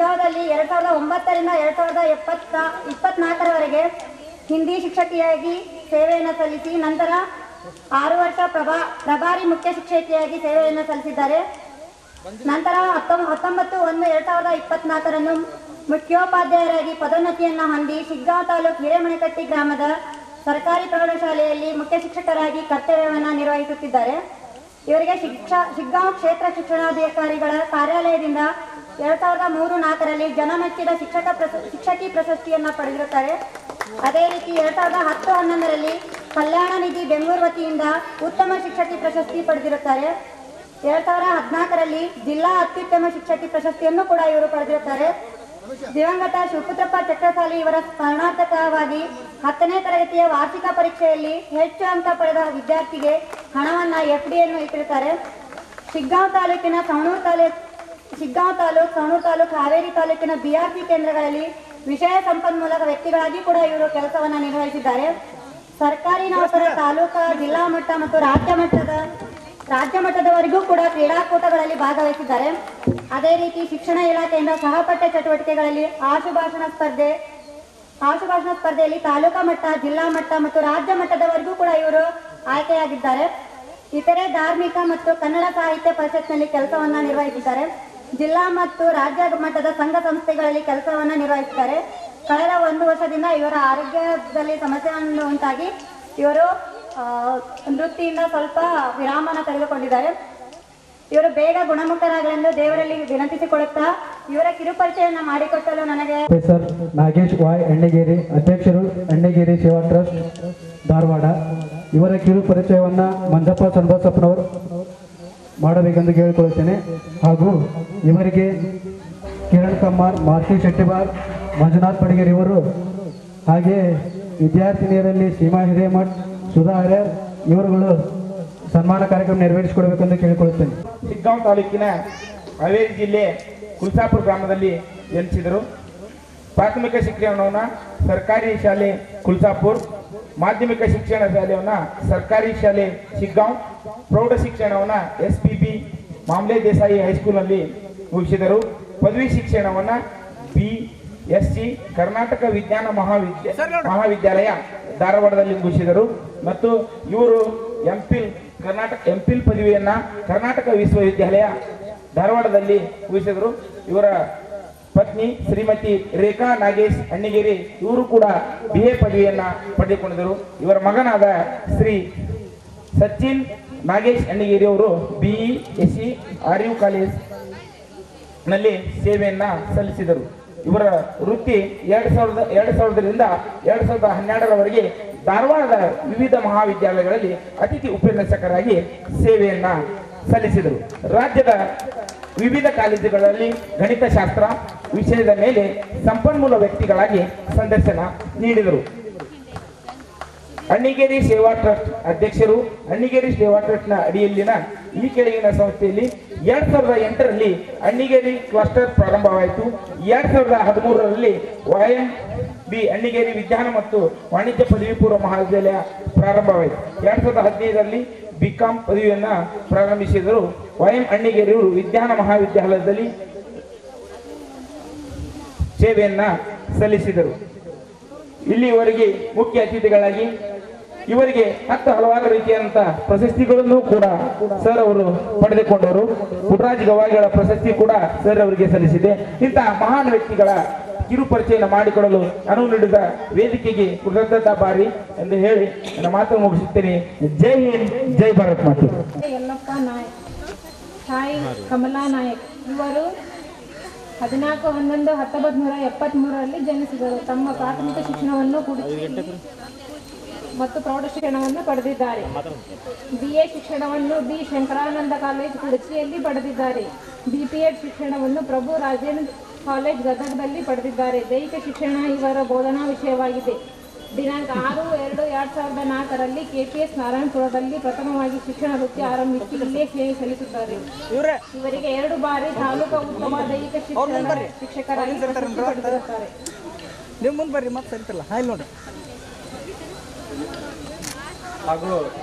ಶಿಗ್ಗಾಂವದಲ್ಲಿ 2009ರಿಂದ 2024ರವರೆಗೆ ಹಿಂದಿ ಶಿಕ್ಷಕಿಯಾಗಿ ಸೇವೆಯನ್ನು ಸಲ್ಲಿಸಿ ನಂತರ 6 ವರ್ಷ ಪ್ರಭಾರಿ ಮುಖ್ಯ ಶಿಕ್ಷಕಿಯಾಗಿ ಸೇವೆಯನ್ನು ಸಲ್ಲಿಸಿದ್ದಾರೆ. ನಂತರ 19/1/2024ರಂದು ಮುಖ್ಯೋಪಾಧ್ಯಾಯರಾಗಿ ಪದೋನ್ನತಿಯನ್ನು ಹೊಂದಿ ಶಿಗ್ಗಾಂವ ತಾಲೂಕು ಹಿರೇಮಣಕಟ್ಟಿ ಗ್ರಾಮದ ಸರ್ಕಾರಿ ಪ್ರೌಢಶಾಲೆಯಲ್ಲಿ ಮುಖ್ಯ ಶಿಕ್ಷಕರಾಗಿ ಕರ್ತವ್ಯವನ್ನು ನಿರ್ವಹಿಸುತ್ತಿದ್ದಾರೆ. ಇವರಿಗೆ ಶಿಗ್ಗಾಂವ ಕ್ಷೇತ್ರ ಶಿಕ್ಷಣಾಧಿಕಾರಿಗಳ ಕಾರ್ಯಾಲಯದಿಂದ 2003-4ರಲ್ಲಿ ಜನಮೆಚ್ಚಿದ ಶಿಕ್ಷಕಿ ಪ್ರಶಸ್ತಿಯನ್ನು ಪಡೆದಿರುತ್ತಾರೆ. ಅದೇ ರೀತಿ 2010-11ರಲ್ಲಿ ಕಲ್ಯಾಣ ನಿಧಿ ಬೆಂಗಳೂರು ವತಿಯಿಂದ ಉತ್ತಮ ಶಿಕ್ಷಕಿ ಪ್ರಶಸ್ತಿ ಪಡೆದಿರುತ್ತಾರೆ. 2014ರಲ್ಲಿ ಜಿಲ್ಲಾ ಅತ್ಯುತ್ತಮ ಶಿಕ್ಷಕಿ ಪ್ರಶಸ್ತಿಯನ್ನು ಕೂಡ ಇವರು ಪಡೆದಿರುತ್ತಾರೆ. ದಿವಂಗತ ಶಿವಪುತ್ರಪ್ಪ ಚಕ್ರಸಾಲಿ ಇವರ ಸ್ಮರಣಾರ್ಥಕವಾಗಿ 10ನೇ ತರಗತಿಯ ವಾರ್ಷಿಕ ಪರೀಕ್ಷೆಯಲ್ಲಿ ಹೆಚ್ಚು ಅಂಕ ಪಡೆದ ವಿದ್ಯಾರ್ಥಿಗೆ ಹಣವನ್ನು FDಯನ್ನು ಇಟ್ಟಿರುತ್ತಾರೆ. ಶಿಗ್ಗಾಂವ ತಾಲೂಕಿನ ಸವಣೂರು ತಾಲೂಕು ಹಾವೇರಿ ತಾಲೂಕಿನ BRC ಕೇಂದ್ರಗಳಲ್ಲಿ ವಿಷಯ ಸಂಪನ್ಮೂಲ ವ್ಯಕ್ತಿಗಳಾಗಿ ಕೂಡ ಇವರು ಕೆಲಸವನ್ನು ನಿರ್ವಹಿಸಿದ್ದಾರೆ. ಸರ್ಕಾರಿ ನೌಕರ ತಾಲೂಕಾ ಜಿಲ್ಲಾ ಮಟ್ಟ ಮತ್ತು ರಾಜ್ಯ ಮಟ್ಟದವರೆಗೂ ಕೂಡ ಕ್ರೀಡಾಕೂಟಗಳಲ್ಲಿ ಭಾಗವಹಿಸಿದ್ದಾರೆ. ಅದೇ ರೀತಿ ಶಿಕ್ಷಣ ಇಲಾಖೆಯಿಂದ ಸಹಪಠ್ಯ ಚಟುವಟಿಕೆಗಳಲ್ಲಿ ಆಶುಭಾಷಣ ಸ್ಪರ್ಧೆಯಲ್ಲಿ ತಾಲೂಕಾ ಮಟ್ಟ, ಜಿಲ್ಲಾ ಮಟ್ಟ ಮತ್ತು ರಾಜ್ಯ ಮಟ್ಟದವರೆಗೂ ಕೂಡ ಇವರು ಆಯ್ಕೆಯಾಗಿದ್ದಾರೆ. ಇತರೆ ಧಾರ್ಮಿಕ ಮತ್ತು ಕನ್ನಡ ಸಾಹಿತ್ಯ ಪರಿಷತ್ನಲ್ಲಿ ಕೆಲಸವನ್ನ ನಿರ್ವಹಿಸಿದ್ದಾರೆ. ಜಿಲ್ಲಾ ಮತ್ತು ರಾಜ್ಯ ಮಟ್ಟದ ಸಂಘ ಸಂಸ್ಥೆಗಳಲ್ಲಿ ಕೆಲಸವನ್ನ ನಿರ್ವಹಿಸಿದ್ದಾರೆ. ಕಳೆದ 1 ವರ್ಷದಿಂದ ಇವರ ಆರೋಗ್ಯದಲ್ಲಿ ಸಮಸ್ಯೆಯನ್ನು ಉಂಟಾಗಿ ಇವರು ವೃತ್ತಿಯಿಂದ ಸ್ವಲ್ಪ ವಿರಾಮನ ತೆಗೆದುಕೊಂಡಿದ್ದಾರೆ. ಇವರು ಬೇಗ ಗುಣಮುಖರಾಗಲೆಂದು ದೇವರಲ್ಲಿ ವಿನಂತಿಸಿಕೊಳ್ಳುತ್ತಾ ಇವರ ಕಿರುಪರಿಚಯವನ್ನು ಮಾಡಿಕೊಟ್ಟಲು ನನಗೆ ಪ್ರೊಫೆಸರ್ ನಾಗೇಶ್ ವಾಯ್ ಎಣ್ಣೆಗೇರಿ, ಅಧ್ಯಕ್ಷರು ಎಣ್ಣೆಗೇರಿ ಸೇವಾ ಟ್ರಸ್ಟ್ ಧಾರವಾಡ, ಇವರ ಕಿರುಪರಿಚಯವನ್ನ ಮಂಜಪ್ಪ ಸಣ್ಣಬಸಪ್ಪನವರು ಮಾಡಬೇಕೆಂದು ಕೇಳಿಕೊಳ್ಳುತ್ತೇನೆ. ಹಾಗೂ ಇವರಿಗೆ ಕಿರಣ್ ಕಮ್ಮಾರ್, ಮಾರ್ತಿ ಶೆಟ್ಟಿಬಾರ್, ಮಂಜುನಾಥ್ ಪಡಿಗೇರ್ ಇವರು, ಹಾಗೆ ವಿದ್ಯಾರ್ಥಿನಿಯರಲ್ಲಿ ಸೀಮಾ ಹಿರೇಮಠ್, ಸುಧಾ ಹರ್ಯಾರ್ ಇವರುಗಳು ಸನ್ಮಾನ ಕಾರ್ಯಕ್ರಮ ನೆರವೇರಿಸಿಕೊಡಬೇಕೆಂದು ಕೇಳಿಕೊಳ್ಳುತ್ತೇನೆ. ಶಿಗ್ಗಾಂವ ತಾಲೂಕಿನ ಹಾವೇರಿ ಜಿಲ್ಲೆ ಕುಲ್ಸಾಪುರ ಗ್ರಾಮದಲ್ಲಿ ಜನಿಸಿದರು. ಪ್ರಾಥಮಿಕ ಶಿಕ್ಷಣವನ್ನು ಸರ್ಕಾರಿ ಶಾಲೆ ಕುಲ್ಸಾಪುರ್, ಮಾಧ್ಯಮಿಕ ಶಿಕ್ಷಣ ಶಾಲೆಯನ್ನು ಸರ್ಕಾರಿ ಶಾಲೆ ಶಿಗ್ಗಾಂವ್, ಪ್ರೌಢ ಶಿಕ್ಷಣವನ್ನು SPB ಮಾಮ್ಲೆ ದೇಸಾಯಿ ಹೈಸ್ಕೂಲ್ನಲ್ಲಿ ಮುಗಿಸಿದರು. ಪದವಿ ಶಿಕ್ಷಣವನ್ನು BSc ಕರ್ನಾಟಕ ವಿಜ್ಞಾನ ಮಹಾವಿದ್ಯಾಲಯ ಧಾರವಾಡದಲ್ಲಿ ಮುಗಿಸಿದರು. ಮತ್ತು ಇವರು MPhil ಪದವಿಯನ್ನು ಕರ್ನಾಟಕ ವಿಶ್ವವಿದ್ಯಾಲಯ ಧಾರವಾಡದಲ್ಲಿ ಮುಗಿಸಿದರು. ಇವರ ಪತ್ನಿ ಶ್ರೀಮತಿ ರೇಖಾ ನಾಗೇಶ್ ಅಣ್ಣಿಗೇರಿ ಇವರು ಕೂಡ BA ಪದವಿಯನ್ನು ಪಡೆದುಕೊಂಡಿದ್ದರು. ಇವರ ಮಗನಾದ ಶ್ರೀ ಸಚಿನ್ ನಾಗೇಶ್ ಅಣ್ಣಿಗೇರಿ ಅವರು BESc RU ಕಾಲೇಜ್ ನಲ್ಲಿ ಸೇವೆಯನ್ನ ಸಲ್ಲಿಸಿದರು. ಇವರ ವೃತ್ತಿ 2000ರಿಂದ 2012ರವರೆಗೆ ಧಾರವಾಡದ ವಿವಿಧ ಮಹಾವಿದ್ಯಾಲಯಗಳಲ್ಲಿ ಅತಿಥಿ ಉಪನ್ಯಾಸಕರಾಗಿ ಸೇವೆಯನ್ನ ಸಲ್ಲಿಸಿದರು. ರಾಜ್ಯದ ವಿವಿಧ ಕಾಲೇಜುಗಳಲ್ಲಿ ಗಣಿತಶಾಸ್ತ್ರ ವಿಷಯದ ಮೇಲೆ ಸಂಪನ್ಮೂಲ ವ್ಯಕ್ತಿಗಳಾಗಿ ಸಂದರ್ಶನ ನೀಡಿದರು. ಅಣ್ಣಿಗೇರಿ ಸೇವಾ ಟ್ರಸ್ಟ್ ಅಧ್ಯಕ್ಷರು. ಅಣ್ಣಿಗೇರಿ ಸೇವಾ ಟ್ರಸ್ಟ್ನ ಅಡಿಯಲ್ಲಿನ ಈ ಕೆಳಗಿನ ಸಂಸ್ಥೆಯಲ್ಲಿ 2008ರಲ್ಲಿ ಅಣ್ಣಿಗೇರಿ ಕ್ಲಸ್ಟರ್ ಪ್ರಾರಂಭವಾಯಿತು. 2013ರಲ್ಲಿ YMB ಅಣ್ಣಿಗೇರಿ ವಿಜ್ಞಾನ ಮತ್ತು ವಾಣಿಜ್ಯ ಪದವಿ ಪೂರ್ವ ಮಹಾವಿದ್ಯಾಲಯ ಪ್ರಾರಂಭವಾಯಿತು. 2015ರಲ್ಲಿ BCom ಪದವಿಯನ್ನು ಪ್ರಾರಂಭಿಸಿದರು. YM ಅಣ್ಣಿಗೇರಿಯವರು ವಿಜ್ಞಾನ ಮಹಾವಿದ್ಯಾಲಯದಲ್ಲಿ ಸೇವೆಯನ್ನ ಸಲ್ಲಿಸಿದರು. ಇಲ್ಲಿವರೆಗೆ ಮುಖ್ಯ ಅತಿಥಿಗಳಾಗಿ ಇವರಿಗೆ ಹಲವಾರು ರೀತಿಯಾದಂಥ ಪ್ರಶಸ್ತಿಗಳನ್ನು ಕೂಡ ಸರ್ ಅವರು ಪಡೆದುಕೊಂಡರು. ಪುಟ್ಟರಾಜ ಗವಾಯಿಗಳ ಪ್ರಶಸ್ತಿ ಕೂಡ ಸರ್ ಅವರಿಗೆ ಸಲ್ಲಿಸಿದೆ. ಇಂತಹ ಮಹಾನ್ ವ್ಯಕ್ತಿಗಳ ಕಿರುಪರಿಚಯ ಮಾಡಿಕೊಡಲು ಅನುವು ನೀಡಿದ ವೇದಿಕೆಗೆ ಕೃತಜ್ಞತಾ ಭಾರಿ ಎಂದು ಹೇಳಿ ನನ್ನ ಮಾತನ್ನು ಮುಗಿಸುತ್ತೇನೆ. ಜೈ ಹಿಂದ್, ಜೈ ಭಾರತ್ ಮಾತೆ. ಯಲ್ಲಪ್ಪ ನಾಯಕ್, ತಾಯಿ ಕಮಲಾ ನಾಯಕ್ ಇವರು 14/11/1973ರಲ್ಲಿ ಜನಿಸಿದರು. ತಮ್ಮ ಪ್ರಾಥಮಿಕ ಶಿಕ್ಷಣವನ್ನು ಮತ್ತು ಪ್ರೌಢ ಶಿಕ್ಷಣವನ್ನು ಪಡೆದಿದ್ದಾರೆ. BA ಶಿಕ್ಷಣವನ್ನು B ಶಂಕರಾನಂದ ಕಾಲೇಜ್ ಕುಡಚಿಯಲ್ಲಿ ಪಡೆದಿದ್ದಾರೆ. BPEd ಶಿಕ್ಷಣವನ್ನು ಪ್ರಭು ರಾಜೇಂದ್ರ ಕಾಲೇಜ್ ಗದಗದಲ್ಲಿ ಪಡೆದಿದ್ದಾರೆ. ದೈಹಿಕ ಶಿಕ್ಷಣ ಇವರ ಬೋಧನಾ ವಿಷಯವಾಗಿದೆ. ದಿನಾಂಕ 6/2/2004ರಲ್ಲಿ KPS ನಾರಾಯಣಪುರದಲ್ಲಿ ಪ್ರಥಮವಾಗಿ ಶಿಕ್ಷಣ ವೃತ್ತಿ ಆರಂಭಿಸಿ ಇಲ್ಲೇ ಸೇವೆ ಸಲ್ಲಿಸುತ್ತಾರೆ. ಇವರಿಗೆ 2 ಬಾರಿ ತಾಲೂಕಾ ಉತ್ತಮ ದೈಹಿಕ ಶಿಕ್ಷಕರಾಗಿ ಪಡೆದಿರುತ್ತಾರೆ. ಹಾಗೂ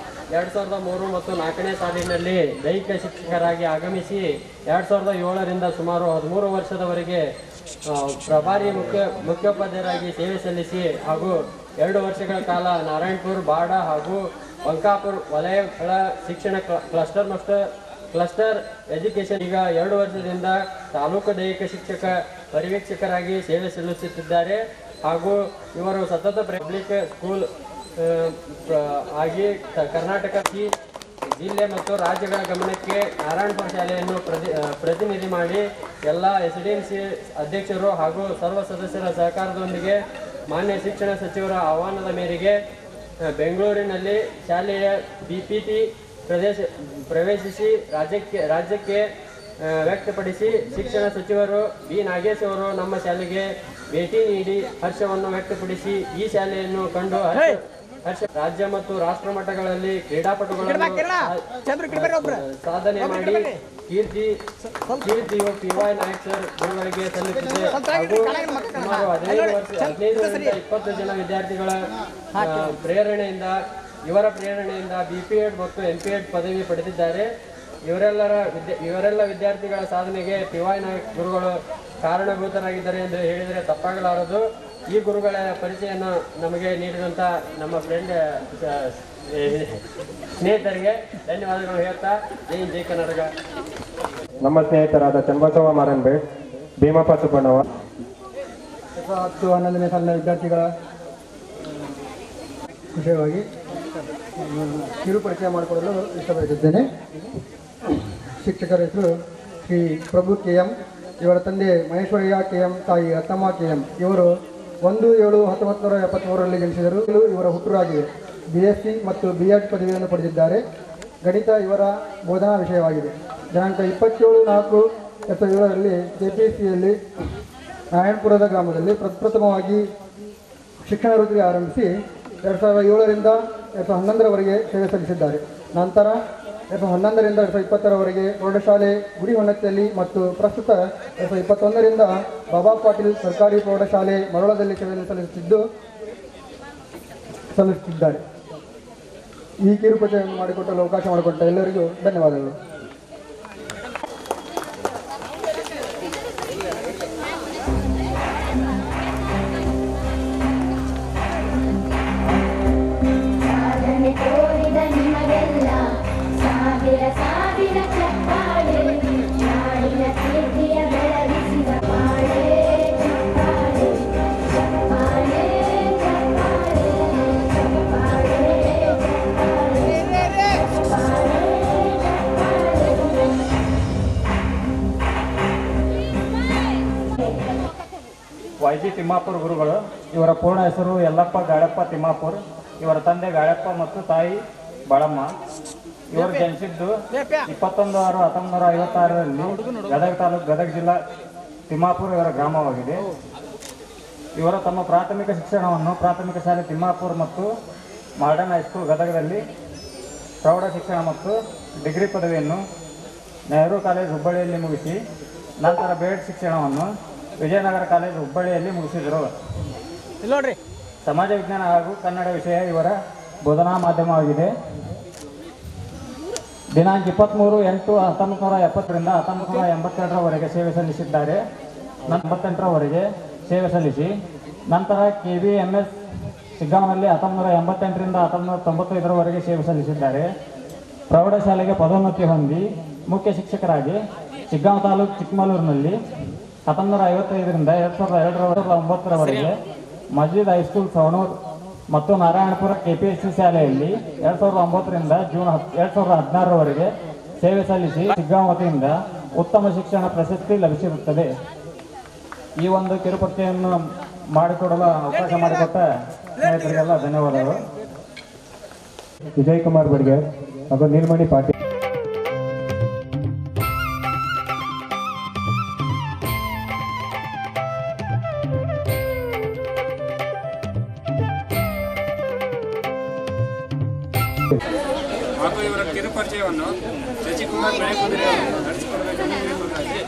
2003 ಮತ್ತು 4ನೇ ಸಾಲಿನಲ್ಲಿ ದೈಹಿಕ ಶಿಕ್ಷಕರಾಗಿ ಆಗಮಿಸಿ 2007ರಿಂದ ಸುಮಾರು 13 ವರ್ಷದವರೆಗೆ ಪ್ರಭಾರಿ ಮುಖ್ಯೋಪಾಧ್ಯಾಯರಾಗಿ ಸೇವೆ ಸಲ್ಲಿಸಿ ಹಾಗೂ 2 ವರ್ಷಗಳ ಕಾಲ ನಾರಾಯಣಪುರ ಬಾಡ ಹಾಗೂ ಬಂಕಾಪುರ ವಲಯಗಳ ಶಿಕ್ಷಣ ಕ್ಲಸ್ಟರ್ ಎಜುಕೇಶನ್ ಈಗ 2 ವರ್ಷದಿಂದ ತಾಲೂಕು ದೈಹಿಕ ಶಿಕ್ಷಕ ಪರಿವೀಕ್ಷಕರಾಗಿ ಸೇವೆ ಸಲ್ಲಿಸುತ್ತಿದ್ದಾರೆ. ಹಾಗೂ ಇವರು ಸತತ ಪಬ್ಲಿಕ್ ಸ್ಕೂಲ್ ಆಗಿ ಕರ್ನಾಟಕ ಜಿಲ್ಲೆ ಮತ್ತು ರಾಜ್ಯಗಳ ಗಮನಕ್ಕೆ ನಾರಾಯಣಪುರ ಶಾಲೆಯನ್ನು ಪ್ರತಿನಿಧಿ ಮಾಡಿ ಎಲ್ಲ SDMC ಅಧ್ಯಕ್ಷರು ಹಾಗೂ ಸರ್ವ ಸದಸ್ಯರ ಸಹಕಾರದೊಂದಿಗೆ ಮಾನ್ಯ ಶಿಕ್ಷಣ ಸಚಿವರ ಆಹ್ವಾನದ ಮೇರೆಗೆ ಬೆಂಗಳೂರಿನಲ್ಲಿ ಶಾಲೆಯ BPT ಪ್ರವೇಶಿಸಿ ರಾಜ್ಯಕ್ಕೆ ವ್ಯಕ್ತಪಡಿಸಿ ಶಿಕ್ಷಣ ಸಚಿವರು B. ನಾಗೇಶ್ ಅವರು ನಮ್ಮ ಶಾಲೆಗೆ ಭೇಟಿ ನೀಡಿ ಹರ್ಷವನ್ನು ವ್ಯಕ್ತಪಡಿಸಿ ಈ ಶಾಲೆಯನ್ನು ಕಂಡು ರಾಜ್ಯ ಮತ್ತು ರಾಷ್ಟ್ರ ಮಟ್ಟಗಳಲ್ಲಿ ಕ್ರೀಡಾಪಟುಗಳನ್ನು ಸಾಧನೆ ಮಾಡಿ ಕೀರ್ತಿಯು PY ನಾಯಕ್ ಸರ್ ಗುರುಗಳಿಗೆ ಸಲ್ಲಿಸಿದೆ. ಹಾಗೂ ಸುಮಾರು 15ರಿಂದ 20 ಜನ ವಿದ್ಯಾರ್ಥಿಗಳ ಇವರ ಪ್ರೇರಣೆಯಿಂದ BPEd ಮತ್ತು MPEd ಪದವಿ ಪಡೆದಿದ್ದಾರೆ. ಇವರೆಲ್ಲ ವಿದ್ಯಾರ್ಥಿಗಳ ಸಾಧನೆಗೆ PY ನಾಯಕ್ ಗುರುಗಳು ಕಾರಣಭೂತರಾಗಿದ್ದಾರೆ ಎಂದು ಹೇಳಿದರೆ ತಪ್ಪಾಗಲಾರದು. ಈ ಗುರುಗಳ ಪರಿಚಯವನ್ನು ನಮಗೆ ನೀಡಿದಂಥ ನಮ್ಮ ಸ್ನೇಹಿತರಿಗೆ ಧನ್ಯವಾದಗಳು ಹೇಳ್ತಾ ಜೈ ಕರ್ನಾಟಕ. ನಮ್ಮ ಸ್ನೇಹಿತರಾದ ಚನ್ನಬಸವ ಮಾರನ್ಬೇಡ್, ಭೀಮಪ್ಪ ಸುಬ್ಬಣ್ಣವ, 10, 11ನೇ ಸಾಲಿನ ವಿದ್ಯಾರ್ಥಿಗಳ ವಿಷಯವಾಗಿ ಕಿರು ಪರಿಚಯ ಮಾಡಿಕೊಡಲು ಇಷ್ಟಪಡುತ್ತಿದ್ದೇನೆ. ಶಿಕ್ಷಕರ ಹೆಸರು ಶ್ರೀ ಪ್ರಭು KM, ಇವರ ತಂದೆ ಮಹೇಶ್ವರಯ್ಯ KM, ತಾಯಿ ರತ್ನಮ್ಮ KM. ಇವರು 1/7/1973ರಲ್ಲಿ ಜನಿಸಿದರು. ಇವರ ಹುಟ್ಟೂರಾಗಿದೆ. BSc ಮತ್ತು B.Ed ಪದವಿಯನ್ನು ಪಡೆದಿದ್ದಾರೆ. ಗಣಿತ ಇವರ ಬೋಧನಾ ವಿಷಯವಾಗಿದೆ. ದಿನಾಂಕ 27/4/2007ರಲ್ಲಿ KPSCಯಲ್ಲಿ ನಾರಾಯಣಪುರದ ಗ್ರಾಮದಲ್ಲಿ ಪ್ರಪ್ರಥಮವಾಗಿ ಶಿಕ್ಷಣ ವೃತ್ತಿ ಆರಂಭಿಸಿ 2007ರಿಂದ 2011ರವರೆಗೆ ಸೇವೆ ಸಲ್ಲಿಸಿದ್ದಾರೆ. ನಂತರ 2011ರಿಂದ 2020ರವರೆಗೆ ಪ್ರೌಢಶಾಲೆ ಗುಡಿಹೊನ್ನತಿಯಲ್ಲಿ ಮತ್ತು ಪ್ರಸ್ತುತ 2021ರಿಂದ ಬಾಬಾ ಪಾಟೀಲ್ ಸರ್ಕಾರಿ ಪ್ರೌಢಶಾಲೆ ಮರಳದಲ್ಲಿ ಸೇವೆಯನ್ನು ಸಲ್ಲಿಸುತ್ತಿದ್ದಾರೆ. ಈ ಕಿರು ಪರಿಚಯವನ್ನು ಮಾಡಿಕೊಟ್ಟಲು ಅವಕಾಶ ಮಾಡಿಕೊಟ್ಟ ಎಲ್ಲರಿಗೂ ಧನ್ಯವಾದಗಳು. YG ತಿಮ್ಮಾಪುರ ಗುರುಗಳು. ಇವರ ಪೂರ್ಣ ಹೆಸರು ಯಲ್ಲಪ್ಪ ಗಾಳಪ್ಪ ತಿಮ್ಮಾಪುರ್. ಇವರ ತಂದೆ ಗಾಳಪ್ಪ ಮತ್ತು ತಾಯಿ ಬಾಳಮ್ಮ. ಇವರು ಜನಿಸಿದ್ದು 21/6/1956ರಲ್ಲಿ ಗದಗ ತಾಲೂಕು, ಗದಗ ಜಿಲ್ಲಾ, ತಿಮ್ಮಾಪುರ ಇವರ ಗ್ರಾಮವಾಗಿದೆ. ಇವರು ತಮ್ಮ ಪ್ರಾಥಮಿಕ ಶಿಕ್ಷಣವನ್ನು ಪ್ರಾಥಮಿಕ ಶಾಲೆ ತಿಮ್ಮಾಪುರ ಮತ್ತು ಮಾಡರ್ನ್ ಹೈಸ್ಕೂಲ್ ಗದಗದಲ್ಲಿ, ಪ್ರೌಢ ಶಿಕ್ಷಣ ಮತ್ತು ಡಿಗ್ರಿ ಪದವಿಯನ್ನು ನೆಹರು ಕಾಲೇಜ್ ಹುಬ್ಬಳ್ಳಿಯಲ್ಲಿ ಮುಗಿಸಿ ನಂತರ B.Ed ಶಿಕ್ಷಣವನ್ನು ವಿಜಯನಗರ ಕಾಲೇಜ್ ಹುಬ್ಬಳ್ಳಿಯಲ್ಲಿ ಮುಗಿಸಿದರು. ಸಮಾಜ ವಿಜ್ಞಾನ ಹಾಗೂ ಕನ್ನಡ ವಿಷಯ ಇವರ ಬೋಧನಾ ಮಾಧ್ಯಮವಾಗಿದೆ. ದಿನಾಂಕ 23/8/1970ರಿಂದ 1982ರವರೆಗೆ ಸೇವೆ ಸಲ್ಲಿಸಿದ್ದಾರೆ. 1988ರವರೆಗೆ ಸೇವೆ ಸಲ್ಲಿಸಿ ನಂತರ KBMS ಶಿಗ್ಗಾಂವನಲ್ಲಿ 1988ರಿಂದ 1995ರವರೆಗೆ ಸೇವೆ ಸಲ್ಲಿಸಿದ್ದಾರೆ. ಪ್ರೌಢಶಾಲೆಗೆ ಪದೋನ್ನತಿ ಹೊಂದಿ ಮುಖ್ಯ ಶಿಕ್ಷಕರಾಗಿ ಶಿಗ್ಗಾಂವ ತಾಲೂಕು ಚಿಕ್ಕಮಗಳೂರಿನಲ್ಲಿ 1955ರಿಂದ 2002-2009ರವರೆಗೆ ಮಸ್ಜಿದ್ ಹೈಸ್ಕೂಲ್ ಸವಣೂರು ಮತ್ತು ನಾರಾಯಣಪುರ KPSC ಶಾಲೆಯಲ್ಲಿ 2009ರಿಂದ ಜೂನ್ 2016ರವರೆಗೆ ಸೇವೆ ಸಲ್ಲಿಸಿ ಶಿಗ್ಗಾಂವ ವತಿಯಿಂದ ಉತ್ತಮ ಶಿಕ್ಷಣ ಪ್ರಶಸ್ತಿ ಲಭಿಸಿರುತ್ತದೆ. ಈ ಒಂದು ಕಿರುಪರಿಚಯವನ್ನು ಮಾಡಿಕೊಡಲು ಅವಕಾಶ ಮಾಡಿಕೊಟ್ಟ ಸ್ನೇಹಿತರಿಗೆಲ್ಲ ಧನ್ಯವಾದಗಳು. ವಿಜಯ್ ಕುಮಾರ್ ಬಡ್ಗೆ ಹಾಗೂ ನೀಲ್ಮಣಿ ಪಾಟೀಲ್. ಹಾಗೂ ಇವರ ಕಿರುಪರಿಚಯವನ್ನು ಶಶಿಕುಮಾರ್ ಬೆಳೆಕುದಿರೆ ನಡೆಸಿಕೊಡಬೇಕೆಂದು ವಿನಂತಿ.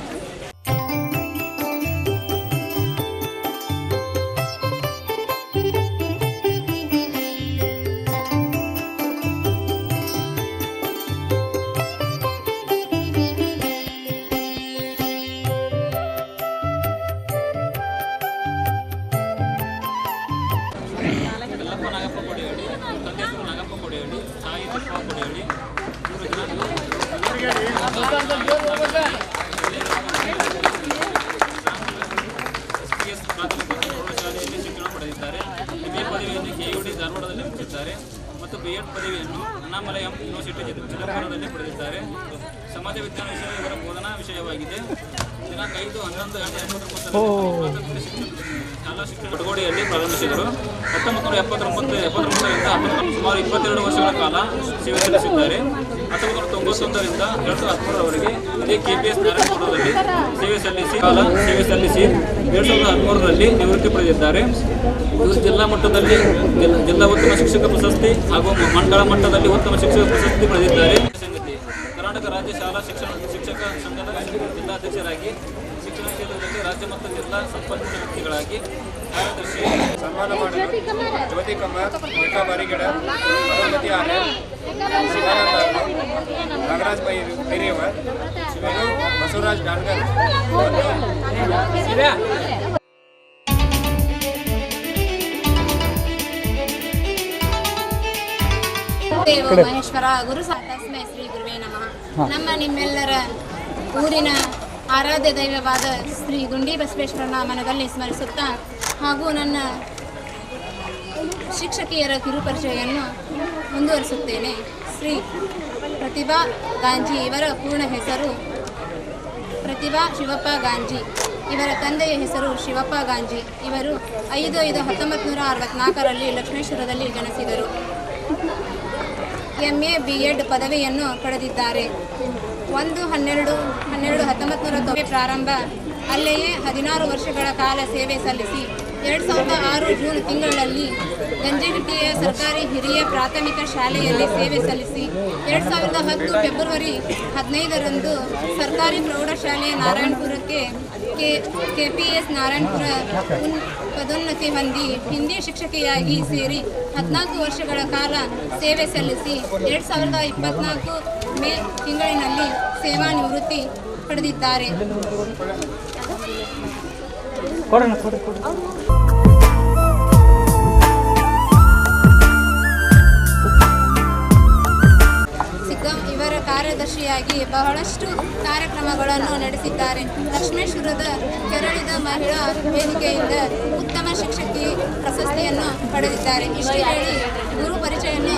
ಯಲ್ಲಪ್ಪ ನಾಗಪ್ಪ ಕೊಡಿಹಳ್ಳಿ, ತಂದೆ ಹೆಸರು ನಾಗಪ್ಪ ಕೊಡಿಹಳ್ಳಿ, ತಾಯಿ ತಿಪ್ಪ ಕೊಡಿಹಳ್ಳಿ. ಎಸ್ ಪ್ರಾಥಮಿಕ ಪ್ರೌಢಶಾಲೆಯಲ್ಲಿ ಶಿಕ್ಷಣ ಪಡೆದಿದ್ದಾರೆ. MA ಪದವಿಯನ್ನು KUD ಧಾರವಾಡದಲ್ಲಿ ಮುಗಿಸಿದ್ದಾರೆ ಮತ್ತು B.Ed ಪದವಿಯನ್ನು ಅಣ್ಣಾಮಲಯಂ ಯೂನಿವರ್ಸಿಟಿ ಚಿದಂಬರದಲ್ಲಿ ಪಡೆದಿದ್ದಾರೆ. ಸಮಾಜ ವಿಜ್ಞಾನ ವಿಷಯ ಇವರ ಬೋಧನಾ ವಿಷಯವಾಗಿದೆ. ದಿನಾಂಕ 5/11/2019 ಶಾಲಾ ಶಿಕ್ಷಣ ಬಟಗೋಡಿಯಲ್ಲಿ ಪ್ರಾರಂಭಿಸಿದರು. 1979ರಿಂದ ಸುಮಾರು 22 ವರ್ಷಗಳ ಕಾಲ ಸೇವೆ ಸಲ್ಲಿಸಿದ್ದಾರೆ. 1991ರಿಂದ 2013ರವರೆಗೆ ಇದೇ KPS ನಾರಾಯಣಪುರದಲ್ಲಿ ಸೇವೆ ಸಲ್ಲಿಸಿ 2013ರಲ್ಲಿ ನಿವೃತ್ತಿ ಪಡೆದಿದ್ದಾರೆ. ಇವರು ಜಿಲ್ಲಾ ಮಟ್ಟದಲ್ಲಿ ಜಿಲ್ಲಾ ಉತ್ತಮ ಶಿಕ್ಷಕ ಪ್ರಶಸ್ತಿ ಹಾಗೂ ಮಂಡಳ ಮಟ್ಟದಲ್ಲಿ ಉತ್ತಮ ಶಿಕ್ಷಕ ಪ್ರಶಸ್ತಿ ಪಡೆದಿದ್ದಾರೆ. ಸಂಗತಿ ಕರ್ನಾಟಕ ರಾಜ್ಯ ಶಾಲಾ ಶಿಕ್ಷಕ ಸಂಘದ ಜಿಲ್ಲಾಧ್ಯಕ್ಷರಾಗಿ ಶಿಕ್ಷಣ ಕ್ಷೇತ್ರದಲ್ಲಿ ರಾಜ್ಯ ಮತ್ತು ಜಿಲ್ಲಾ ಸಂಪನ್ಮೂಲ ವ್ಯಕ್ತಿಗಳಾಗಿ ಕಾರ್ಯದರ್ಶಿ. ಸನ್ಮಾನ ಮಾಡಲು ಜ್ಯೋತಿ ಕಮಾರ್, ರೇಖಾ ಬಾರಿಗಡ, ಅರುಂಧತಿ ಆನೆ, ಶಿವಾನಂದ, ನಾಗರಾಜ್ ಬೈರೇವರ್, ಶಿವನು ಬಸವರಾಜ್ ಡಾನ್ಗರ್ ದೇವೋ ಮಹೇಶ್ವರ ಗುರು ತಸ್ಮೈ ಶ್ರೀ ಗುರುವೇ ನಮಃ. ನಮ್ಮ ನಿಮ್ಮೆಲ್ಲರ ಊರಿನ ಆರಾಧ್ಯ ದೈವವಾದ ಶ್ರೀ ಗುಂಡಿ ಬಸವೇಶ್ವರನ ಮನದಲ್ಲಿ ಸ್ಮರಿಸುತ್ತಾ ಹಾಗೂ ನನ್ನ ಶಿಕ್ಷಕಿಯರ ಕಿರುಪರಿಚಯವನ್ನು ಮುಂದುವರಿಸುತ್ತೇನೆ. ಶ್ರೀ ಪ್ರತಿಭಾ ಗಾಂಜಿ, ಇವರ ಪೂರ್ಣ ಹೆಸರು ಪ್ರತಿಭಾ ಶಿವಪ್ಪ ಗಾಂಜಿ. ಇವರ ತಂದೆಯ ಹೆಸರು ಶಿವಪ್ಪ ಗಾಂಜಿ. ಇವರು 5/5/1964ರಲ್ಲಿ ಲಕ್ಷ್ಮೇಶ್ವರದಲ್ಲಿ ಜನಿಸಿದರು. MA B.Ed ಪದವಿಯನ್ನು ಪಡೆದಿದ್ದಾರೆ. 1/12/1990 ಪ್ರಾರಂಭ, ಅಲ್ಲಿಯೇ 16 ವರ್ಷಗಳ ಕಾಲ ಸೇವೆ ಸಲ್ಲಿಸಿ 2006 ಜೂನ್ ತಿಂಗಳಲ್ಲಿ ಗಂಜಿಗಟ್ಟಿಯ ಸರ್ಕಾರಿ ಹಿರಿಯ ಪ್ರಾಥಮಿಕ ಶಾಲೆಯಲ್ಲಿ ಸೇವೆ ಸಲ್ಲಿಸಿ 2010 ಫೆಬ್ರವರಿ 15ರಂದು ಸರ್ಕಾರಿ ಪ್ರೌಢಶಾಲೆ ನಾರಾಯಣಪುರಕ್ಕೆ KPS ನಾರಾಯಣಪುರ ಪದೋನ್ನತಿ ಹೊಂದಿ ಹಿಂದಿ ಶಿಕ್ಷಕಿಯಾಗಿ ಸೇರಿ 14 ವರ್ಷಗಳ ಕಾಲ ಸೇವೆ ಸಲ್ಲಿಸಿ 2024 ಮೇ ತಿಂಗಳಿನಲ್ಲಿ ಸೇವಾ ನಿವೃತ್ತಿ ಪಡೆದಿದ್ದಾರೆ. ಇವರ ಕಾರ್ಯದರ್ಶಿಯಾಗಿ ಬಹಳಷ್ಟು ಕಾರ್ಯಕ್ರಮಗಳನ್ನು ನಡೆಸಿದ್ದಾರೆ. ಲಕ್ಷ್ಮೇಶ್ವರದ ಕೆರಳಿದ ಮಹಿಳಾ ವೇದಿಕೆಯಿಂದ ಉತ್ತಮ ಶಿಕ್ಷಕಿ ಪ್ರಶಸ್ತಿಯನ್ನು ಪಡೆದಿದ್ದಾರೆ. ಇಷ್ಟು ಹೇಳಿ ಗುರು ಪರಿಚಯವನ್ನು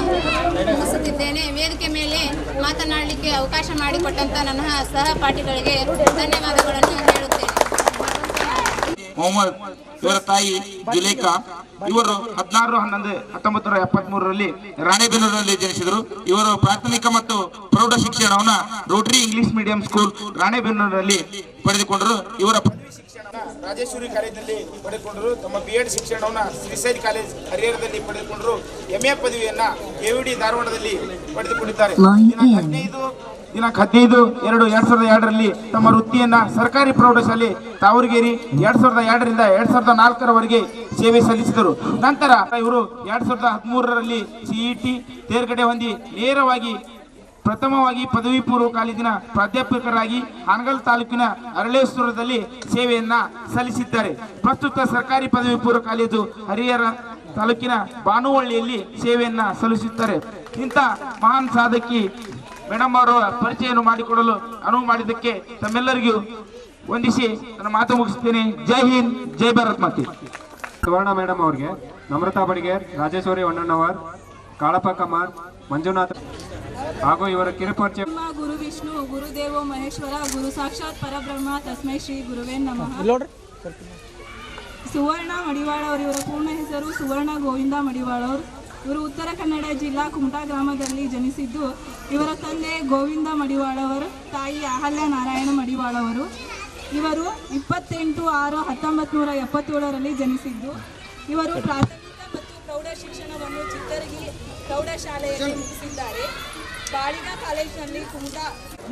ಮುಗಿಸುತ್ತಿದ್ದೇನೆ. ವೇದಿಕೆ ಮೇಲೆ ಮಾತನಾಡಲಿಕ್ಕೆ ಅವಕಾಶ ಮಾಡಿಕೊಟ್ಟಂತ ನನ್ನ ಸಹಪಾಠಿಗಳಿಗೆ ಧನ್ಯವಾದಗಳನ್ನು ಹೇಳುತ್ತೇನೆ. ಮೊಹಮ್ಮದ್, ಇವರ ತಾಯಿ ಜುಲೇಖಾ. ಇವರು 16/11/1973ರಲ್ಲಿ ರಾಣೆಬೆನ್ನೂರಿನಲ್ಲಿ ಜನಿಸಿದರು. ಇವರು ಪ್ರಾಥಮಿಕ ಮತ್ತು ಪ್ರೌಢ ಶಿಕ್ಷಣವನ್ನು ರೋಟರಿ ಇಂಗ್ಲಿಷ್ ಮೀಡಿಯಂ ಸ್ಕೂಲ್ ರಾಣೆಬೆನ್ನೂರಿನಲ್ಲಿ ಪಡೆದುಕೊಂಡರು. ಇವರ ರಾಜೇಶ್ವರಿ ಕಾಲೇಜಿನಲ್ಲಿ ಪಡೆದುಕೊಂಡರು. ತಮ್ಮ B.Ed ಶಿಕ್ಷಣವನ್ನು ಶ್ರೀಸೈಲ್ ಕಾಲೇಜ್ ಹರಿಹರದಲ್ಲಿ ಪಡೆದುಕೊಂಡರು. MA ಪದವಿಯನ್ನ KUD ಧಾರವಾಡದಲ್ಲಿ ಪಡೆದುಕೊಂಡಿದ್ದಾರೆ. ದಿನಾಂಕ 15/2/2002ರಲ್ಲಿ ತಮ್ಮ ವೃತ್ತಿಯನ್ನ ಸರ್ಕಾರಿ ಪ್ರೌಢಶಾಲೆ ತಾವರಗೇರಿ 2002ರಿಂದ 2004ರವರೆಗೆ ಸೇವೆ ಸಲ್ಲಿಸಿದರು. ನಂತರ ಇವರು 2013ರಲ್ಲಿ CET ತೇರ್ಗಡೆ ಹೊಂದಿ ನೇರವಾಗಿ ಪ್ರಥಮವಾಗಿ ಪದವಿ ಪೂರ್ವ ಕಾಲೇಜಿನ ಪ್ರಾಧ್ಯಾಪಕರಾಗಿ ಹಾನಗಲ್ ತಾಲೂಕಿನ ಅರಳೇಶ್ವರದಲ್ಲಿ ಸೇವೆಯನ್ನ ಸಲ್ಲಿಸಿದ್ದಾರೆ. ಪ್ರಸ್ತುತ ಸರ್ಕಾರಿ ಪದವಿ ಪೂರ್ವ ಕಾಲೇಜು ಹರಿಹರ ತಾಲೂಕಿನ ಬಾನುವಳ್ಳಿಯಲ್ಲಿ ಸೇವೆಯನ್ನ ಸಲ್ಲಿಸುತ್ತಾರೆ. ಇಂಥ ಮಹಾನ್ ಸಾಧಕಿ ಮೇಡಮ್ ಅವರ ಪರಿಚಯವನ್ನು ಮಾಡಿಕೊಡಲು ಅನುವು ಮಾಡಿದ್ದಕ್ಕೆ ತಮ್ಮೆಲ್ಲರಿಗೂ ವಂದಿಸಿ ನನ್ನ ಮಾತು ಮುಗಿಸುತ್ತೇನೆ. ಜೈ ಹಿಂದ್, ಜೈ ಭಾರತ್ ಮಾತೆ. ಸುವರ್ಣ ಮೇಡಮ್ ಅವ್ರಿಗೆ, ನಮ್ರತಾ ಬಡಿಗೇರ್, ರಾಜೇಶ್ವರಿ ಹೊನ್ನಣ್ಣವರ್, ಕಾಳಪ್ಪ ಕಮಾರ್, ಮಂಜುನಾಥ್ ಹಾಗೂ ಇವರ ಕಿರುಪರಿಚಯ. ಗುರು ವಿಷ್ಣು, ಗುರುದೇವೋ ಮಹೇಶ್ವರ, ಗುರು ಸಾಕ್ಷಾತ್ ಪರಬ್ರಹ್ಮ, ತಸ್ಮೈ ಶ್ರೀ ಗುರುವೇ ನಮಃ. ಸುವರ್ಣ ಮಡಿವಾಳ ಅವರು, ಇವರ ಪೂರ್ಣ ಹೆಸರು ಸುವರ್ಣ ಗೋವಿಂದ ಮಡಿವಾಳ ಅವರು. ಇವರು ಉತ್ತರ ಕನ್ನಡ ಜಿಲ್ಲಾ ಕುಮಟಾ ಗ್ರಾಮದಲ್ಲಿ ಜನಿಸಿದ್ದು, ಇವರ ತಂದೆ ಗೋವಿಂದ ಮಡಿವಾಳವರು, ತಾಯಿ ಅಹಲ್ಯ ನಾರಾಯಣ ಮಡಿವಾಳವರು. ಇವರು 28/6/1977ರಲ್ಲಿ ಜನಿಸಿದ್ದು, ಇವರು ಪ್ರಾಥಮಿಕ ಮತ್ತು ಪ್ರೌಢ ಶಿಕ್ಷಣವನ್ನು ಚಿತ್ತರಗಿ ಪ್ರೌಢಶಾಲೆಯಲ್ಲಿ ಮುಗಿಸಿದ್ದಾರೆ. ಬಾಳಿಗ ಕಾಲೇಜಿನಲ್ಲಿ ಕುಮಟಾ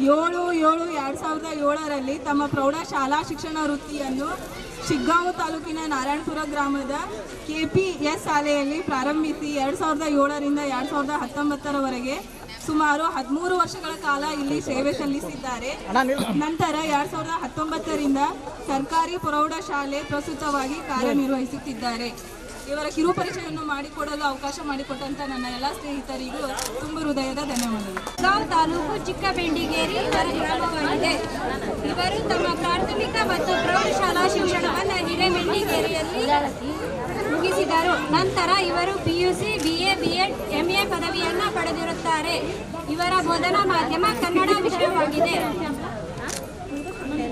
7/7/2007ರಲ್ಲಿ ತಮ್ಮ ಪ್ರೌಢಶಾಲಾ ಶಿಕ್ಷಣ ವೃತ್ತಿಯನ್ನು ಶಿಗ್ಗಾಂವ ತಾಲೂಕಿನ ನಾರಾಯಣಪುರ ಗ್ರಾಮದ KPS ಶಾಲೆಯಲ್ಲಿ ಪ್ರಾರಂಭಿಸಿ 2007ರಿಂದ 2019ರವರೆಗೆ ಸುಮಾರು 13 ವರ್ಷಗಳ ಕಾಲ ಇಲ್ಲಿ ಸೇವೆ ಸಲ್ಲಿಸಿದ್ದಾರೆ. ನಂತರ 2019ರಿಂದ ಸರ್ಕಾರಿ ಪ್ರೌಢಶಾಲೆ ಪ್ರಸ್ತುತವಾಗಿ ಕಾರ್ಯನಿರ್ವಹಿಸುತ್ತಿದ್ದಾರೆ. ಇವರ ಕಿರುಪರಿಚಯವನ್ನು ಮಾಡಿಕೊಡಲು ಅವಕಾಶ ಮಾಡಿಕೊಟ್ಟಂತ ನನ್ನ ಎಲ್ಲ ಸ್ನೇಹಿತರಿಗೂ ತುಂಬ ಹೃದಯದ ಧನ್ಯವಾದಗಳು. ಗಾಂವ್ ತಾಲೂಕು ಚಿಕ್ಕಬೆಂಡಿಗೇರಿ ಇವರ ಗ್ರಾಮವಾಗಿದೆ. ಇವರು ತಮ್ಮ ಪ್ರಾಥಮಿಕ ಮತ್ತು ಪ್ರೌಢಶಾಲಾ ಶಿಕ್ಷಣವನ್ನು ಹಿರೇಬೆಂಡಿಗೇರಿಯಲ್ಲಿ ಮುಗಿಸಿದರು. ನಂತರ ಇವರು PUC, BA, B.Ed, MA ಪದವಿಯನ್ನು ಪಡೆದಿರುತ್ತಾರೆ. ಇವರ ಬೋಧನಾ ಮಾಧ್ಯಮ ಕನ್ನಡ ವಿಷಯವಾಗಿದೆ.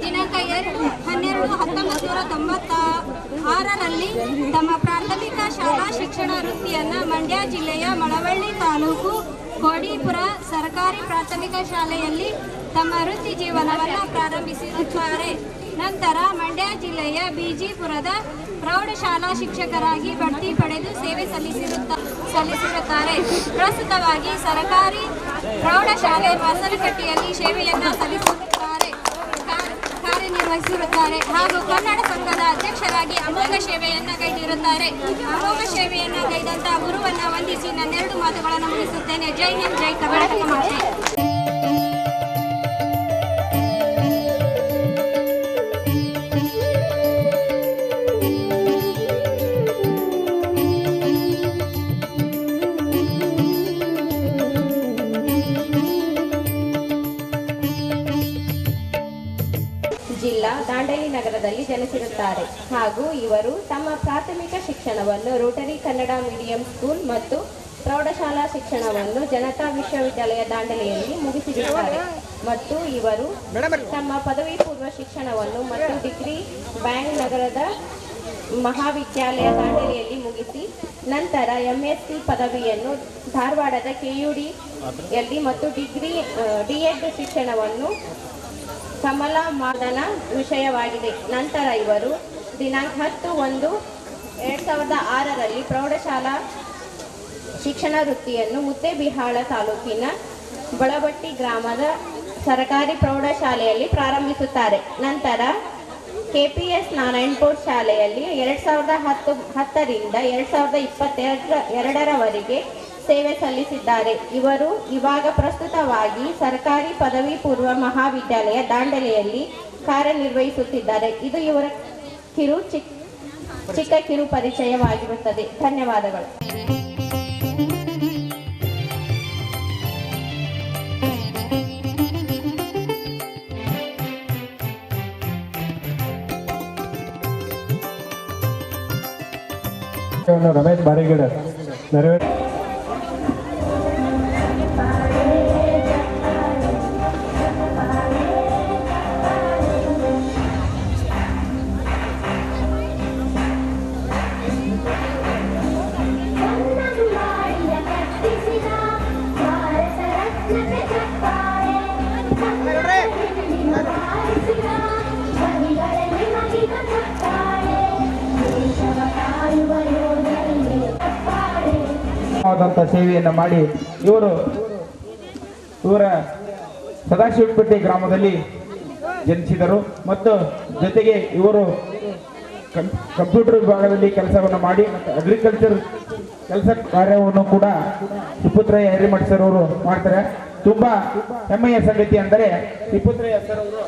ದಿನಾಂಕ 2/12/1996ರಲ್ಲಿ ತಮ್ಮ ಪ್ರಾಥಮಿಕ ಶಾಲಾ ಶಿಕ್ಷಣ ವೃತ್ತಿಯನ್ನು ಮಂಡ್ಯ ಜಿಲ್ಲೆಯ ಮಳವಳ್ಳಿ ತಾಲೂಕು ಕೋಡಿಪುರ ಸರ್ಕಾರಿ ಪ್ರಾಥಮಿಕ ಶಾಲೆಯಲ್ಲಿ ತಮ್ಮ ವೃತ್ತಿ ಜೀವನವನ್ನು ಪ್ರಾರಂಭಿಸಿರುತ್ತಾರೆ. ನಂತರ ಮಂಡ್ಯ ಜಿಲ್ಲೆಯ ಬಿಜಿಪುರದ ಪ್ರೌಢಶಾಲಾ ಶಿಕ್ಷಕರಾಗಿ ಬಡ್ತಿ ಪಡೆದು ಸೇವೆ ಸಲ್ಲಿಸಿರುತ್ತಾರೆ. ಪ್ರಸ್ತುತವಾಗಿ ಸರ್ಕಾರಿ ಪ್ರೌಢಶಾಲೆ ಮಸಲಕಟ್ಟಿಯಲ್ಲಿ ಸೇವೆಯನ್ನು ಕಾರ್ಯನಿರ್ವಹಿಸಿರುತ್ತಾರೆ ಹಾಗೂ ಕನ್ನಡ ಸಂಘದ ಅಧ್ಯಕ್ಷರಾಗಿ ಅಮೋಘ ಸೇವೆಯನ್ನು ಕೈದಿರುತ್ತಾರೆ. ಅಮೋಘ ಸೇವೆಯನ್ನು ಕೈದಂತ ಗುರುವನ್ನು ವಂದಿಸಿ ನನ್ನೆರಡು ಮಾತುಗಳನ್ನು ಮುಗಿಸುತ್ತೇನೆ. ಜೈ ಹಿಂದ್, ಜೈ ಕರ್ನಾಟಕ ಮಾತೆ. ಜಿಲ್ಲಾ ದಾಂಡೇಲಿ ನಗರದಲ್ಲಿ ಜನಿಸಿರುತ್ತಾರೆ ಹಾಗೂ ಇವರು ತಮ್ಮ ಪ್ರಾಥಮಿಕ ಶಿಕ್ಷಣವನ್ನು ರೋಟರಿ ಕನ್ನಡ ಮೀಡಿಯಂ ಸ್ಕೂಲ್ ಮತ್ತು ಪ್ರೌಢಶಾಲಾ ಶಿಕ್ಷಣವನ್ನು ಜನತಾ ವಿಶ್ವವಿದ್ಯಾಲಯ ದಾಂಡೇಲಿಯಲ್ಲಿ ಮುಗಿಸಿರುತ್ತಾರೆ ಮತ್ತು ಇವರು ತಮ್ಮ ಪದವಿ ಪೂರ್ವ ಶಿಕ್ಷಣವನ್ನು ಮತ್ತು ಡಿಗ್ರಿ ಬ್ಯಾಂಕ್ ನಗರದ ಮಹಾವಿದ್ಯಾಲಯ ದಾಂಡೇಲಿಯಲ್ಲಿ ಮುಗಿಸಿ ನಂತರ MSc ಪದವಿಯನ್ನು ಧಾರವಾಡದ KUD ಯಲ್ಲಿ ಮತ್ತು ಡಿಗ್ರಿ D.Ed ಶಿಕ್ಷಣವನ್ನು ಕಮಲಾ ಮಾದನ ವಿಷಯವಾಗಿದೆ. ನಂತರ ಇವರು ದಿನಾಂಕ 10/1/2006ರಲ್ಲಿ ಪ್ರೌಢಶಾಲಾ ಶಿಕ್ಷಣ ವೃತ್ತಿಯನ್ನು ಮುದ್ದೇಬಿಹಾಳ ತಾಲೂಕಿನ ಬಳಬಟ್ಟಿ ಗ್ರಾಮದ ಸರ್ಕಾರಿ ಪ್ರೌಢಶಾಲೆಯಲ್ಲಿ ಪ್ರಾರಂಭಿಸುತ್ತಾರೆ. ನಂತರ KPS ನಾರಾಯಣಪುರ ಶಾಲೆಯಲ್ಲಿ 2010ರಿಂದ 2022ರವರೆಗೆ ಸೇವೆ ಸಲ್ಲಿಸಿದ್ದಾರೆ. ಇವರು ಇವಾಗ ಪ್ರಸ್ತುತವಾಗಿ ಸರ್ಕಾರಿ ಪದವಿ ಪೂರ್ವ ಮಹಾವಿದ್ಯಾಲಯ ದಾಂಡೇಲಿಯಲ್ಲಿ ಕಾರ್ಯನಿರ್ವಹಿಸುತ್ತಿದ್ದಾರೆ. ಇದು ಇವರ ಚಿಕ್ಕ ಕಿರು ಪರಿಚಯವಾಗಿರುತ್ತದೆ. ಧನ್ಯವಾದಗಳು. ರಮೇಶ್ ಬಾರಿಗಿಡ ನೆರವೇರ ಸೇವೆಯನ್ನು ಮಾಡಿ ಇವರ ಸದಾಶಿವಪೇಟೆ ಗ್ರಾಮದಲ್ಲಿ ಜನಿಸಿದರು ಮತ್ತು ಜೊತೆಗೆ ಇವರು ಕಂಪ್ಯೂಟರ್ ವಿಭಾಗದಲ್ಲಿ ಕೆಲಸವನ್ನು ಮಾಡಿ ಮತ್ತು ಅಗ್ರಿಕಲ್ಚರ್ ಕೆಲಸ ಕಾರ್ಯವನ್ನು ಕೂಡ ತಿಪ್ಪುತ್ರಯ್ಯ ಹಿರೇಮಠ ಸರ್ ಅವರು ಮಾಡ್ತಾರೆ. ತುಂಬಾ ಹೆಮ್ಮೆಯ ಸಂಗತಿ ಅಂದರೆ ತಿಪ್ಪುತ್ರಯ್ಯ ಸರ್ ಅವರು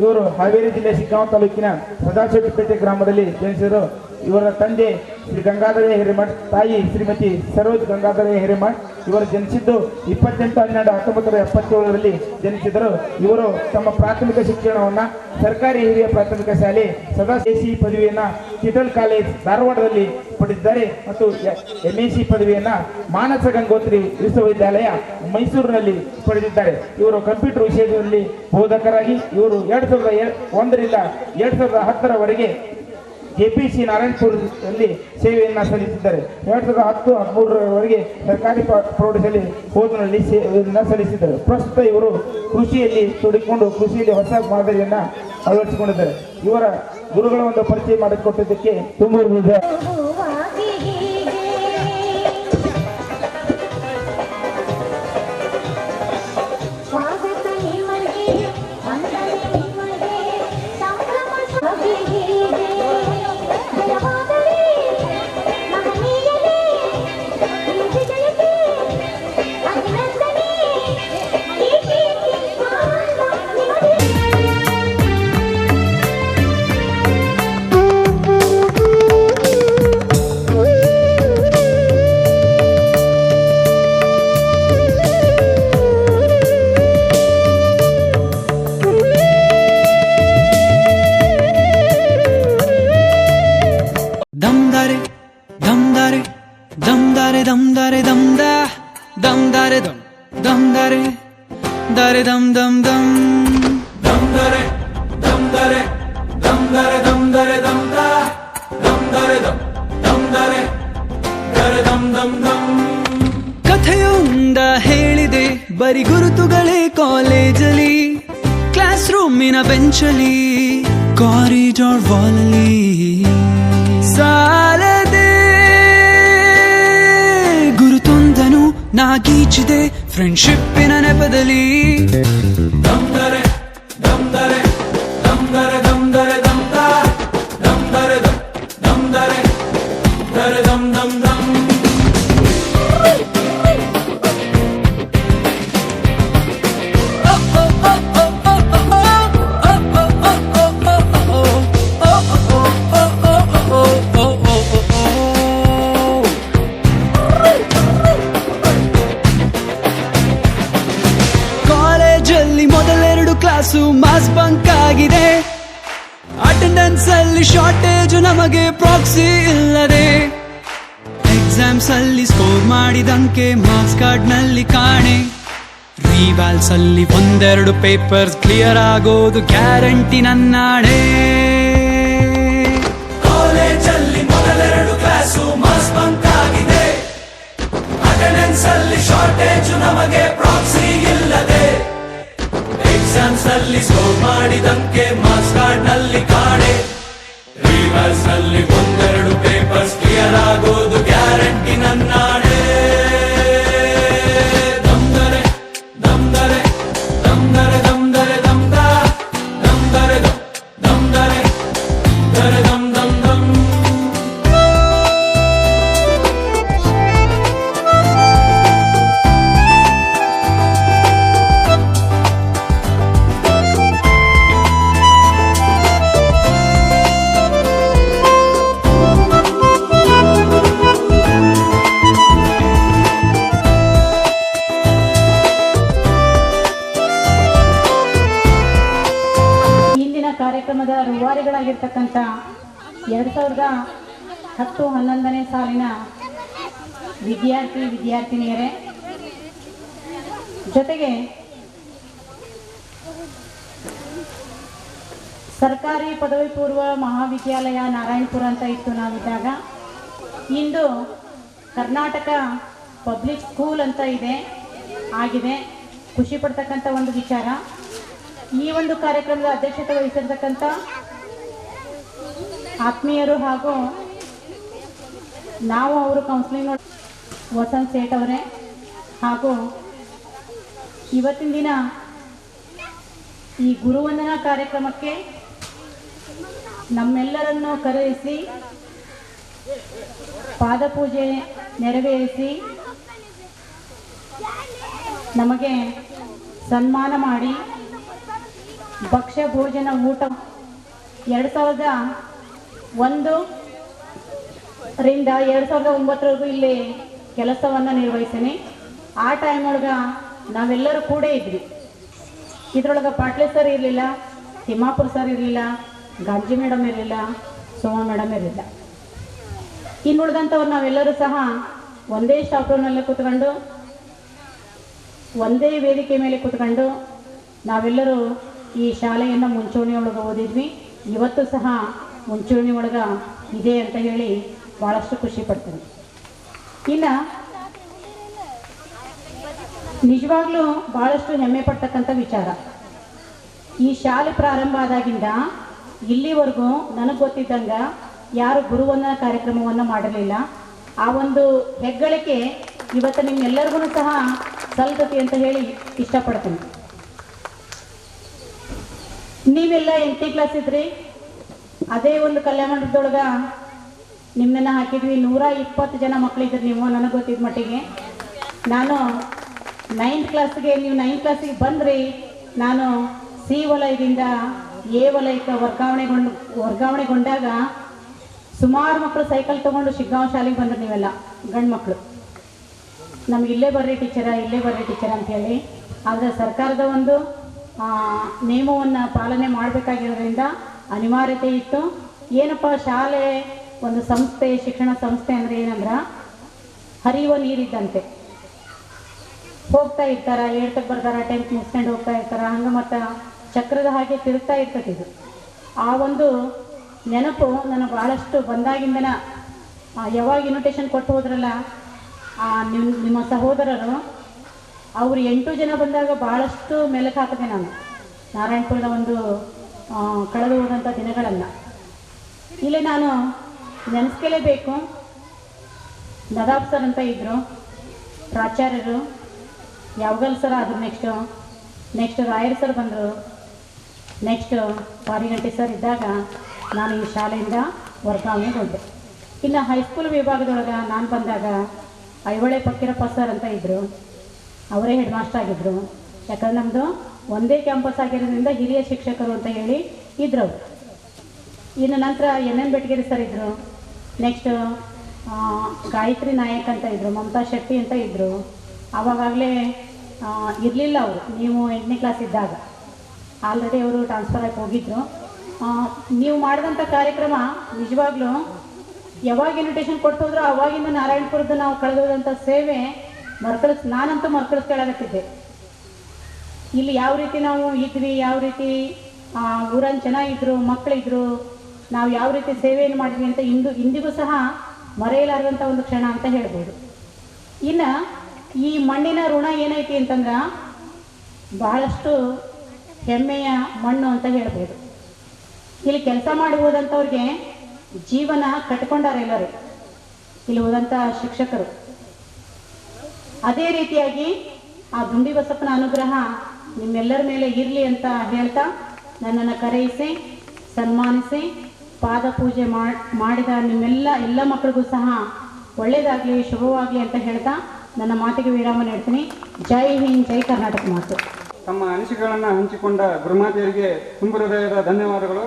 ಇವರು ಹಾವೇರಿ ಜಿಲ್ಲೆ ಶಿಗ್ಗಾಂವ ತಾಲೂಕಿನ ಸದಾಶಿವಪೇಟೆ ಗ್ರಾಮದಲ್ಲಿ ಜನಿಸಿದರು. ಇವರ ತಂದೆ ಶ್ರೀ ಗಂಗಾಧರಯ್ಯ ಹಿರೇಮಠ, ತಾಯಿ ಶ್ರೀಮತಿ ಸರೋಜ್ ಗಂಗಾಧರಯ್ಯ ಹಿರೇಮಠ. ಇವರು ಜನಿಸಿದ್ದು 28/12/1977ರಲ್ಲಿ ಜನಿಸಿದರು. ಇವರು ತಮ್ಮ ಪ್ರಾಥಮಿಕ ಶಿಕ್ಷಣವನ್ನು ಸರ್ಕಾರಿ ಹಿರಿಯ ಪ್ರಾಥಮಿಕ ಶಾಲೆ ಸದಾಶಿವ ಪದವಿಯನ್ನು ಟಿಟಲ್ ಕಾಲೇಜ್ ಧಾರವಾಡದಲ್ಲಿ ಪಡೆದಿದ್ದಾರೆ ಮತ್ತು MSc ಪದವಿಯನ್ನು ಮಾನಸ ಗಂಗೋತ್ರಿ ವಿಶ್ವವಿದ್ಯಾಲಯ ಮೈಸೂರಿನಲ್ಲಿ ಪಡೆದಿದ್ದಾರೆ. ಇವರು ಕಂಪ್ಯೂಟರ್ ವಿಷಯದಲ್ಲಿ ಬೋಧಕರಾಗಿ ಇವರು 2001ರಿಂದ 2010ರವರೆಗೆ KPC ನಾರಾಯಣಪುರದಲ್ಲಿ ಸೇವೆಯನ್ನು ಸಲ್ಲಿಸಿದ್ದಾರೆ. 2010-13ರವರೆಗೆ ಸರ್ಕಾರಿ ಪ್ರೌಢಶಾಲೆ ಬೋಧನಲ್ಲಿ ಸೇವೆಯನ್ನು ಸಲ್ಲಿಸಿದ್ದಾರೆ. ಪ್ರಸ್ತುತ ಇವರು ಕೃಷಿಯಲ್ಲಿ ತೊಡಗಿಕೊಂಡು ಕೃಷಿಯಲ್ಲಿ ಹೊಸ ಮಾದರಿಯನ್ನು ಅಳವಡಿಸಿಕೊಂಡಿದ್ದಾರೆ. ಇವರ ಗುರುಗಳ ಒಂದು ಪರಿಚಯ ಮಾಡಿಕೊಟ್ಟಿದ್ದಕ್ಕೆ ತುಂಬ ದಾರೆ ದಮ್ ದಮ್ ದಾರೆ ದಾರೆ ದಮ್ ದಮ್ ದಮ್ ದಮ್ ದಾರೆ ದಮ್ ದಾರೆ ದಮ್ ದಾರೆ ದಮ್ ದಾರೆ ದಮ್ ದಾ ದಮ್ ದಾರೆ ದಮ್ ದಾರೆ ದಾರೆ ದಮ್ ದಮ್ ದಮ್. ಕಥೆಯೊಂದ ಹೇಳಿದೆ ಬರಿ ಗುರುತುಗಳೇ ಕಾಲೇಜಲ್ಲಿ, ಕ್ಲಾಸ್ ರೂಮಿನ ಬೆಂಚಲ್ಲಿ, ಕಾರಿಡಾರ್ ವಾಲಲ್ಲಿ ಸಾಲದೆ ಗುರುತೊಂದನು ನಾಗೀಚಿದೆ ಫ್ರೆಂಡ್ಶಿಪ್ಪಿನ ನೆಪದಲ್ಲಿ. ದಮ್ ದರೆ ದಮ್ ದರೆ ದಮ್ ದರೆ ದಮ್ ದರೆ ದಮ್ ತಾ ದಮ್ ದರೆ ದಮ್ ದರೆ ದರೆ ದಮ್ ದಮ್ ದಮ್. ಕಾಲೇಜಲ್ಲಿ ಮೊದಲೆರಡು ಕ್ಲಾಸು ಮಾಸ್ ಬಂಕ್ ಆಗಿದೆ, ಅಟೆಂಡೆನ್ಸ್ ಅಲ್ಲಿ ಶಾರ್ಟೇಜ್ ನಮಗೆ ಪ್ರಾಕ್ಸಿ ಇಲ್ಲದೆ, ಎಕ್ಸಾಮ್ಸ್ ಅಲ್ಲಿ ಸ್ಕೋರ್ ಮಾಡಿದಂಕೆ ಮಾರ್ಕ್ಸ್ ಕಾರ್ಡ್ ನಲ್ಲಿ ಕಾಣೆ, ರಿವಾಲ್ಸ್ ಅಲ್ಲಿ ಒಂದೆರಡು ಪೇಪರ್ಸ್ ಕ್ಲಿಯರ್ ಆಗೋದು ಗ್ಯಾರಂಟಿ ನನ್ನಾಣೆ. ಕಾಲೇಜಲ್ಲಿ ಮೊದಲೆರಡು ಕ್ಲಾಸು ಮಾಸ್ ಬಂಕ್ ಆಗಿದೆ, ಅಟೆಂಡೆನ್ಸ್ ಅಲ್ಲಿ ಶಾರ್ಟೇಜ್ ನಮಗೆ ಪ್ರಾಕ್ಸಿ ಇಲ್ಲದೆ, ಎಕ್ಸಾಮ್ಸ್ ಅಲ್ಲಿ ಸ್ಕೋರ್ ಮಾಡಿದಂಕೆ ಮಾರ್ಕ್ಸ್ ಕಾರ್ಡ್ ನಲ್ಲಿ ಕಾಣೆ, ರಿವರ್ಸ್ ನಲ್ಲಿ ಒಂದೆರಡು ಪೇಪರ್ಸ್ ಕ್ಲಿಯರ್ ಆಗೋದು ಗ್ಯಾರಂಟಿ ನನ್ನಾಣೆ. ದಮ್ ದರೆ ದಮ್ ದರೆ ದಮ್ ದರೆ ದಮ್ ದರೆ ದಮ್ ದಾ ದಮ್ ದರೆ ದಮ್ ದರೆ ದರೆ ದಮ್ ದಮ್ ದಮ್. ಕಾರ್ಯಕ್ರಮದ ರೂವಾರಿಗಳಾಗಿರ್ತಕ್ಕಂಥ 2010-11ನೇ ಸಾಲಿನ ವಿದ್ಯಾರ್ಥಿನಿಯರೇ, ಜೊತೆಗೆ ಸರ್ಕಾರಿ ಪದವಿ ಪೂರ್ವ ಮಹಾವಿದ್ಯಾಲಯ ನಾರಾಯಣಪುರ ಅಂತ ಇತ್ತು ನಾವಿದ್ದಾಗ, ಇಂದು ಕರ್ನಾಟಕ ಪಬ್ಲಿಕ್ ಸ್ಕೂಲ್ ಅಂತ ಆಗಿದೆ. ಖುಷಿ ಪಡ್ತಕ್ಕಂಥ ಒಂದು ವಿಚಾರ. ಈ ಒಂದು ಕಾರ್ಯಕ್ರಮದ ಅಧ್ಯಕ್ಷತೆ ವಹಿಸಿರ್ತಕ್ಕಂಥ ಆತ್ಮೀಯರು ಹಾಗೂ ನಾವು ಅವರು ಕೌನ್ಸಿಲಿಂಗ್ ವಸಂತ್ ಸೇಠ್ ಅವರೇ, ಹಾಗೂ ಇವತ್ತಿನ ದಿನ ಈ ಗುರುವಂದನಾ ಕಾರ್ಯಕ್ರಮಕ್ಕೆ ನಮ್ಮೆಲ್ಲರನ್ನು ಕರೆಯಿಸಿ ಪಾದಪೂಜೆ ನೆರವೇರಿಸಿ ನಮಗೆ ಸನ್ಮಾನ ಮಾಡಿ ಭಕ್ಷ್ಯ ಭೋಜನ ಊಟ 2001ರಿಂದ 2009ವರೆಗೂ ಇಲ್ಲಿ ಕೆಲಸವನ್ನು ನಿರ್ವಹಿಸೀನಿ. ಆ ಟೈಮ್ ಒಳಗೆ ನಾವೆಲ್ಲರೂ ಕೂಡ ಇದ್ವಿ. ಇದ್ರೊಳಗೆ ಪಾಟ್ಲೆ ಸರ್ ಇರಲಿಲ್ಲ, ತಿಮ್ಮಾಪುರ ಸರ್ ಇರಲಿಲ್ಲ, ಗಾಂಜಿ ಮೇಡಮ್ ಇರಲಿಲ್ಲ, ಸೋಮ ಮೇಡಮ್ ಇರಲಿಲ್ಲ. ಇನ್ನುಳಿದಂಥವ್ರು ನಾವೆಲ್ಲರೂ ಸಹ ಒಂದೇ ಸ್ಟಾಫ್ ರೂಮ್ನಲ್ಲೇ ಕೂತ್ಕೊಂಡು ಒಂದೇ ವೇದಿಕೆ ಮೇಲೆ ಕೂತ್ಕೊಂಡು ನಾವೆಲ್ಲರೂ ಈ ಶಾಲೆಯನ್ನು ಮುಂಚೂಣಿಯೊಳಗೆ ಓದಿದ್ವಿ. ಇವತ್ತು ಸಹ ಮುಂಚೂಣಿ ಒಳಗೆ ಇದೆ ಅಂತ ಹೇಳಿ ಭಾಳಷ್ಟು ಖುಷಿ ಪಡ್ತೀನಿ. ಇನ್ನು ನಿಜವಾಗ್ಲೂ ಭಾಳಷ್ಟು ಹೆಮ್ಮೆ ಪಡ್ತಕ್ಕಂಥ ವಿಚಾರ, ಈ ಶಾಲೆ ಪ್ರಾರಂಭ ಆದಾಗಿಂದ ಇಲ್ಲಿವರೆಗೂ ನನಗೆ ಗೊತ್ತಿದ್ದಂಗೆ ಯಾರು ಗುರುವಂದನಾ ಕಾರ್ಯಕ್ರಮವನ್ನು ಮಾಡಿರಲಿಲ್ಲ. ಆ ಒಂದು ಹೆಗ್ಗಳಿಕೆ ಇವತ್ತು ನಿಮ್ಮೆಲ್ಲರಿಗೂ ಸಹ ಸಲ್ತತಿ ಅಂತ ಹೇಳಿ ಇಷ್ಟಪಡ್ತೀನಿ. ನೀವೆಲ್ಲ 8ನೇ ಕ್ಲಾಸ್ ಇದ್ರಿ, ಅದೇ ಒಂದು ಕಲ್ಯಾಣ ಮಂಟಪದೊಳಗೆ ನಿಮ್ಮನ್ನ ಹಾಕಿದ್ವಿ. 120 ಜನ ಮಕ್ಕಳಿದ್ರಿ ನೀವು, ನನಗೆ ಗೊತ್ತಿದ್ದ ಮಟ್ಟಿಗೆ. ನಾನು 9th ಕ್ಲಾಸ್ಗೆ, ನೀವು 9th ಕ್ಲಾಸಿಗೆ ಬಂದ್ರಿ, ನಾನು ಸಿ ವಲಯದಿಂದ ಎ ವಲಯಕ್ಕೆ ವರ್ಗಾವಣೆಗೊಂಡಾಗ ಸುಮಾರು ಮಕ್ಕಳು ಸೈಕಲ್ ತೊಗೊಂಡು ಶಿಗ್ಗಾಂವ್ ಶಾಲೆಗೆ ಬಂದ್ರು. ನೀವೆಲ್ಲ ಗಂಡು ಮಕ್ಕಳು ನಮ್ಗೆ ಇಲ್ಲೇ ಬರ್ರಿ ಟೀಚರ ಅಂತ ಹೇಳಿ. ಆದರೆ ಸರ್ಕಾರದ ಒಂದು ನಿಯಮವನ್ನು ಪಾಲನೆ ಮಾಡಬೇಕಾಗಿರೋದ್ರಿಂದ ಅನಿವಾರ್ಯತೆ ಇತ್ತು. ಏನಪ್ಪ ಶಾಲೆ ಒಂದು ಸಂಸ್ಥೆ, ಶಿಕ್ಷಣ ಸಂಸ್ಥೆ ಅಂದರೆ ಏನಂದ್ರೆ ಹರಿಯುವ ನೀರಿದ್ದಂತೆ. ಹೋಗ್ತಾ ಇರ್ತಾರ, 8ಕ್ಕೆ ಬರ್ತಾರ, 10th ಮುಗಿಸ್ಕೊಂಡು ಹೋಗ್ತಾ ಇರ್ತಾರ. ಹಂಗೆ ಮತ್ತು ಚಕ್ರದ ಹಾಗೆ ತಿರುಗ್ತಾ ಇರ್ತೈತಿ ಇದು. ಆ ಒಂದು ನೆನಪು ನನಗೆ ಭಾಳಷ್ಟು ಬಂದಾಗಿಂದನ ಯಾವಾಗ ಇನ್ವಿಟೇಷನ್ ಕೊಟ್ಟು ಹೋದ್ರಲ್ಲ ನಿಮ್ಮ ಸಹೋದರರು, ಅವರು 8 ಜನ ಬಂದಾಗ ಭಾಳಷ್ಟು ಮೆಲುಕು ಹಾಕಿದೆ ನಾನು ನಾರಾಯಣಪುರದ ಒಂದು ಕಳೆದು ಹೋದಂಥ ದಿನಗಳನ್ನು. ಇಲ್ಲಿ ನಾನು ನೆನೆಸ್ಕೊಳ್ಳೇಬೇಕು. ನದಾಬ್ ಸರ್ ಅಂತ ಇದ್ದರು ಪ್ರಾಚಾರ್ಯರು, ಯಾವಗಲ್ ಸರ್ ಆದರು, ನೆಕ್ಸ್ಟ್ ರಾಯರ್ ಸರ್ ಬಂದರು, ನೆಕ್ಸ್ಟ್ ಪಾರಿಗಂಟಿ ಸರ್ ಇದ್ದಾಗ ನಾನು ಈ ಶಾಲೆಯಿಂದ ವರ್ಗಾವಣೆಗೆ ಹೋದೆ. ಇನ್ನು ಹೈಸ್ಕೂಲ್ ವಿಭಾಗದೊಳಗೆ ನಾನು ಬಂದಾಗ ಐಹೊಳೆ ಫಕೀರಪ್ಪ ಸರ್ ಅಂತ ಇದ್ದರು, ಅವರೇ ಹೆಡ್ ಮಾಸ್ಟರ್ ಆಗಿದ್ದರು. ಯಾಕಂದ್ರೆ ನಮ್ಮದು ಒಂದೇ ಕ್ಯಾಂಪಸ್ ಆಗಿರೋದ್ರಿಂದ ಹಿರಿಯ ಶಿಕ್ಷಕರು ಅಂತ ಹೇಳಿ ಇದ್ರು. ಇನ್ನು ನಂತರ NN ಬೆಟಗೇರಿ ಸರ್ ಇದ್ದರು, ನೆಕ್ಸ್ಟ್ ಗಾಯತ್ರಿ ನಾಯಕ್ ಅಂತ ಇದ್ದರು, ಮಮತಾ ಶೆಟ್ಟಿ ಅಂತ ಇದ್ದರು. ಆವಾಗಲೇ ಇರಲಿಲ್ಲ ಅವರು, ನೀವು 8ನೇ ಕ್ಲಾಸ್ ಇದ್ದಾಗ ಆಲ್ರೆಡಿ ಅವರು ಟ್ರಾನ್ಸ್ಫರ್ ಆಗಿ ಹೋಗಿದ್ದರು. ನೀವು ಮಾಡಿದಂಥ ಕಾರ್ಯಕ್ರಮ ನಿಜವಾಗ್ಲೂ ಯಾವಾಗ ಇನ್ವಿಟೇಷನ್ ಕೊಟ್ಟು ಹೋದ್ರೂ ಅವಾಗಿಂದ ನಾರಾಯಣಪುರದ್ದು ನಾವು ಕಳೆದೋದಂಥ ಸೇವೆ ನಾನಂತೂ ಮರ್ಕಳಿಸ್ಕೊಳ್ಳಾಗತ್ತಿದ್ದೆ. ಇಲ್ಲಿ ಯಾವ ರೀತಿ ನಾವು ಇದ್ವಿ, ಯಾವ ರೀತಿ ಊರನ್ನು ಚೆನ್ನಾಗಿದ್ರು, ಮಕ್ಕಳಿದ್ರು, ನಾವು ಯಾವ ರೀತಿ ಸೇವೆಯನ್ನು ಮಾಡಿದ್ವಿ ಅಂತ ಇಂದಿಗೂ ಸಹ ಮರೆಯಲಾರದಂಥ ಒಂದು ಕ್ಷಣ ಅಂತ ಹೇಳ್ಬೋದು. ಇನ್ನು ಈ ಮಣ್ಣಿನ ಋಣ ಏನೈತಿ ಅಂತಂದ್ರೆ ಬಹಳಷ್ಟು ಹೆಮ್ಮೆಯ ಮಣ್ಣು ಅಂತ ಹೇಳ್ಬೋದು. ಇಲ್ಲಿ ಕೆಲಸ ಮಾಡಿ ಹೋದಂಥವ್ರಿಗೆ ಜೀವನ ಕಟ್ಕೊಂಡಾರೆ ಎಲ್ಲರೂ, ಇಲ್ಲಿ ಹೋದಂಥ ಶಿಕ್ಷಕರು. ಅದೇ ರೀತಿಯಾಗಿ ಆ ದುಂಡಿ ಬಸಪ್ಪನ ಅನುಗ್ರಹ ನಿಮ್ಮೆಲ್ಲರ ಮೇಲೆ ಇರಲಿ ಅಂತ ಹೇಳ್ತಾ ನನ್ನನ್ನು ಕರೆಯಿಸಿ ಸನ್ಮಾನಿಸಿ ಪಾದ ಪೂಜೆ ಮಾಡಿದ ಎಲ್ಲ ಮಕ್ಕಳಿಗೂ ಸಹ ಒಳ್ಳೆಯದಾಗಲಿ, ಶುಭವಾಗಲಿ ಅಂತ ಹೇಳ್ತಾ ನನ್ನ ಮಾತಿಗೆ ವಿರಾಮ ನೀಡ್ತೀನಿ. ಜೈ ಹಿಂದ್, ಜೈ ಕರ್ನಾಟಕ ಮಾತು. ತಮ್ಮ ಅನಿಸಿಕೆಗಳನ್ನು ಹಂಚಿಕೊಂಡ ಗುರುಮಾತೆಯರಿಗೆ ತುಂಬ ಹೃದಯದ ಧನ್ಯವಾದಗಳು.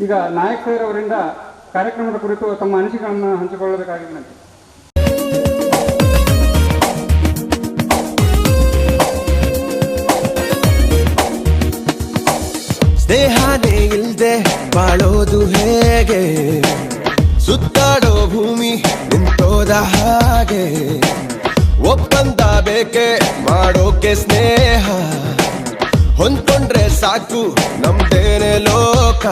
ಈಗ ನಾಯಕ್ ಸರ್ ಅವರಿಂದ ಕಾರ್ಯಕ್ರಮದ ಕುರಿತು ತಮ್ಮ ಅನಿಸಿಕೆಗಳನ್ನು ಹಂಚಿಕೊಳ್ಳಬೇಕಾಗಿದೆ. ಸ್ನೇಹನೇ ಇಲ್ದೆ ಬಾಳೋದು ಹೇಗೆ, ಸುತ್ತಾಡೋ ಭೂಮಿ ನಿಂತೋದ ಹಾಗೆ, ಒಪ್ಪಂದ ಬೇಕೆ ಮಾಡೋಕೆ ಸ್ನೇಹ, ಹೊಂದ್ಕೊಂಡ್ರೆ ಸಾಕು ನಮ್ದೇನೆ ಲೋಕ.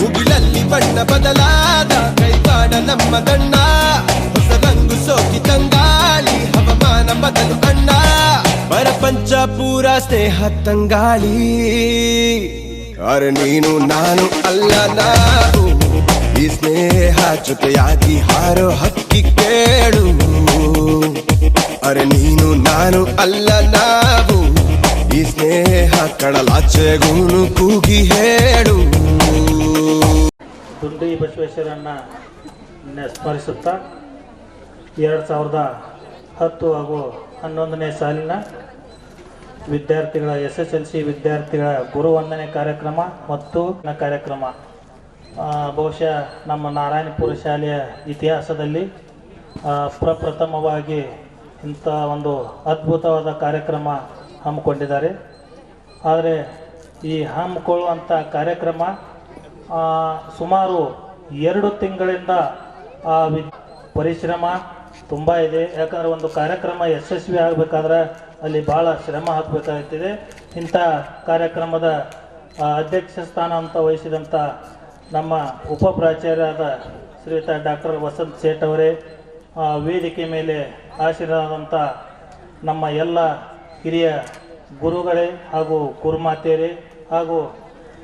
ಮುಗಿಲಲ್ಲಿ ಬಣ್ಣ ಬದಲಾದ ಕೈವಾಡ ನಮ್ಮ ಗಣ್ಣ, ಹೊಸ ರಂಗು ಸೋಕಿ ತಂಗಾಳಿ ಹವಾಮಾನ ಬದಲು ಅಣ್ಣ, ಪರಪಂಚ ಪೂರ ಸ್ನೇಹ ತಂಗಾಳಿ. ಅರೆ ನೀನು ನಾನು ಅಲ್ಲ ನಾವು, ಈ ಸ್ನೇಹ ಜೊತೆಯಾಗಿ ಹಾರೋ ಹಕ್ಕಿ ಕೇಳು. ಅರೆ ನೀನು ನಾನು ಅಲ್ಲ ನಾವು, ಈ ಸ್ನೇಹ ಕಡಲಾಚೆಗೂನು ಕೂಗಿ ಹೇಳು. ದುಂಡಿ ಬಸವೇಶ್ವರನ್ನ ಸ್ಮರಿಸುತ್ತಾ 2010 ಹಾಗೂ 11ನೇ ಸಾಲಿನ ವಿದ್ಯಾರ್ಥಿಗಳ SSLC ವಿದ್ಯಾರ್ಥಿಗಳ ಗುರುವಂದನೆ ಕಾರ್ಯಕ್ರಮ ಮತ್ತು ಕಾರ್ಯಕ್ರಮ ಬಹುಶಃ ನಮ್ಮ ನಾರಾಯಣಪುರ ಶಾಲೆಯ ಇತಿಹಾಸದಲ್ಲಿ ಪ್ರಪ್ರಥಮವಾಗಿ ಇಂಥ ಒಂದು ಅದ್ಭುತವಾದ ಕಾರ್ಯಕ್ರಮ ಹಮ್ಮಿಕೊಂಡಿದ್ದಾರೆ. ಆದರೆ ಈ ಹಮ್ಮಿಕೊಳ್ಳುವಂಥ ಕಾರ್ಯಕ್ರಮ ಸುಮಾರು 2 ತಿಂಗಳಿಂದ ಪರಿಶ್ರಮ ತುಂಬ ಇದೆ. ಯಾಕಂದರೆ ಒಂದು ಕಾರ್ಯಕ್ರಮ ಯಶಸ್ವಿ ಆಗಬೇಕಾದ್ರೆ ಅಲ್ಲಿ ಭಾಳ ಶ್ರಮ ಹಾಕಬೇಕಾಗ್ತಿದೆ. ಇಂಥ ಕಾರ್ಯಕ್ರಮದ ಅಧ್ಯಕ್ಷ ಸ್ಥಾನ ಅಂತ ವಹಿಸಿದಂಥ ನಮ್ಮ ಉಪ ಪ್ರಾಚಾರ್ಯರಾದ ಶ್ರೀಯುತ ಡಾಕ್ಟರ್ ವಸಂತ್ ಸೇಠ್ ಅವರೇ, ವೇದಿಕೆ ಮೇಲೆ ಆಶೀರ್ವಾದಂಥ ನಮ್ಮ ಎಲ್ಲ ಹಿರಿಯ ಗುರುಗಳೇ ಹಾಗೂ ಗುರುಮಾತೆಯರೇ, ಹಾಗೂ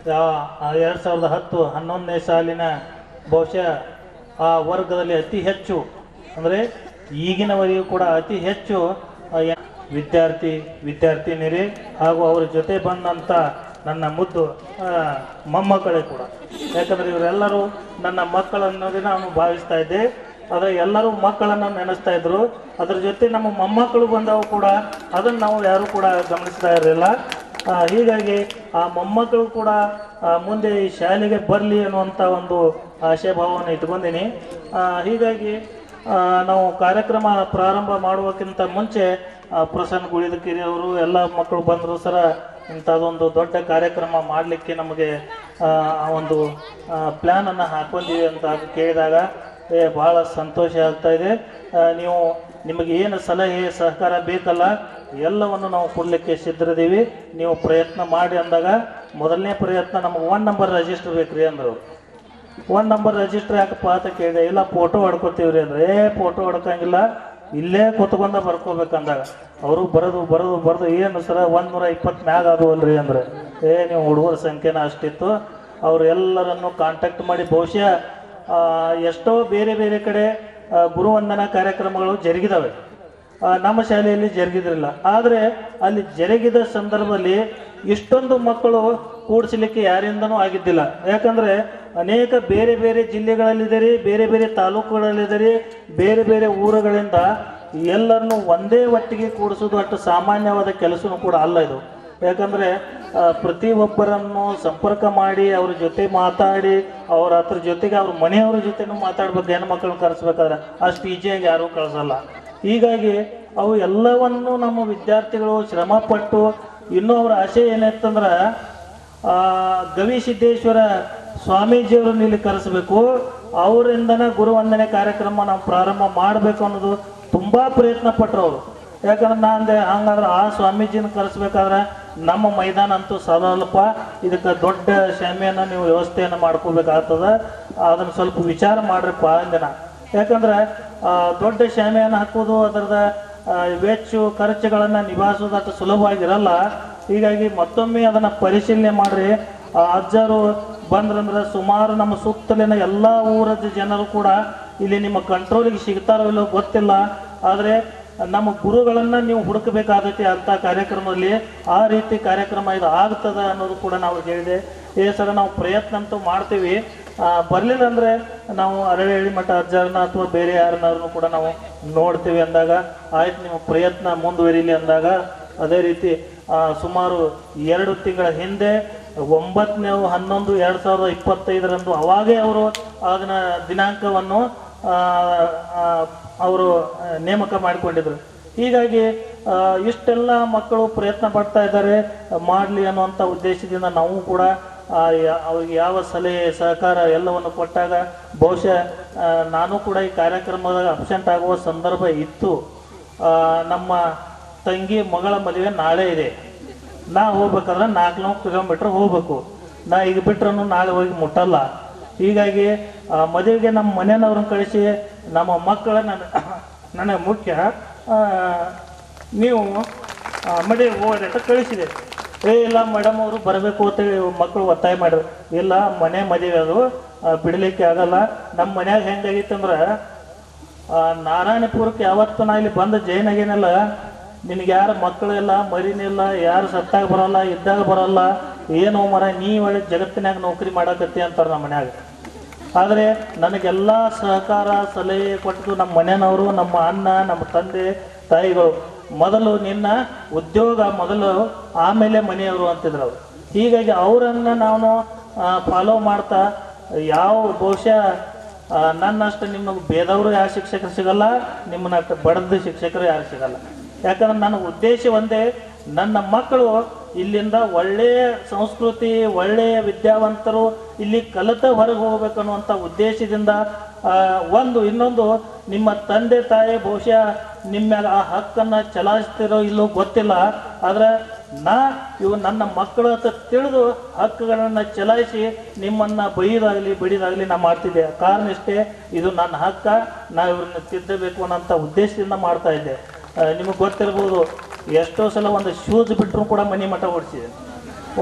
2010-11ನೇ ಸಾಲಿನ ಬಹುಶಃ ಆ ವರ್ಗದಲ್ಲಿ ಅತಿ ಹೆಚ್ಚು ಅಂದರೆ ಈಗಿನವರೆಗೂ ಕೂಡ ಅತಿ ಹೆಚ್ಚು ವಿದ್ಯಾರ್ಥಿನಿಯರೇ ಹಾಗೂ ಅವರ ಜೊತೆ ಬಂದಂಥ ನನ್ನ ಮುದ್ದು ಮೊಮ್ಮಕ್ಕಳೇ ಕೂಡ. ಯಾಕಂದರೆ ಇವರೆಲ್ಲರೂ ನನ್ನ ಮಕ್ಕಳನ್ನೋದೇ ನಾನು ಭಾವಿಸ್ತಾ ಇದ್ದೆ. ಆದರೆ ಎಲ್ಲರೂ ಮಕ್ಕಳನ್ನು ನೆನೆಸ್ತಾ ಇದ್ರು. ಅದ್ರ ಜೊತೆ ನಮ್ಮ ಮೊಮ್ಮಕ್ಕಳು ಬಂದವು ಕೂಡ, ಅದನ್ನು ನಾವು ಯಾರೂ ಕೂಡ ಗಮನಿಸ್ತಾ ಇರಲಿಲ್ಲ. ಹೀಗಾಗಿ ಆ ಮೊಮ್ಮಕ್ಕಳು ಕೂಡ ಮುಂದೆ ಈ ಶಾಲೆಗೆ ಬರಲಿ ಅನ್ನುವಂಥ ಒಂದು ಆಶಯಭಾವವನ್ನು ಇಟ್ಕೊಂಡಿನಿ. ಹೀಗಾಗಿ ನಾವು ಕಾರ್ಯಕ್ರಮ ಪ್ರಾರಂಭ ಮಾಡುವಕ್ಕಿಂತ ಮುಂಚೆ ಪ್ರಸನ್ನ ಗುಳಿದಕೆರೆ ಅವರು ಎಲ್ಲ ಮಕ್ಕಳು ಬಂದರು ಸರ ಇಂಥದ್ದೊಂದು ದೊಡ್ಡ ಕಾರ್ಯಕ್ರಮ ಮಾಡಲಿಕ್ಕೆ ನಮಗೆ ಒಂದು ಪ್ಲ್ಯಾನನ್ನು ಹಾಕ್ಕೊಂಡಿವಿ ಅಂತ ಕೇಳಿದಾಗ ಭಾಳ ಸಂತೋಷ ಆಗ್ತಾಯಿದೆ. ನಿಮಗೆ ಏನು ಸಲಹೆ ಸಹಕಾರ ಬೇಕಲ್ಲ ಎಲ್ಲವನ್ನು ನಾವು ಕೊಡಲಿಕ್ಕೆ ಸಿದ್ಧರಿದ್ದೀವಿ. ನೀವು ಪ್ರಯತ್ನ ಮಾಡಿ ಅಂದಾಗ ಮೊದಲನೇ ಪ್ರಯತ್ನ ನಮಗೆ 1 ನಂಬರ್ ರಿಜಿಸ್ಟರ್ ಬೇಕ್ರಿ ಅಂದರು. 1 ನಂಬರ್ ರಿಜಿಸ್ಟರ್ ಯಾಕಪ್ಪ ಅಂತ ಕೇಳಿದೆ. ಇಲ್ಲ ಫೋಟೋ ಹೊಡ್ಕೊತೀವ್ರಿ ಅಂದ್ರೆ, ಫೋಟೋ ಹೊಡ್ಕಂಗಿಲ್ಲ, ಇಲ್ಲೇ ಕೂತ್ಕೊಂಡ ಬರ್ಕೋಬೇಕಂದಾಗ ಅವರು ಬರೋದು ಏನು ಸರ 120 ಮ್ಯಾಗ ಆದವಲ್ರಿ ಅಂದ್ರೆ, ನೀವು ಹುಡುಗರ ಸಂಖ್ಯೆನ ಅಷ್ಟಿತ್ತು. ಅವರು ಎಲ್ಲರನ್ನು ಕಾಂಟ್ಯಾಕ್ಟ್ ಮಾಡಿ ಬಹುಶಃ ಎಷ್ಟೋ ಬೇರೆ ಬೇರೆ ಕಡೆ ಗುರುವಂದನಾ ಕಾರ್ಯಕ್ರಮಗಳು ಜರುಗಿದಾವೆ, ನಮ್ಮ ಶಾಲೆಯಲ್ಲಿ ಜರುಗಿದ್ರಿಲ್ಲ. ಆದರೆ ಅಲ್ಲಿ ಜರುಗಿದ ಸಂದರ್ಭದಲ್ಲಿ ಇಷ್ಟೊಂದು ಮಕ್ಕಳು ಕೂಡಿಸಲಿಕ್ಕೆ ಯಾರಿಂದನೂ ಆಗಿದ್ದಿಲ್ಲ. ಯಾಕಂದರೆ ಅನೇಕ ಬೇರೆ ಬೇರೆ ಜಿಲ್ಲೆಗಳಲ್ಲಿದ್ದೀರಿ, ಬೇರೆ ಬೇರೆ ತಾಲೂಕುಗಳಲ್ಲಿದ್ದೀರಿ, ಬೇರೆ ಬೇರೆ ಊರುಗಳಿಂದ ಎಲ್ಲರನ್ನೂ ಒಂದೇ ಒಟ್ಟಿಗೆ ಕೂಡಿಸೋದು ಅಷ್ಟು ಸಾಮಾನ್ಯವಾದ ಕೆಲಸನೂ ಕೂಡ ಅಲ್ಲ ಇದು. ಯಾಕಂದರೆ ಪ್ರತಿಯೊಬ್ಬರನ್ನು ಸಂಪರ್ಕ ಮಾಡಿ ಅವ್ರ ಜೊತೆ ಮಾತಾಡಿ ಅದ್ರ ಜೊತೆಗೆ ಅವ್ರ ಮನೆಯವ್ರ ಜೊತೆನೂ ಮಾತಾಡ್ಬೇಕು. ಹೆಣ್ಮಕ್ಳನ್ನ ಕರೆಸ್ಬೇಕಾದ್ರೆ ಅಷ್ಟು ಈಜಿಯಾಗಿ ಯಾರೂ ಕಳಿಸಲ್ಲ. ಹೀಗಾಗಿ ಅವು ಎಲ್ಲವನ್ನು ನಮ್ಮ ವಿದ್ಯಾರ್ಥಿಗಳು ಶ್ರಮಪಟ್ಟು, ಇನ್ನೂ ಅವರ ಆಸೆ ಏನಿತ್ತಂದ್ರೆ ಗವಿಸಿದ್ದೇಶ್ವರ ಸ್ವಾಮೀಜಿಯವ್ರನ್ನ ಇಲ್ಲಿ ಕರೆಸಬೇಕು, ಅವರಿಂದನೇ ಗುರುವಂದನೆ ಕಾರ್ಯಕ್ರಮ ನಾವು ಪ್ರಾರಂಭ ಮಾಡಬೇಕು ಅನ್ನೋದು ತುಂಬ ಪ್ರಯತ್ನ ಪಟ್ಟರು ಅವರು. ಯಾಕಂದ್ರೆ ನಾ ಅಂದೆ ಹಂಗಾದ್ರೆ ಆ ಸ್ವಾಮೀಜಿನ ಕರೆಸ್ಬೇಕಾದ್ರೆ ನಮ್ಮ ಮೈದಾನ ಅಂತೂ ಸಾಲಲ್ಲಪ್ಪ, ಇದಕ್ಕೆ ದೊಡ್ಡ ಶಾಮಿಯಾನ ನೀವು ವ್ಯವಸ್ಥೆಯನ್ನು ಮಾಡ್ಕೋಬೇಕಾಗ್ತದೆ, ಅದನ್ನು ಸ್ವಲ್ಪ ವಿಚಾರ ಮಾಡ್ರಿಪ್ಪ ಅಂದಿನ. ಯಾಕಂದ್ರೆ ದೊಡ್ಡ ಶಾಮಿಯಾನ ಹಾಕೋದು ಅದರದ ವೆಚ್ಚ ಖರ್ಚುಗಳನ್ನು ನಿಭಾಯಿಸೋದು ಅಷ್ಟು ಸುಲಭವಾಗಿರಲ್ಲ. ಹೀಗಾಗಿ ಮತ್ತೊಮ್ಮೆ ಅದನ್ನು ಪರಿಶೀಲನೆ ಮಾಡಿರಿ. ಅಜ್ಜರು ಬಂದ್ರಂದ್ರೆ ಸುಮಾರು ನಮ್ಮ ಸುತ್ತಲಿನ ಎಲ್ಲ ಊರದ ಜನರು ಕೂಡ ಇಲ್ಲಿ ನಿಮ್ಮ ಕಂಟ್ರೋಲಿಗೆ ಸಿಗ್ತಾರೋ ಇಲ್ಲೋ ಗೊತ್ತಿಲ್ಲ. ಆದರೆ ನಮ್ಮ ಗುರುಗಳನ್ನು ನೀವು ಹುಡುಕಬೇಕಾದೈತಿ ಅಂಥ ಕಾರ್ಯಕ್ರಮದಲ್ಲಿ. ಆ ರೀತಿ ಕಾರ್ಯಕ್ರಮ ಇದು ಆಗ್ತದೆ ಅನ್ನೋದು ಕೂಡ ನಾವು ಹೇಳಿದೆ. ಸರ ನಾವು ಪ್ರಯತ್ನ ಅಂತೂ ಮಾಡ್ತೀವಿ. ಬರಲಿಲ್ಲ ಅಂದರೆ ನಾವು ಅರಳಿ ಮಠ ಅಜ್ಜರನ್ನ ಅಥವಾ ಬೇರೆ ಯಾರನ್ನಾದ್ರೂ ಕೂಡ ನಾವು ನೋಡ್ತೀವಿ ಅಂದಾಗ ಆಯ್ತು, ನಿಮ್ಮ ಪ್ರಯತ್ನ ಮುಂದುವರಿಲಿ ಅಂದಾಗ ಅದೇ ರೀತಿ ಸುಮಾರು 2 ತಿಂಗಳ ಹಿಂದೆ 9/11/2025 ಅವಾಗೇ ಅವರು ಅದನ್ನ ದಿನಾಂಕವನ್ನು ಅವರು ನೇಮಕ ಮಾಡಿಕೊಂಡಿದ್ರು. ಹೀಗಾಗಿ ಇಷ್ಟೆಲ್ಲ ಮಕ್ಕಳು ಪ್ರಯತ್ನ ಪಡ್ತಾ ಇದ್ದಾರೆ, ಮಾಡಲಿ ಅನ್ನುವಂಥ ಉದ್ದೇಶದಿಂದ ನಾವು ಕೂಡ ಅವ್ರಿಗೆ ಯಾವ ಸಲಹೆ ಸಹಕಾರ ಎಲ್ಲವನ್ನು ಕೊಟ್ಟಾಗ ಬಹುಶಃ ನಾನು ಕೂಡ ಈ ಕಾರ್ಯಕ್ರಮದಾಗ ಅಬ್ಸೆಂಟ್ ಆಗುವ ಸಂದರ್ಭ ಇತ್ತು. ನಮ್ಮ ತಂಗಿ ಮಗಳ ಮದುವೆ ನಾಳೆ ಇದೆ. ನಾ ಹೋಗ್ಬೇಕಾದ್ರೆ 400 ಕಿಲೋಮೀಟ್ರ್ ಹೋಗ್ಬೇಕು. ನಾ ಈಗ ಬಿಟ್ರೂ ನಾಳೆ ಹೋಗಿ ಮುಟ್ಟಲ್ಲ. ಹೀಗಾಗಿ ಮದುವೆಗೆ ನಮ್ಮ ಮನೆಯವ್ರನ್ನ ಕಳಿಸಿ ನಮ್ಮ ಮಕ್ಕಳ ನನಗೆ ಮುಖ್ಯ, ನೀವು ಮದುವೆಗೆ ಹೋಗೋದೆ ಅಂತ ಕಳಿಸಿದೆ. ಇಲ್ಲ ಮೇಡಮ್ ಅವರು ಬರಬೇಕು ಅಂತೇಳಿ ಮಕ್ಕಳು ಒತ್ತಾಯ ಮಾಡಿದ್ರು. ಇಲ್ಲ, ಮನೆ ಮದುವೆ ಅದು ಬಿಡಲಿಕ್ಕೆ ಆಗಲ್ಲ. ನಮ್ಮ ಮನ್ಯಾಗ ಹೆಂಗಾಗಿತ್ತಂದ್ರೆ ನಾರಾಯಣಪುರಕ್ಕೆ ಯಾವತ್ತು ನಾ ಇಲ್ಲಿ ಬಂದ ಜೈನಾಗೇನಲ್ಲ, ನಿನಗೆ ಯಾರು ಮಕ್ಕಳಿಲ್ಲ, ಮರಿನಿಲ್ಲ, ಯಾರು ಸತ್ತಾಗ ಬರೋಲ್ಲ, ಇದ್ದಾಗ ಬರೋಲ್ಲ, ಏನೋ ಮರ ನೀ ಒಳ್ಳೆ ಜಗತ್ತಿನಾಗ ನೌಕರಿ ಮಾಡಕತ್ತಿ ಅಂತಾರೆ ನಮ್ಮ ಮನ್ಯಾಗ. ಆದರೆ ನನಗೆಲ್ಲ ಸಹಕಾರ ಸಲಹೆ ಕೊಟ್ಟು ನಮ್ಮ ಮನೆಯವರು, ನಮ್ಮ ಅಣ್ಣ, ನಮ್ಮ ತಂದೆ ತಾಯಿಗಳು, ಮೊದಲು ನಿನ್ನ ಉದ್ಯೋಗ ಮೊದಲು, ಆಮೇಲೆ ಮನೆಯವರು ಅಂತಿದ್ರು ಅವರು. ಹೀಗಾಗಿ ಅವರನ್ನು ನಾನು ಫಾಲೋ ಮಾಡ್ತಾ ಬಹುಶಃ ನನ್ನಷ್ಟು ನಿಮಗೆ ಬೇದವರು ಯಾರು ಶಿಕ್ಷಕರು ಸಿಗಲ್ಲ, ನಿಮ್ಮನ್ನಷ್ಟು ಬಡದ ಶಿಕ್ಷಕರು ಯಾರು ಸಿಗಲ್ಲ. ಯಾಕಂದ್ರೆ ನನ್ನ ಉದ್ದೇಶ ಒಂದೇ, ನನ್ನ ಮಕ್ಕಳು ಇಲ್ಲಿಂದ ಒಳ್ಳೆಯ ಸಂಸ್ಕೃತಿ, ಒಳ್ಳೆಯ ವಿದ್ಯಾವಂತರು ಇಲ್ಲಿ ಕಲಿತ ಹೊರಗೆ ಹೋಗ್ಬೇಕನ್ನುವಂಥ ಉದ್ದೇಶದಿಂದ ಇನ್ನೊಂದು ನಿಮ್ಮ ತಂದೆ ತಾಯಿ ಬಹುಶಃ ನಿಮ್ಮ ಮೇಲೆ ಆ ಹಕ್ಕನ್ನು ಚಲಾಯಿಸ್ತಿರೋ ಇಲ್ಲೋ ಗೊತ್ತಿಲ್ಲ. ಆದರೆ ಇವು ನನ್ನ ಮಕ್ಕಳು ಅಂತ ತಿಳಿದು ಹಕ್ಕುಗಳನ್ನು ಚಲಾಯಿಸಿ ನಿಮ್ಮನ್ನು ಬಡಿದಾಗಲಿ ನಾ ಮಾಡ್ತಿದ್ದೆ. ಕಾರಣ ಇಷ್ಟೇ, ಇದು ನನ್ನ ಹಕ್ಕ, ನಾವು ಇವ್ರನ್ನ ತಿದ್ದಬೇಕು ಅನ್ನೋಂಥ ಉದ್ದೇಶದಿಂದ ಮಾಡ್ತಾ ಇದ್ದೆ. ನಿಮಗೆ ಗೊತ್ತಿರ್ಬೋದು, ಎಷ್ಟೋ ಸಲ ಒಂದು ಶೂಸ್ ಬಿಟ್ಟರು ಕೂಡ ಮನೆ ಮಠ ಓಡಿಸಿದೆ,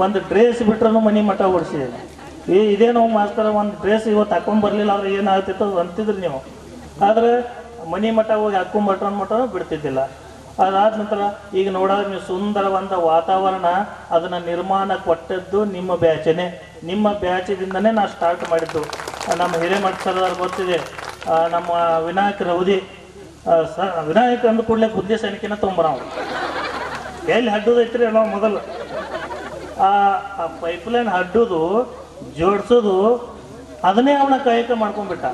ಒಂದು ಡ್ರೆಸ್ ಬಿಟ್ರೂ ಮನೆ ಮಠ ಓಡಿಸಿದೆ. ಇದೇನೋ ಮಾಸ್ತರ ಒಂದು ಡ್ರೆಸ್ ಇವತ್ತು ಹಾಕೊಂಬರ್ಲಿಲ್ಲ ಅಂದ್ರೆ ಏನಾಗ್ತಿತ್ತು ಅಂತಿದ್ರಿ ನೀವು. ಆದರೆ ಮನೆ ಮಠ ಹೋಗಿ ಹಾಕೊಂಬಟ್ರ ಬಿಡ್ತಿದ್ದಿಲ್ಲ. ಅದಾದ ನಂತರ ಈಗ ನೋಡೋದು ನೀವು ಸುಂದರವಾದ ವಾತಾವರಣ ಅದನ್ನು ನಿರ್ಮಾಣ ಕೊಟ್ಟದ್ದು ನಿಮ್ಮ ಬ್ಯಾಚನೇ. ನಿಮ್ಮ ಬ್ಯಾಚದಿಂದನೇ ನಾವು ಸ್ಟಾರ್ಟ್ ಮಾಡಿದ್ದು. ನಮ್ಮ ಹಿರೇಮಠ ಸರ್ದಾರ್ ಗೊತ್ತಿದೆ, ನಮ್ಮ ವಿನಾಯಕ ರೌದಿ ವಿನಾಯಕ ಅಂದ ಕೂಡಲೇ ಬುದ್ಧಿ ಸೈನಿಕನ ತೊಂಬರಾವ್ ಎಲ್ಲಿ ಹಡ್ಡೋದೈತ್ರಿ ನಾವು ಮೊದಲು ಆ ಪೈಪ್ಲೈನ್ ಹಡ್ಡೋದು ಜೋಡಿಸೋದು ಅದನ್ನೇ ಅವನ ಕಾಯಕ ಮಾಡ್ಕೊಂಡ್ಬಿಟ್ಟ.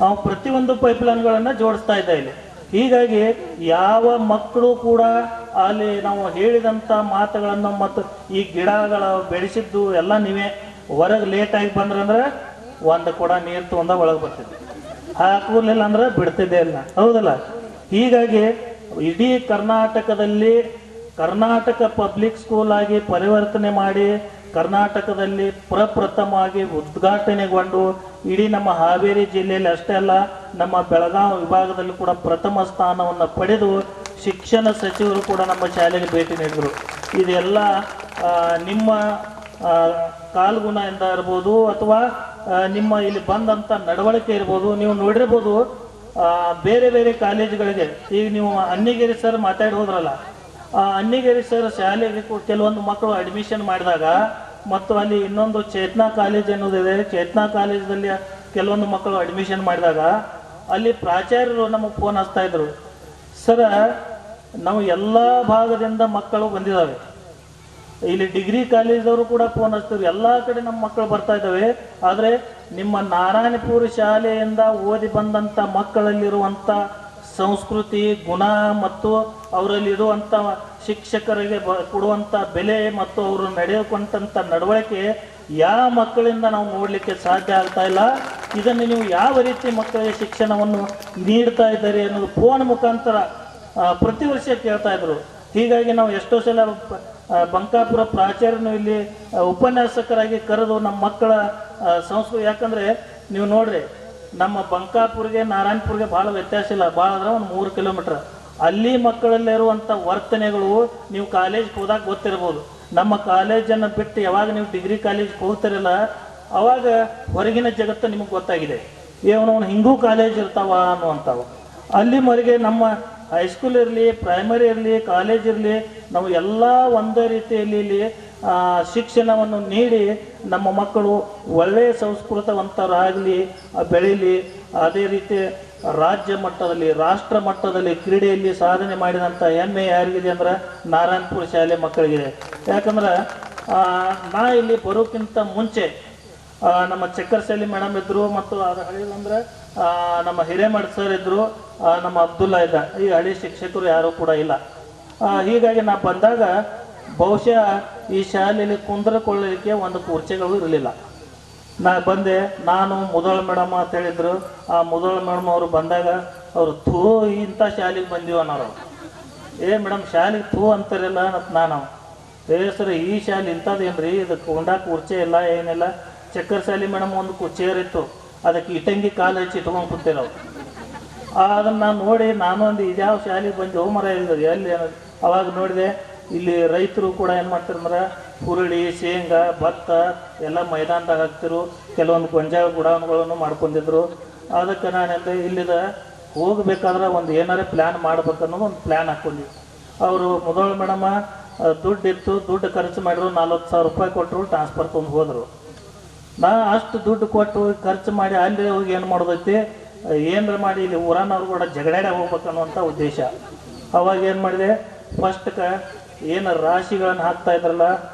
ನಾವು ಪ್ರತಿಯೊಂದು ಪೈಪ್ಲೈನ್ಗಳನ್ನು ಜೋಡಿಸ್ತಾ ಇದ್ದ ಇಲ್ಲಿ. ಹೀಗಾಗಿ ಯಾವ ಮಕ್ಕಳು ಕೂಡ ಅಲ್ಲಿ ನಾವು ಹೇಳಿದಂಥ ಮಾತುಗಳನ್ನು ಮತ್ತು ಈ ಗಿಡಗಳ ಬೆಳೆಸಿದ್ದು ಎಲ್ಲ ನೀವೇ. ಹೊರಗೆ ಲೇಟಾಗಿ ಬಂದ್ರಂದ್ರೆ ಒಂದು ಕೊಡ ನೀರು ತೊಗೊಂಡ ಒಳಗೆ ಬರ್ತಿದ್ದೆ, ಹಾಕಲಿಲ್ಲ ಅಂದ್ರೆ ಬಿಡ್ತಿದ್ದೆ ಇಲ್ಲ, ಹೌದಲ್ಲ? ಹೀಗಾಗಿ ಇಡೀ ಕರ್ನಾಟಕದಲ್ಲಿ ಕರ್ನಾಟಕ ಪಬ್ಲಿಕ್ ಸ್ಕೂಲ್ ಆಗಿ ಪರಿವರ್ತನೆ ಮಾಡಿ ಕರ್ನಾಟಕದಲ್ಲಿ ಪ್ರಪ್ರಥಮವಾಗಿ ಉದ್ಘಾಟನೆಗೊಂಡು ಇಡೀ ನಮ್ಮ ಹಾವೇರಿ ಜಿಲ್ಲೆಯಲ್ಲಿ ಅಷ್ಟೇ ಅಲ್ಲ ನಮ್ಮ ಬೆಳಗಾವಿ ವಿಭಾಗದಲ್ಲಿ ಕೂಡ ಪ್ರಥಮ ಸ್ಥಾನವನ್ನು ಪಡೆದು ಶಿಕ್ಷಣ ಸಚಿವರು ಕೂಡ ನಮ್ಮ ಶಾಲೆಗೆ ಭೇಟಿ ನೀಡಿದರು. ಇದೆಲ್ಲ ನಿಮ್ಮ ಕಾಲ್ಗುಣದಿಂದ ಇರ್ಬೋದು ಅಥವಾ ನಿಮ್ಮ ಇಲ್ಲಿ ಬಂದಂಥ ನಡವಳಿಕೆ ಇರ್ಬೋದು. ನೀವು ನೋಡಿರ್ಬೋದು ಬೇರೆ ಬೇರೆ ಕಾಲೇಜುಗಳಿಗೆ ಈಗ ನೀವು ಅನ್ನಿಗೇರಿ ಸರ್ ಮಾತಾಡಿ ಹೋದ್ರಲ್ಲ, ಅನ್ನಿಗೇರಿ ಸರ್ ಶಾಲೆಗೆ ಕೆಲವೊಂದು ಮಕ್ಕಳು ಅಡ್ಮಿಷನ್ ಮಾಡಿದಾಗ ಮತ್ತು ಅಲ್ಲಿ ಇನ್ನೊಂದು ಚೇತನಾ ಕಾಲೇಜ್ ಅನ್ನೋದಿದೆ, ಚೇತನಾ ಕಾಲೇಜಲ್ಲಿ ಕೆಲವೊಂದು ಮಕ್ಕಳು ಅಡ್ಮಿಷನ್ ಮಾಡಿದಾಗ ಅಲ್ಲಿ ಪ್ರಾಚಾರ್ಯರು ನಮಗೆ ಫೋನ್ ಹಚ್ತಾ ಇದ್ರು, ಸರ ನಾವು ಎಲ್ಲ ಭಾಗದಿಂದ ಮಕ್ಕಳು ಬಂದಿದ್ದಾವೆ, ಇಲ್ಲಿ ಡಿಗ್ರಿ ಕಾಲೇಜದವರು ಕೂಡ ಫೋನ್ ಹಚ್ತಿದ್ರು, ಎಲ್ಲ ಕಡೆ ನಮ್ಮ ಮಕ್ಕಳು ಬರ್ತಾ ಇದ್ದಾವೆ, ಆದರೆ ನಿಮ್ಮ ನಾರಾಯಣಪುರ ಶಾಲೆಯಿಂದ ಓದಿ ಬಂದಂಥ ಮಕ್ಕಳಲ್ಲಿರುವಂಥ ಸಂಸ್ಕೃತಿ ಗುಣ ಮತ್ತು ಅವರಲ್ಲಿರುವಂಥ ಶಿಕ್ಷಕರಿಗೆ ಕೊಡುವಂಥ ಬೆಲೆ ಮತ್ತು ಅವರು ನಡೆದುಕೊಂಡಂಥ ನಡವಳಿಕೆ ಯಾವ ಮಕ್ಕಳಿಂದ ನಾವು ನೋಡಲಿಕ್ಕೆ ಸಾಧ್ಯ ಆಗ್ತಾ ಇಲ್ಲ. ಇದನ್ನು ನೀವು ಯಾವ ರೀತಿ ಮಕ್ಕಳಿಗೆ ಶಿಕ್ಷಣವನ್ನು ನೀಡ್ತಾ ಇದ್ದಾರೆ ಅನ್ನೋದು ಫೋನ್ ಮುಖಾಂತರ ಪ್ರತಿ ವರ್ಷ ಕೇಳ್ತಾ ಇದ್ರು. ಹೀಗಾಗಿ ನಾವು ಎಷ್ಟೋ ಸಲ ಬಂಕಾಪುರ ಪ್ರಾಚಾರ್ಯನು ಇಲ್ಲಿ ಉಪನ್ಯಾಸಕರಾಗಿ ಕರೆದು ನಮ್ಮ ಮಕ್ಕಳ ಸಂಸ್ಕೃತಿ, ಯಾಕಂದರೆ ನೀವು ನೋಡ್ರಿ ನಮ್ಮ ಬಂಕಾಪುರ್ಗೆ ನಾರಾಯಣಪುರ್ಗೆ ಭಾಳ ವ್ಯತ್ಯಾಸ ಇಲ್ಲ, ಭಾಳ ಅಂದ್ರೆ ಒಂದು 3 ಕಿಲೋಮೀಟ್ರ್. ಅಲ್ಲಿ ಮಕ್ಕಳಲ್ಲಿರುವಂಥ ವರ್ತನೆಗಳು ನೀವು ಕಾಲೇಜ್ಗೆ ಹೋದಾಗ ಗೊತ್ತಿರ್ಬೋದು. ನಮ್ಮ ಕಾಲೇಜನ್ನು ಬಿಟ್ಟು ಯಾವಾಗ ನೀವು ಡಿಗ್ರಿ ಕಾಲೇಜ್ಗೆ ಹೋಗ್ತಿರಲ್ಲ ಅವಾಗ ಹೊರಗಿನ ಜಗತ್ತು ನಿಮಗೆ ಗೊತ್ತಾಗಿದೆ, ಏನೋ ಹಿಂಗೂ ಕಾಲೇಜ್ ಇರ್ತಾವ ಅನ್ನುವಂಥವು. ಅಲ್ಲಿ ಮರೆಗೆ ನಮ್ಮ ಹೈಸ್ಕೂಲ್ ಇರಲಿ, ಪ್ರೈಮರಿ ಇರಲಿ, ಕಾಲೇಜ್ ಇರಲಿ, ನಾವು ಎಲ್ಲ ಒಂದೇ ರೀತಿಯಲ್ಲಿ ಇಲ್ಲಿ ಶಿಕ್ಷಣವನ್ನು ನೀಡಿ ನಮ್ಮ ಮಕ್ಕಳು ಒಳ್ಳೆಯ ಸಂಸ್ಕೃತವಂತರಾಗಲಿ, ಬೆಳೀಲಿ. ಅದೇ ರೀತಿ ರಾಜ್ಯ ಮಟ್ಟದಲ್ಲಿ, ರಾಷ್ಟ್ರ ಮಟ್ಟದಲ್ಲಿ ಕ್ರೀಡೆಯಲ್ಲಿ ಸಾಧನೆ ಮಾಡಿದಂಥ ಹೆಮ್ಮೆ ಯಾರಿಗಿದೆ ಅಂದ್ರೆ ನಾರಾಯಣಪುರ ಶಾಲೆ ಮಕ್ಕಳಿಗಿದೆ. ಯಾಕಂದ್ರೆ ನಾ ಇಲ್ಲಿ ಬರೋಕ್ಕಿಂತ ಮುಂಚೆ ನಮ್ಮ ಚಕ್ಕರಶಾಲಿ ಮೇಡಮ್ ಇದ್ದರು, ಮತ್ತು ಅದು ಹಳಿದಂದ್ರೆ ನಮ್ಮ ಹಿರೇಮಠ ಸರ್ ಇದ್ದರು, ನಮ್ಮ ಅಬ್ದುಲ್ಲಾ ಇದ್ದ. ಈ ಹಳಿ ಶಿಕ್ಷಕರು ಯಾರೂ ಕೂಡ ಇಲ್ಲ. ಹೀಗಾಗಿ ನಾ ಬಂದಾಗ ಬಹುಶಃ ಈ ಶಾಲೆಯಲ್ಲಿ ಕುಂದ್ರಕೊಳ್ಳಲಿಕ್ಕೆ ಒಂದು ಕುರ್ಚಿಗಳು ಇರಲಿಲ್ಲ. ನಾ ಬಂದೆ, ನಾನು ಮುದೋಳ ಮೇಡಮ್ ಅಂತ ಹೇಳಿದ್ರು. ಆ ಮುದೋಳ ಮೇಡಮ್ ಅವರು ಬಂದಾಗ ಅವರು ಥೂ ಇಂಥ ಶಾಲೆಗೆ ಬಂದೀವಿ ಅನ್ನೋರು. ಮೇಡಮ್ ಶಾಲೆಗೆ ಥೂ ಅಂತಾರಿಲ್ಲ ಅಂತ ನಾನು ಸರ್ ಈ ಶಾಲೆ ಇಂಥದ್ದೇನ್ರಿ, ಇದಕ್ಕೆ ಉಂಡಾಕ ಕುರ್ಚಿ ಇಲ್ಲ ಏನಿಲ್ಲ. ಚಕ್ಕರಶಾಲಿ ಮೇಡಮ್ ಒಂದು ಚೇರ್ ಇತ್ತು, ಅದಕ್ಕೆ ಇಟಂಗಿ ಕಾಲು ಹಚ್ಚಿ ಇಟ್ಕೊಂಡು ಕೂತಿರೋ. ಅದನ್ನು ನಾನು ನೋಡಿ ನಾನು ಒಂದು ಇದ್ಯಾವ ಶಾಲೆಗೆ ಬಂದು ಹೋಮರ ಇಲ್ಲದೆ ಎಲ್ಲಿ ಅವಾಗ ನೋಡಿದೆ. ಇಲ್ಲಿ ರೈತರು ಕೂಡ ಏನು ಮಾಡ್ತಾರಂದ್ರೆ ಹುರುಳಿ, ಶೇಂಗಾ, ಭತ್ತ ಎಲ್ಲ ಮೈದಾನದಾಗ ಹಾಕ್ತಿರು. ಕೆಲವೊಂದು ಗೊಂಜಾಳ ಗುಡಾವಣೆಗಳನ್ನು ಮಾಡ್ಕೊಂಡಿದ್ರು. ಅದಕ್ಕೆ ನಾನೆಂದ್ರೆ ಇಲ್ಲಿದ ಹೋಗಬೇಕಾದ್ರೆ ಒಂದು ಏನಾರೇ ಪ್ಲ್ಯಾನ್ ಮಾಡ್ಬೇಕನ್ನೋದು ಒಂದು ಪ್ಲ್ಯಾನ್ ಹಾಕ್ಕೊಂಡ್ವಿ. ಅವರು ಮುದೋಳ ಮೇಡಮ ದುಡ್ಡು ಇತ್ತು, ದುಡ್ಡು ಖರ್ಚು ಮಾಡಿದ್ರು, 40,000 ರೂಪಾಯಿ ಕೊಟ್ಟರು, ಟ್ರಾನ್ಸ್ಫರ್ ತೊಗೊಂಡು ಹೋದರು. ನಾ ಅಷ್ಟು ದುಡ್ಡು ಕೊಟ್ಟು ಖರ್ಚು ಮಾಡಿ ಅಲ್ಲಿ ಹೋಗಿ ಏನು ಮಾಡೋದೈತಿ, ಏನಾರ ಮಾಡಿ ಇಲ್ಲಿ ಊರನ್ನವ್ರು ಕೂಡ ಜಗಳಾಡಿ ಹೋಗ್ಬೇಕನ್ನುವಂಥ ಉದ್ದೇಶ. ಅವಾಗ ಏನು ಮಾಡಿದೆ, ಫಸ್ಟ್ಗೆ ಏನು ರಾಶಿಗಳನ್ನು ಹಾಕ್ತಾ ಇದ್ರಲ್ಲ,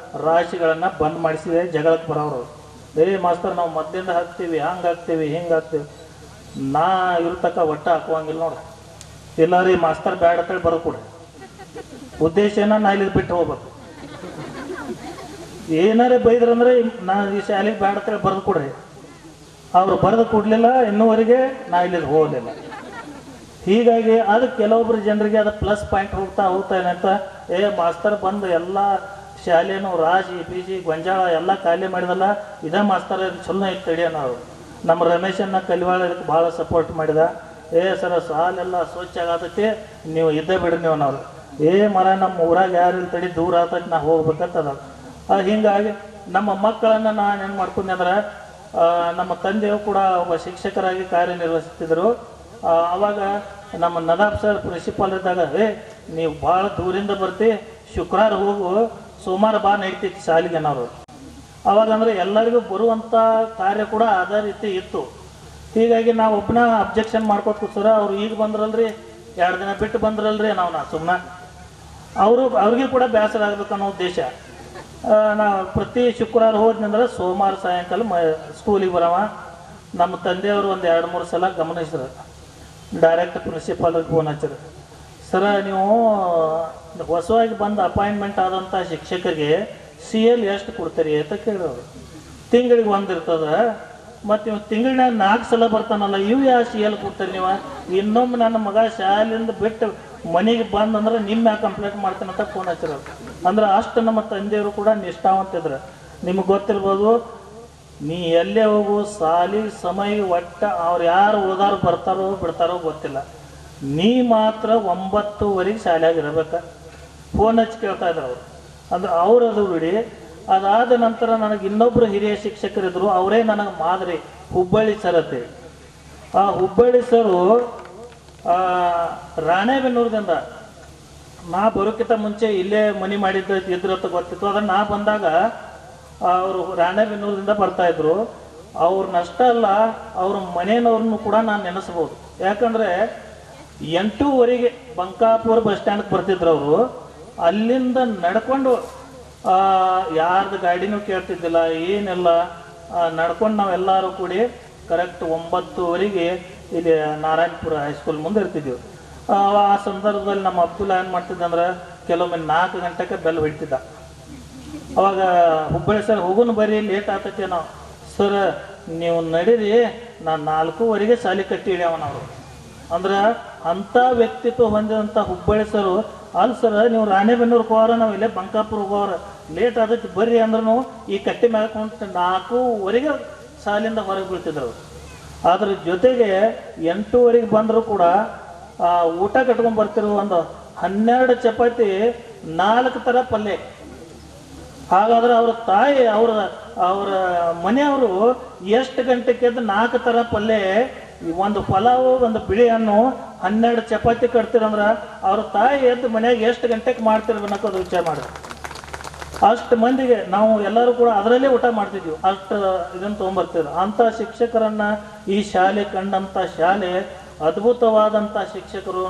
ರಾಶಿಗಳನ್ನು ಬಂದ್ ಮಾಡಿಸಿದೆ. ಜಗಳಕ್ಕೆ ಬರೋರು ಮಾಸ್ತರ್ ನಾವು ಮದ್ದಿಂದ ಹಾಕ್ತೀವಿ, ಹಂಗೆ ಹಾಕ್ತೀವಿ, ಹಿಂಗೆ ಹಾಕ್ತೀವಿ. ನಾ ಇರ್ತಕ್ಕ ಒಟ್ಟ ಹಾಕುವಂಗಿಲ್ಲ ನೋಡ್ರಿ. ಇಲ್ಲ ರೀ ಮಾಸ್ತರ್ ಬ್ಯಾಡ ಅಂತೇಳಿ ಬರೋ ಕೊಡ್ರಿ. ಉದ್ದೇಶನ ನಾ ಇಲ್ಲಿ ಬಿಟ್ಟು ಹೋಗ್ಬೇಕು. ಏನಾರೇ ಬೈದ್ರಂದ್ರೆ ನಾ ಈ ಶಾಲೆಗೆ ಬ್ಯಾಡ ಅಂತೇಳಿ ಬರೆದು ಕೊಡ್ರಿ. ಅವರು ಬರೆದು ಕೊಡಲಿಲ್ಲ, ಇನ್ನೂವರೆಗೆ ನಾ ಇಲ್ಲಿ ಹೋಗಲಿಲ್ಲ. ಹೀಗಾಗಿ ಅದು ಕೆಲವೊಬ್ಬರು ಜನರಿಗೆ ಅದು ಪ್ಲಸ್ ಪಾಯಿಂಟ್ ಹೋಗ್ತಾ ಏನಂತ ಮಾಸ್ತರ್ ಬಂದು ಎಲ್ಲ ಶಾಲೆನೂ ರಾಶಿ ಬೀಜಿ ಗೊಂಜಾಳ ಎಲ್ಲ ಖಾಲಿ ಮಾಡಿದಲ್ಲ, ಇದೇ ಮಾಸ್ತರ್ ಚಲೋ ಐತೆ ತಡಿ ಅನ್ನೋರು. ನಮ್ಮ ರಮೇಶನ್ನ ಕಲಿವಾಳ ಇದಕ್ಕೆ ಭಾಳ ಸಪೋರ್ಟ್ ಮಾಡಿದ. ಸರ ಸಾಲೆಲ್ಲ ಸ್ವಚ್ಛ ಆಗತೈತಿ, ನೀವು ಇದ್ದೇ ಬಿಡ್ರಿ ನೀವು ಅನ್ನೋರು. ಮರ ನಮ್ಮ ಊರಾಗ ಯಾರಿಲ್ಲ ತಡಿ, ದೂರ ಆಗ್ತೈತಿ, ನಾ ಹೋಗ್ಬೇಕಂತದ. ಹೀಗಾಗಿ ನಮ್ಮ ಮಕ್ಕಳನ್ನು ನಾನು ಏನು ಮಾಡ್ಕೊಂಡೆ ಅಂದ್ರೆ, ನಮ್ಮ ತಂದೆಯು ಕೂಡ ಒಬ್ಬ ಶಿಕ್ಷಕರಾಗಿ ಕಾರ್ಯನಿರ್ವಹಿಸ್ತಿದ್ರು. ಆವಾಗ ನಮ್ಮ ನದಾಬ್ ಸರ್ ಪ್ರಿನ್ಸಿಪಾಲ್ ಇದ್ದಾಗ ನೀವು ಭಾಳ ದೂರಿಂದ ಬರ್ತಿ, ಶುಕ್ರವಾರ ಹೋಗು, ಸೋಮವಾರ ಬಾ ನಡೀತೈತಿ ಶಾಲೆಗೆ ಅನ್ನೋರು. ಅವಾಗ ಅಂದರೆ ಎಲ್ಲರಿಗೂ ಬರುವಂಥ ಕಾರ್ಯ ಕೂಡ ಅದೇ ರೀತಿ ಇತ್ತು. ಹೀಗಾಗಿ ನಾವು ಒಬ್ಬನ ಅಬ್ಜೆಕ್ಷನ್ ಮಾಡ್ಕೊತ ಸರ ಅವ್ರು ಈಗ ಬಂದ್ರಲ್ರಿ, 2 ದಿನ ಬಿಟ್ಟು ಬಂದ್ರಲ್ರಿ, ನಾ ಸುಮ್ಮನೆ ಅವ್ರಿಗೂ ಕೂಡ ಬೇಸರ ಆಗ್ಬೇಕು ಅನ್ನೋ ಉದ್ದೇಶ. ನಾವು ಪ್ರತಿ ಶುಕ್ರವಾರ ಹೋದ್ನಂದ್ರೆ ಸೋಮವಾರ ಸಾಯಂಕಾಲ ಸ್ಕೂಲಿಗೆ ಬರವ. ನಮ್ಮ ತಂದೆಯವರು ಒಂದು 2-3 ಸಲ ಗಮನಿಸಿದ್ರು. ಡೈರೆಕ್ಟ್ ಪ್ರಿನ್ಸಿಪಾಲ್ಗೆ ಫೋನ್ ಹಚ್ಚಿದ್ರು, ಸರ ನೀವು ಹೊಸವಾಗಿ ಬಂದು ಅಪಾಯಿಂಟ್ಮೆಂಟ್ ಆದಂಥ ಶಿಕ್ಷಕರಿಗೆ CL ಎಷ್ಟು ಕೊಡ್ತೀರಿ ಅಂತ ಕೇಳಿದವರು. ತಿಂಗಳಿಗೆ 1 ಇರ್ತದೆ, ಮತ್ತು ನೀವು ತಿಂಗಳಿನಾಗ 4 ಸಲ ಬರ್ತಾನಲ್ಲ, ಇವು ಯಾವ CL ಕೊಡ್ತೀರಿ ನೀವು? ಇನ್ನೊಮ್ಮೆ ನನ್ನ ಮಗ ಶಾಲೆಯಿಂದ ಬಿಟ್ಟು ಮನೆಗೆ ಬಂದಂದ್ರೆ ನಿಮ್ಮ ಮ್ಯಾಗ ಕಂಪ್ಲೇಂಟ್ ಮಾಡ್ತೇನೆ ಅಂತ ಫೋನ್ ಹಚ್ಚಿರೋದು. ಅಂದ್ರೆ ಅಷ್ಟು ನಮ್ಮ ತಂದೆಯವರು ಕೂಡ ನಿಷ್ಠಾವಂತಿದ್ರು. ನಿಮಗೆ ಗೊತ್ತಿರ್ಬೋದು, ನೀ ಎಲ್ಲೇ ಹೋಗು ಸಾಲಿ ಸಮಯ ಒಟ್ಟ ಅವ್ರು ಯಾರು ಉಳಿದಾರು ಬರ್ತಾರೋ ಬಿಡ್ತಾರೋ ಗೊತ್ತಿಲ್ಲ, ನೀ ಮಾತ್ರ 9:30 ಶಾಲೆಯಾಗ ಇರಬೇಕ. ಫೋನ್ ಹಚ್ಚಿ ಕೇಳ್ತಾ ಇದ್ರು ಅವರು. ಅಂದ್ರೆ ಅವ್ರು ಅದು ಬಿಡಿ. ಅದಾದ ನಂತರ ನನಗೆ ಇನ್ನೊಬ್ಬರು ಹಿರಿಯ ಶಿಕ್ಷಕರಿದ್ರು, ಅವರೇ ನನಗೆ ಮಾದರಿ, ಹುಬ್ಬಳ್ಳಿ ಸರ್ ಅಂತೇಳಿ. ಆ ಹುಬ್ಬಳ್ಳಿ ಸರು ರಾಣೆಬೆನ್ನೂರದಿಂದ ನಾ ಬರೋಕ್ಕಿಂತ ಮುಂಚೆ ಇಲ್ಲೇ ಮನೆ ಮಾಡಿದ್ದು ಇದ್ರತ್ತ ಗೊತ್ತಿತ್ತು. ಅದನ್ನು ನಾ ಬಂದಾಗ ಅವರು ರಾಣೆಬೆನ್ನೂರದಿಂದ ಬರ್ತಾಯಿದ್ರು. ಅವ್ರನ್ನಷ್ಟೇ ಅಲ್ಲ, ಅವ್ರ ಮನೆಯವ್ರನ್ನು ಕೂಡ ನಾನು ನೆನೆಸ್ಬೋದು. ಯಾಕಂದರೆ 8:30 ಬಂಕಾಪುರ ಬಸ್ ಸ್ಟ್ಯಾಂಡ್ಗೆ ಬರ್ತಿದ್ರು ಅವರು. ಅಲ್ಲಿಂದ ನಡ್ಕೊಂಡು ಯಾರ್ದು ಗಾಡಿನೂ ಕೇಳ್ತಿದ್ದಿಲ್ಲ, ಏನಿಲ್ಲ, ನಡ್ಕೊಂಡು ನಾವೆಲ್ಲರೂ ಕೂಡಿ ಕರೆಕ್ಟ್ 9:30 ಇಲ್ಲಿ ನಾರಾಯಣಪುರ ಹೈಸ್ಕೂಲ್ ಮುಂದೆ ಇರ್ತಿದ್ವಿ. ಆ ಸಂದರ್ಭದಲ್ಲಿ ನಮ್ಮ ಅಬ್ದುಲ್ಲಾ ಏನು ಮಾಡ್ತಿದ್ದ ಅಂದ್ರೆ ಕೆಲವೊಮ್ಮೆ 4 ಗಂಟೆಗೆ ಬೆಲ್ ಹೊಡಿತಿದ್ದ. ಅವಾಗ ಹುಬ್ಬಳ್ಳಿ ಸರ್ ಹೋಗೋನು ಬರ್ರಿ, ಲೇಟ್ ಆಗ್ತೈತಿ ನಾವು. ಸರ್ ನೀವು ನಡೀರಿ, ನಾನು 4:15 ಶಾಲೆ ಕಟ್ಟಿ ಇಳಿಯವನವರು. ಅಂದ್ರೆ ಅಂಥ ವ್ಯಕ್ತಿತ್ವ ಹೊಂದಿದಂಥ ಹುಬ್ಬಳ್ಳಿ ಸರು, ಅಲ್ಲ ಸರ್ ನೀವು ರಾಣೆಬೆನ್ನೂರ್ಗೆ ಹೋಗೋರ, ನಾವು ಇಲ್ಲೇ ಬಂಕಾಪುರ ಹೋಗೋರ, ಲೇಟ್ ಆದೈತಿ ಬರ್ರಿ ಅಂದ್ರೂ ಈ ಕಟ್ಟಿ ಮ್ಯಾಗ ಕುಂತು 4:15 ಶಾಲೆಯಿಂದ ಹೊರಗೆ ಬೀಳ್ತಿದ್ರು. ಅದ್ರ ಜೊತೆಗೆ 8:30 ಬಂದರೂ ಕೂಡ ಊಟ ಕಟ್ಕೊಂಡು ಬರ್ತಿರೋ ಒಂದು 12 ಚಪಾತಿ 4 ಥರ ಪಲ್ಯ. ಹಾಗಾದ್ರೆ ಅವ್ರ ತಾಯಿ ಅವರ ಮನೆಯವರು ಎಷ್ಟು ಗಂಟೆಗೆ ಎದ್ದು 4 ಥರ ಪಲ್ಯ, ಒಂದು ಪಲಾವು, ಒಂದು ಬಿಳಿ ಹಣ್ಣು, 12 ಚಪಾತಿ ಕಟ್ತಿರಂದ್ರೆ ಅವ್ರ ತಾಯಿ ಎದ್ದು ಮನೆಯಾಗ ಎಷ್ಟು ಗಂಟೆಗೆ ಮಾಡ್ತಿರ್ಬೇಕನ್ನೋದು ವಿಚಾರ ಮಾಡಿ. ಅಷ್ಟು ಮಂದಿಗೆ ನಾವು ಎಲ್ಲರೂ ಕೂಡ ಅದರಲ್ಲೇ ಊಟ ಮಾಡ್ತಿದ್ವಿ. ಅಷ್ಟು ಇದನ್ನು ತೊಗೊಂಬರ್ತಿದ್ರು. ಅಂಥ ಶಿಕ್ಷಕರನ್ನು ಈ ಶಾಲೆ ಕಂಡಂಥ ಶಾಲೆ, ಅದ್ಭುತವಾದಂಥ ಶಿಕ್ಷಕರು.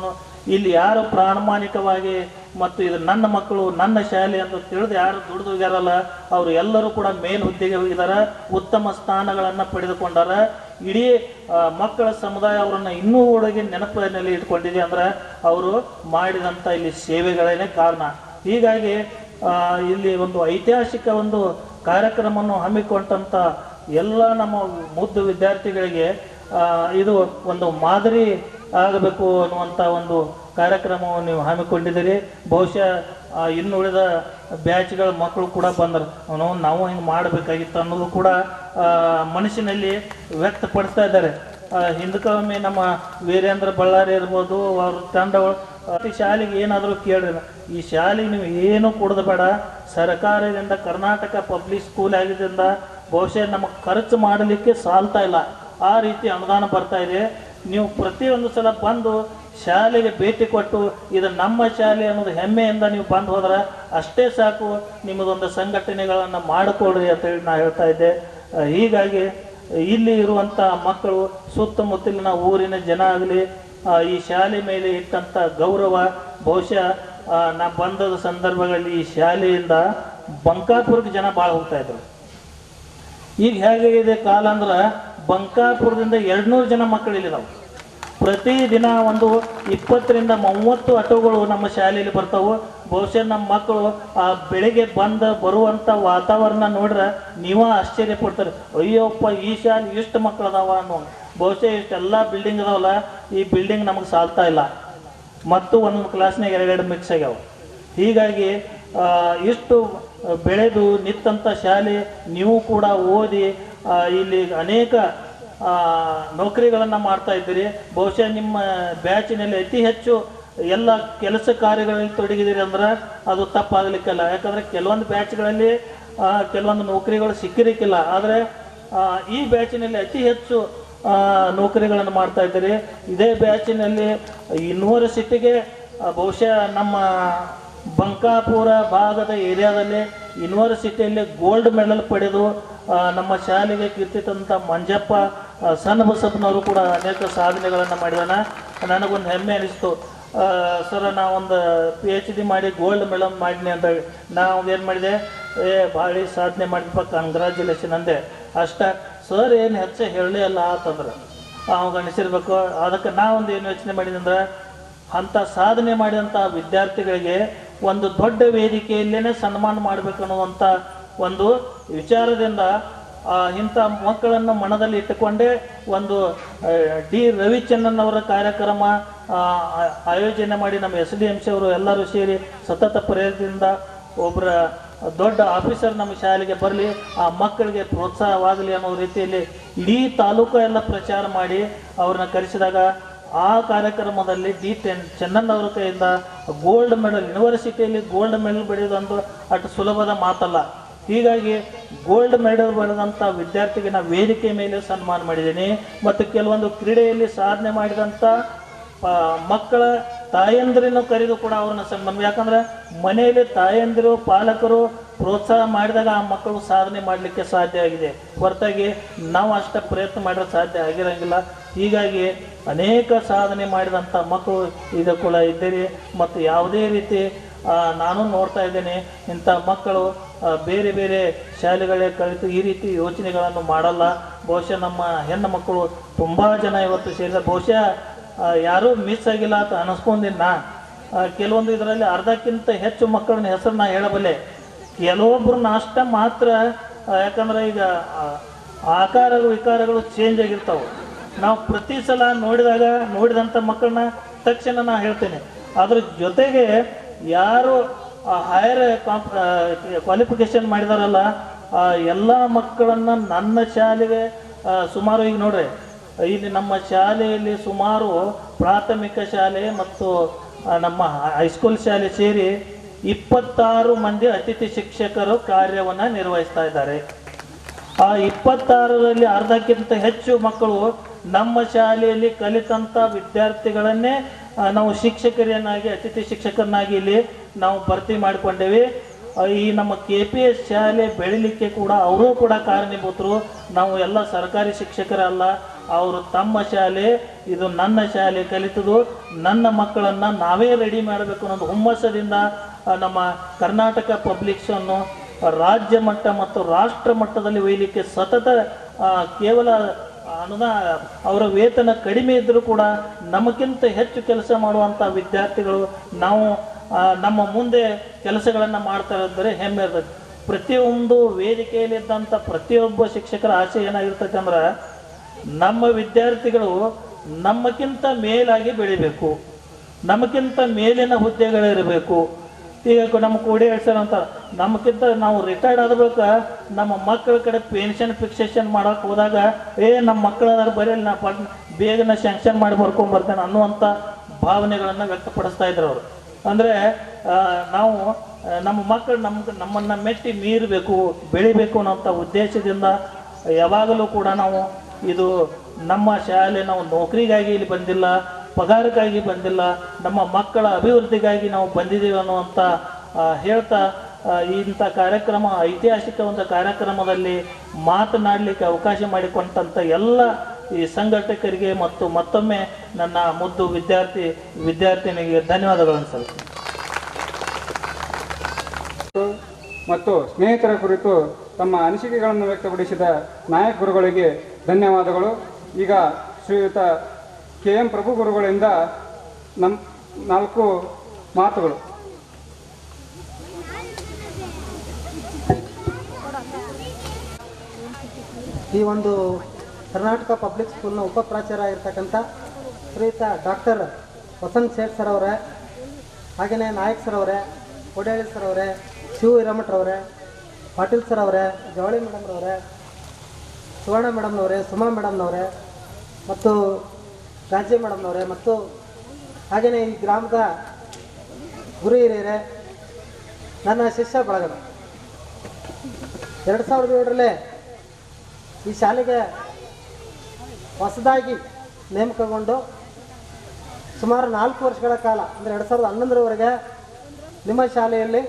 ಇಲ್ಲಿ ಯಾರು ಪ್ರಾಮಾಣಿಕವಾಗಿ ಮತ್ತು ಇದು ನನ್ನ ಮಕ್ಕಳು ನನ್ನ ಶಾಲೆ ಅಂತ ತಿಳಿದು ಯಾರು ದುಡಿದು ಹೋಗ್ಯಾರಲ್ಲ, ಅವರು ಎಲ್ಲರೂ ಕೂಡ ಮೇಲ್ ಹುದ್ದೆಗೆ ಹೋಗಿದ್ದಾರೆ, ಉತ್ತಮ ಸ್ಥಾನಗಳನ್ನು ಪಡೆದುಕೊಂಡಾರ. ಇಡೀ ಮಕ್ಕಳ ಸಮುದಾಯ ಅವರನ್ನು ಇನ್ನೂ ಒಳಗೆ ನೆನಪಿನಲ್ಲಿ ಇಟ್ಕೊಂಡಿದೆ ಅಂದ್ರೆ ಅವರು ಮಾಡಿದಂಥ ಇಲ್ಲಿ ಸೇವೆಗಳೇನೆ ಕಾರಣ. ಹೀಗಾಗಿ ಇಲ್ಲಿ ಒಂದು ಐತಿಹಾಸಿಕ ಒಂದು ಕಾರ್ಯಕ್ರಮವನ್ನು ಹಮ್ಮಿಕೊಂಡಂಥ ಎಲ್ಲ ನಮ್ಮ ಮುದ್ದು ವಿದ್ಯಾರ್ಥಿಗಳಿಗೆ ಇದು ಒಂದು ಮಾದರಿ ಆಗಬೇಕು ಅನ್ನುವಂಥ ಒಂದು ಕಾರ್ಯಕ್ರಮವನ್ನು ನೀವು ಹಮ್ಮಿಕೊಂಡಿದ್ದೀರಿ. ಬಹುಶಃ ಇನ್ನುಳಿದ ಬ್ಯಾಚ್ಗಳ ಮಕ್ಕಳು ಕೂಡ ಬಂದರು, ನಾವು ಹಿಂಗೆ ಮಾಡಬೇಕಾಗಿತ್ತು ಅನ್ನೋದು ಕೂಡ ಮನಸ್ಸಿನಲ್ಲಿ ವ್ಯಕ್ತಪಡಿಸ್ತಾ ಇದ್ದಾರೆ. ಹಿಂದಕ್ಕೊಮ್ಮೆ ನಮ್ಮ ವೀರೇಂದ್ರ ಬಳ್ಳಾರಿ ಇರ್ಬೋದು, ಅವ್ರ ತಂಡಗಳು ಶಾಲೆಗೆ ಏನಾದರೂ ಕೇಳ್ರಿ, ಈ ಶಾಲೆಗೆ ನೀವು ಏನೂ ಕೊಡೋದು ಬೇಡ, ಸರ್ಕಾರದಿಂದ ಕರ್ನಾಟಕ ಪಬ್ಲಿಕ್ ಸ್ಕೂಲ್ ಆಗಿದ್ದರಿಂದ ಬಹುಶಃ ನಮಗೆ ಖರ್ಚು ಮಾಡಲಿಕ್ಕೆ ಸಾಲ್ತಾ ಇಲ್ಲ, ಆ ರೀತಿ ಅನುದಾನ ಬರ್ತಾ ಇದೆ. ನೀವು ಪ್ರತಿಯೊಂದು ಸಲ ಬಂದು ಶಾಲೆಗೆ ಭೇಟಿ ಕೊಟ್ಟು ಇದು ನಮ್ಮ ಶಾಲೆ ಅನ್ನೋದು ಹೆಮ್ಮೆಯಿಂದ ನೀವು ಬಂದು ಹೋದ್ರೆ ಅಷ್ಟೇ ಸಾಕು, ನಿಮ್ಮದೊಂದು ಸಂಘಟನೆಗಳನ್ನು ಮಾಡಿಕೊಡ್ರಿ ಅಂತೇಳಿ ನಾನು ಹೇಳ್ತಾ ಇದ್ದೆ. ಹೀಗಾಗಿ ಇಲ್ಲಿ ಇರುವಂಥ ಮಕ್ಕಳು, ಸುತ್ತಮುತ್ತಲಿನ ಊರಿನ ಜನ ಆಗಲಿ ಈ ಶಾಲೆ ಮೇಲೆ ಇಟ್ಟಂಥ ಗೌರವ, ಬಹುಶಃ ನಾ ಬಂದದ ಸಂದರ್ಭಗಳಲ್ಲಿ ಈ ಶಾಲೆಯಿಂದ ಬಂಕಾಪುರಕ್ಕೆ ಜನ ಭಾಳ ಹೋಗ್ತಾಯಿದ್ರು. ಈಗ ಹೇಗಿದೆ ಕಾಲ ಅಂದ್ರೆ ಬಂಕಾಪುರದಿಂದ 200 ಜನ ಮಕ್ಕಳು ಇಲ್ಲಿದ್ದಾವೆ. ಪ್ರತಿದಿನ ಒಂದು 20 ರಿಂದ 30 ಆಟೋಗಳು ನಮ್ಮ ಶಾಲೆಯಲ್ಲಿ ಬರ್ತಾವೆ. ಬಹುಶಃ ನಮ್ಮ ಮಕ್ಕಳು ಆ ಬೆಳಿಗ್ಗೆ ಬರುವಂಥ ವಾತಾವರಣ ನೋಡ್ರೆ ನೀವೇ ಆಶ್ಚರ್ಯ ಪಡ್ತಾರೆ, ಅಯ್ಯೋಪ್ಪ ಈ ಶಾಲೆ ಇಷ್ಟು ಮಕ್ಕಳು ಅದಾವ ಅನ್ನೋ. ಬಹುಶಃ ಇಷ್ಟೆಲ್ಲ ಬಿಲ್ಡಿಂಗ್ ಅದಾವಲ್ಲ, ಈ ಬಿಲ್ಡಿಂಗ್ ನಮಗೆ ಸಾಲ್ತಾ ಇಲ್ಲ, ಮತ್ತು ಒಂದೊಂದು ಕ್ಲಾಸ್ನಾಗ 2 ಮಿಕ್ಸ್ ಆಗ್ಯಾವ. ಹೀಗಾಗಿ ಇಷ್ಟು ಬೆಳೆದು ನಿಂತಂಥ ಶಾಲೆ, ನೀವು ಕೂಡ ಓದಿ ಇಲ್ಲಿ ಅನೇಕ ನೌಕರಿಗಳನ್ನು ಮಾಡ್ತಾ ಇದ್ದೀರಿ. ಬಹುಶಃ ನಿಮ್ಮ ಬ್ಯಾಚಿನಲ್ಲಿ ಅತಿ ಹೆಚ್ಚು ಎಲ್ಲ ಕೆಲಸ ಕಾರ್ಯಗಳಲ್ಲಿ ತೊಡಗಿದ್ದೀರಿ ಅಂದ್ರೆ ಅದು ತಪ್ಪಾಗಲಿಕ್ಕಿಲ್ಲ. ಯಾಕಂದರೆ ಕೆಲವೊಂದು ಬ್ಯಾಚ್ಗಳಲ್ಲಿ ಕೆಲವೊಂದು ನೌಕರಿಗಳು ಸಿಕ್ಕಿರಕ್ಕಿಲ್ಲ, ಆದರೆ ಈ ಬ್ಯಾಚಿನಲ್ಲಿ ಅತಿ ಹೆಚ್ಚು ನೌಕರಿಗಳನ್ನು ಮಾಡ್ತಾ ಇದ್ದೀರಿ. ಇದೇ ಬ್ಯಾಚಿನಲ್ಲಿ ಯೂನಿವರ್ಸಿಟಿಗೆ ಬಹುಶಃ ನಮ್ಮ ಬಂಕಾಪುರ ಭಾಗದ ಏರಿಯಾದಲ್ಲಿ ಯೂನಿವರ್ಸಿಟಿಯಲ್ಲಿ ಗೋಲ್ಡ್ ಮೆಡಲ್ ಪಡೆದು ನಮ್ಮ ಶಾಲೆಗೆ ಕೀರ್ತಿ ತಂದಂಥ ಮಂಜಪ್ಪ ಸಣ್ಣ ಬಸಪ್ಪನವರು ಕೂಡ ಅನೇಕ ಸಾಧನೆಗಳನ್ನು ಮಾಡಿದಾನೆ. ನನಗೊಂದು ಹೆಮ್ಮೆ ಅನಿಸ್ತು, ಸರ್ ನಾವೊಂದು PhD ಮಾಡಿ ಗೋಲ್ಡ್ ಮೆಡಲ್ ಮಾಡಿನಿ ಅಂತ. ನಾವು ಏನು ಮಾಡಿದೆ, ಭಾಳ ಸಾಧನೆ ಮಾಡಿದಪ್ಪ, ಕಂಗ್ರ್ಯಾಚುಲೇಷನ್ ಅಂದೆ. ಅಷ್ಟ ಸರ್ ಏನು ಹೆಚ್ಚು ಹೇಳಲೇ ಅಲ್ಲ ಅಂತಂದ್ರೆ ಅವಾಗ ಅನಿಸಿರ್ಬೇಕು. ಅದಕ್ಕೆ ನಾವೊಂದು ಏನು ಯೋಚನೆ ಮಾಡಿದೆ ಅಂದ್ರೆ, ಅಂಥ ಸಾಧನೆ ಮಾಡಿದಂಥ ವಿದ್ಯಾರ್ಥಿಗಳಿಗೆ ಒಂದು ದೊಡ್ಡ ವೇದಿಕೆಯಲ್ಲೇ ಸನ್ಮಾನ ಮಾಡಬೇಕು ಅನ್ನುವಂಥ ಒಂದು ವಿಚಾರದಿಂದ ಇಂಥ ಮಕ್ಕಳನ್ನು ಮನದಲ್ಲಿ ಇಟ್ಟುಕೊಂಡೇ ಒಂದು ಡಿ ರವಿಚಂದ್ರನ್ ಅವರ ಕಾರ್ಯಕ್ರಮ ಆಯೋಜನೆ ಮಾಡಿ ನಮ್ಮ SDMC ಅವರು ಎಲ್ಲರೂ ಸೇರಿ ಸತತ ಪ್ರಯತ್ನದಿಂದ ಒಬ್ಬರ ದೊಡ್ಡ ಆಫೀಸರ್ ನಮ್ಮ ಶಾಲೆಗೆ ಬರಲಿ, ಆ ಮಕ್ಕಳಿಗೆ ಪ್ರೋತ್ಸಾಹವಾಗಲಿ ಅನ್ನೋ ರೀತಿಯಲ್ಲಿ ಇಡೀ ತಾಲೂಕು ಎಲ್ಲ ಪ್ರಚಾರ ಮಾಡಿ ಅವ್ರನ್ನ ಕರೆಸಿದಾಗ ಆ ಕಾರ್ಯಕ್ರಮದಲ್ಲಿ ಚೆನ್ನಣ್ಣ ಅವರ ಕೈಯಿಂದ ಗೋಲ್ಡ್ ಮೆಡಲ್, ಯೂನಿವರ್ಸಿಟಿಯಲ್ಲಿ ಗೋಲ್ಡ್ ಮೆಡಲ್ ಪಡೆಯೋದಂತೂ ಅಷ್ಟು ಸುಲಭದ ಮಾತಲ್ಲ. ಹೀಗಾಗಿ ಗೋಲ್ಡ್ ಮೆಡಲ್ ಪಡೆದಂಥ ವಿದ್ಯಾರ್ಥಿಗೆ ನಾನು ವೇದಿಕೆ ಮೇಲೆ ಸನ್ಮಾನ ಮಾಡಿದ್ದೀನಿ. ಮತ್ತು ಕೆಲವೊಂದು ಕ್ರೀಡೆಯಲ್ಲಿ ಸಾಧನೆ ಮಾಡಿದಂಥ ಮಕ್ಕಳ ತಾಯಂದಿರನ್ನು ಕರೆದು ಕೂಡ ಅವ್ರನ್ನ ಸನ್ಮಾನ, ಯಾಕಂದ್ರೆ ಮನೆಯಲ್ಲಿ ತಾಯಂದಿರು ಪಾಲಕರು ಪ್ರೋತ್ಸಾಹ ಮಾಡಿದಾಗ ಆ ಮಕ್ಕಳು ಸಾಧನೆ ಮಾಡಲಿಕ್ಕೆ ಸಾಧ್ಯ ಆಗಿದೆ, ಹೊರತಾಗಿ ನಾವು ಅಷ್ಟ ಪ್ರಯತ್ನ ಮಾಡಿದ್ರೆ ಸಾಧ್ಯ ಆಗಿರೋಂಗಿಲ್ಲ. ಹೀಗಾಗಿ ಅನೇಕ ಸಾಧನೆ ಮಾಡಿದಂಥ ಮಕ್ಕಳು ಈಗ ಕೂಡ ಇದ್ದೀರಿ. ಮತ್ತು ಯಾವುದೇ ರೀತಿ ನಾನು ನೋಡ್ತಾ ಇದ್ದೇನೆ, ಇಂಥ ಮಕ್ಕಳು ಬೇರೆ ಬೇರೆ ಶಾಲೆಗಳೇ ಕಲಿತು ಈ ರೀತಿ ಯೋಚನೆಗಳನ್ನು ಮಾಡಲ್ಲ. ಬಹುಶಃ ನಮ್ಮ ಹೆಣ್ಣು ಮಕ್ಕಳು ತುಂಬ ಜನ ಇವತ್ತು ಸೇರಿದ, ಬಹುಶಃ ಯಾರೂ ಮಿಸ್ ಆಗಿಲ್ಲ ಅಂತ ಅನಿಸ್ಕೊಂಡಿನ. ಕೆಲವೊಂದು ಇದರಲ್ಲಿ ಅರ್ಧಕ್ಕಿಂತ ಹೆಚ್ಚು ಮಕ್ಕಳನ್ನ ಹೆಸರನ್ನ ಹೇಳಬಲ್ಲೆ, ಕೆಲವೊಬ್ಬರನ್ನ ಅಷ್ಟ ಮಾತ್ರ. ಯಾಕಂದ್ರೆ ಈಗ ಆಕಾರಗಳು ವಿಕಾರಗಳು ಚೇಂಜ್ ಆಗಿರ್ತಾವೆ. ನಾವು ಪ್ರತಿ ಸಲ ನೋಡಿದಂಥ ಮಕ್ಕಳನ್ನ ತಕ್ಷಣ ನಾನು ಹೇಳ್ತೇನೆ. ಅದ್ರ ಜೊತೆಗೆ ಯಾರು ಹೈಯರ್ ಕ್ವಾಲಿಫಿಕೇಶನ್ ಮಾಡಿದಾರಲ್ಲ, ಎಲ್ಲ ಮಕ್ಕಳನ್ನು ನನ್ನ ಶಾಲೆಗೆ ಸುಮಾರು ಈಗ ನೋಡ್ರಿ, ಇಲ್ಲಿ ನಮ್ಮ ಶಾಲೆಯಲ್ಲಿ ಸುಮಾರು ಪ್ರಾಥಮಿಕ ಶಾಲೆ ಮತ್ತು ನಮ್ಮ ಹೈಸ್ಕೂಲ್ ಶಾಲೆ ಸೇರಿ 26 ಮಂದಿ ಅತಿಥಿ ಶಿಕ್ಷಕರು ಕಾರ್ಯವನ್ನು ನಿರ್ವಹಿಸ್ತಾ ಇದ್ದಾರೆ. ಆ 26ರಲ್ಲಿ ಅರ್ಧಕ್ಕಿಂತ ಹೆಚ್ಚು ಮಕ್ಕಳು ನಮ್ಮ ಶಾಲೆಯಲ್ಲಿ ಕಲಿತಂಥ ವಿದ್ಯಾರ್ಥಿಗಳನ್ನೇ ನಾವು ಶಿಕ್ಷಕರನ್ನಾಗಿ, ಅತಿಥಿ ಶಿಕ್ಷಕರನ್ನಾಗಿ ಇಲ್ಲಿ ನಾವು ಭರ್ತಿ ಮಾಡಿಕೊಂಡೇವೆ. ಈ ನಮ್ಮ KPS ಶಾಲೆ ಬೆಳಿಲಿಕ್ಕೆ ಕೂಡ ಅವರು ಕೂಡ ಕಾರಣೀಭೂತರು. ನಾವು ಎಲ್ಲ ಸರ್ಕಾರಿ ಶಿಕ್ಷಕರಲ್ಲ, ಅವರು ತಮ್ಮ ಶಾಲೆ, ಇದು ನನ್ನ ಶಾಲೆ, ಕಲಿತದು ನನ್ನ ಮಕ್ಕಳನ್ನು ನಾವೇ ರೆಡಿ ಮಾಡಬೇಕು ಅನ್ನೋದು ಹುಮ್ಮಸ್ಸದಿಂದ ನಮ್ಮ ಕರ್ನಾಟಕ ಪಬ್ಲಿಕ್ಸನ್ನು ರಾಜ್ಯ ಮಟ್ಟ ಮತ್ತು ರಾಷ್ಟ್ರ ಮಟ್ಟದಲ್ಲಿ ಒಯ್ಯಲಿಕ್ಕೆ ಸತತ ಕೇವಲ ಅವರ ವೇತನ ಕಡಿಮೆ ಇದ್ದರೂ ಕೂಡ ನಮಗಿಂತ ಹೆಚ್ಚು ಕೆಲಸ ಮಾಡುವಂಥ ವಿದ್ಯಾರ್ಥಿಗಳು ನಾವು ನಮ್ಮ ಮುಂದೆ ಕೆಲಸಗಳನ್ನು ಮಾಡ್ತಾ ಇದ್ದರೆ ಹೆಮ್ಮೆ ಇರ್ತದೆ. ಪ್ರತಿಯೊಂದು ವೇದಿಕೆಯಲ್ಲಿದ್ದಂಥ ಪ್ರತಿಯೊಬ್ಬ ಶಿಕ್ಷಕರ ಆಸೆ ಏನಾಗಿರ್ತೈತೆ ಅಂದ್ರೆ, ನಮ್ಮ ವಿದ್ಯಾರ್ಥಿಗಳು ನಮಗಿಂತ ಮೇಲಾಗಿ ಬೆಳಿಬೇಕು, ನಮಗಿಂತ ಮೇಲಿನ ಹುದ್ದೆಗಳಿರಬೇಕು. ಈಗ ನಮ್ಮ ಕೋಡಿ ಸರ್ ಅಂತ ನಮಗಿಂತ ನಾವು ರಿಟೈರ್ಡ್ ಆದ ಬಳಿಕ ನಮ್ಮ ಮಕ್ಕಳ ಕಡೆ ಪೆನ್ಷನ್ ಫಿಕ್ಸೇಷನ್ ಮಾಡೋಕೆ ಹೋದಾಗ ನಮ್ಮ ಮಕ್ಕಳಾದ್ರೆ ಬರೀ ನಾ ಬೇಗನೆ ಸ್ಯಾಂಕ್ಷನ್ ಮಾಡಿ ಬರ್ಕೊಂಡ್ಬರ್ತೇನೆ ಅನ್ನುವಂಥ ಭಾವನೆಗಳನ್ನು ವ್ಯಕ್ತಪಡಿಸ್ತಾ ಇದ್ರು ಅವರು. ಅಂದರೆ ನಾವು ನಮ್ಮ ಮಕ್ಕಳು ನಮ್ಮನ್ನು ಮೆಟ್ಟಿ ಮೀರಬೇಕು, ಬೆಳಿಬೇಕು ಅನ್ನೋಂಥ ಉದ್ದೇಶದಿಂದ ಯಾವಾಗಲೂ ಕೂಡ ನಾವು ಇದು ನಮ್ಮ ಶಾಲೆ ನಾವು ನೌಕರಿಗಾಗಿ ಇಲ್ಲಿ ಬಂದಿಲ್ಲ, ಪಗಾರಕ್ಕಾಗಿ ಬಂದಿಲ್ಲ, ನಮ್ಮ ಮಕ್ಕಳ ಅಭಿವೃದ್ಧಿಗಾಗಿ ನಾವು ಬಂದಿದ್ದೀವಿ ಅನ್ನುವಂಥ ಹೇಳ್ತಾ ಇಂಥ ಕಾರ್ಯಕ್ರಮ, ಐತಿಹಾಸಿಕ ಒಂದು ಕಾರ್ಯಕ್ರಮದಲ್ಲಿ ಮಾತನಾಡಲಿಕ್ಕೆ ಅವಕಾಶ ಮಾಡಿಕೊಂಡಂಥ ಎಲ್ಲ ಈ ಸಂಘಟಕರಿಗೆ ಮತ್ತು ಮತ್ತೊಮ್ಮೆ ನನ್ನ ಮುದ್ದು ವಿದ್ಯಾರ್ಥಿನಿಗೆ ಧನ್ಯವಾದಗಳನ್ನು ಸಲ್ಲಿಸ್ತೀನಿ. ಮತ್ತು ಸ್ನೇಹಿತರ ಕುರಿತು ತಮ್ಮ ಅನಿಸಿಕೆಗಳನ್ನು ವ್ಯಕ್ತಪಡಿಸಿದ ನಾಯಕ ಗುರುಗಳಿಗೆ ಧನ್ಯವಾದಗಳು. ಈಗ ಶ್ರೀಯುತ KM ಪ್ರಭು ಗುರುಗಳಿಂದ ನಮ್ಮ 4 ಮಾತುಗಳು. ಈ ಒಂದು ಕರ್ನಾಟಕ ಪಬ್ಲಿಕ್ ಸ್ಕೂಲ್ನ ಉಪಪ್ರಾಚಾರ್ಯ ಆಗಿರ್ತಕ್ಕಂಥ ಶ್ರೀಯುತ ಡಾಕ್ಟರ್ ವಸಂತ್ ಸೇಠ್ ಸರ್ ಅವರೇ, ಹಾಗೆಯೇ ನಾಯಕ್ ಸರ್ ಅವರೇ, ಕೋಡ್ಯಾಳಿ ಸರ್ ಅವರೇ, ಶಿವ ಹಿರಮಠರವರೇ, ಪಾಟೀಲ್ ಸರ್ ಅವರೇ, ಜವಳಿ ಮೇಡಮ್ರವರೇ, ಸುವರ್ಣ ಮೇಡಮ್ನವರೇ, ಸುಮಾ ಮೇಡಮ್ನವರೇ ಮತ್ತು ರಾಜ್ಯ ಮೇಡಮ್ನವರೇ, ಮತ್ತು ಹಾಗೆಯೇ ಈ ಗ್ರಾಮದ ಗುರು ಹಿರಿಯರೇ, ನನ್ನ ಶಿಷ್ಯ ಬಳಗದ 2007ರಲ್ಲೇ ಈ ಶಾಲೆಗೆ ಹೊಸದಾಗಿ ನೇಮಕಗೊಂಡು ಸುಮಾರು 4 ವರ್ಷಗಳ ಕಾಲ ಅಂದರೆ 2011ರವರೆಗೆ ನಿಮ್ಮ ಶಾಲೆಯಲ್ಲಿ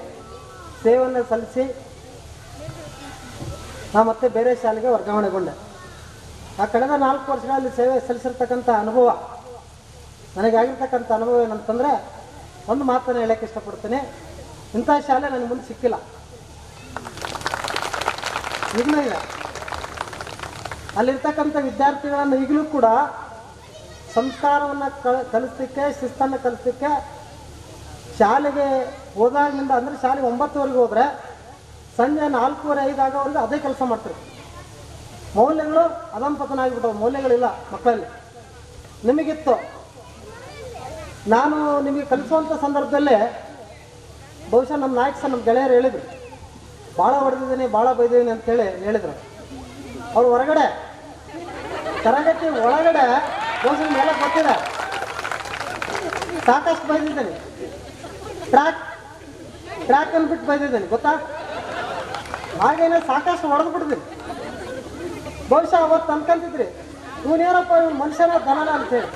ಸೇವೆಯನ್ನು ಸಲ್ಲಿಸಿ ನಾನು ಮತ್ತೆ ಬೇರೆ ಶಾಲೆಗೆ ವರ್ಗಾವಣೆಗೊಂಡೆ. ಆ ಕಳೆದ 4 ವರ್ಷಗಳಲ್ಲಿ ಸೇವೆ ಸಲ್ಲಿಸಿರ್ತಕ್ಕಂಥ ಅನುಭವ, ನನಗಾಗಿರ್ತಕ್ಕಂಥ ಅನುಭವ ಏನಂತಂದರೆ, ಒಂದು ಮಾತನ್ನು ಹೇಳೋಕ್ಕೆ ಇಷ್ಟಪಡ್ತೀನಿ, ಇಂಥ ಶಾಲೆ ನನಗೆ ಮುಂದೆ ಸಿಕ್ಕಿಲ್ಲ. ಈಗಲೂ ಇದೆ, ಅಲ್ಲಿರ್ತಕ್ಕಂಥ ವಿದ್ಯಾರ್ಥಿಗಳನ್ನು ಈಗಲೂ ಕೂಡ ಸಂಸ್ಕಾರವನ್ನು ಕಲಿಸ್ಲಿಕ್ಕೆ, ಶಿಸ್ತನ್ನು ಕಲಿಸ್ಲಿಕ್ಕೆ ಶಾಲೆಗೆ ಹೋದಾಗಿಂದ, ಅಂದರೆ ಶಾಲೆಗೆ 9ವರೆಗೆ ಹೋದರೆ ಸಂಜೆ 4:30, 5 ಆಗೋವರೆಗೂ ಅದೇ ಕೆಲಸ ಮಾಡ್ತಾರೆ. ಮೌಲ್ಯಗಳು ಅಧಂಪತನ ಆಗಿಬಿಟ್ಟವು, ಮೌಲ್ಯಗಳಿಲ್ಲ ಮಕ್ಕಳಲ್ಲಿ. ನಿಮಗಿತ್ತು, ನಾನು ನಿಮಗೆ ಕಲಿಸುವಂಥ ಸಂದರ್ಭದಲ್ಲೇ ಬಹುಶಃ ನಮ್ಮ ನಾಯಕ ಸರ್ ನಮ್ಮ ಗೆಳೆಯರು ಹೇಳಿದರು, ಭಾಳ ಹೊಡೆದಿದ್ದೀನಿ ಭಾಳ ಬೈದಿದ್ದೀನಿ ಅಂತೇಳಿ ಹೇಳಿದರು. ಅವ್ರು ಹೊರಗಡೆ ತರಗತಿ ಒಳಗಡೆ ಬಹುಶಃ ಮೇಲೆ ಗೊತ್ತಿದೆ, ಸಾಕಷ್ಟು ಬೈದಿದ್ದೀನಿ. ಟ್ರ್ಯಾಕ್ ಅಂದ್ಬಿಟ್ಟು ಬೈದಿದ್ದೀನಿ ಗೊತ್ತಾ, ಹಾಗೇನೆ ಸಾಕಷ್ಟು ಹೊಡೆದು ಬಿಡ್ತೀನಿ. ಬಹುಶಃ ಅವತ್ತು ಅನ್ಕೊಂತಿದ್ರಿ ಇವನೇನಪ್ಪ ಇವ್ನು ಮನುಷ್ಯನ ದನನ ಅಂತೇಳಿ.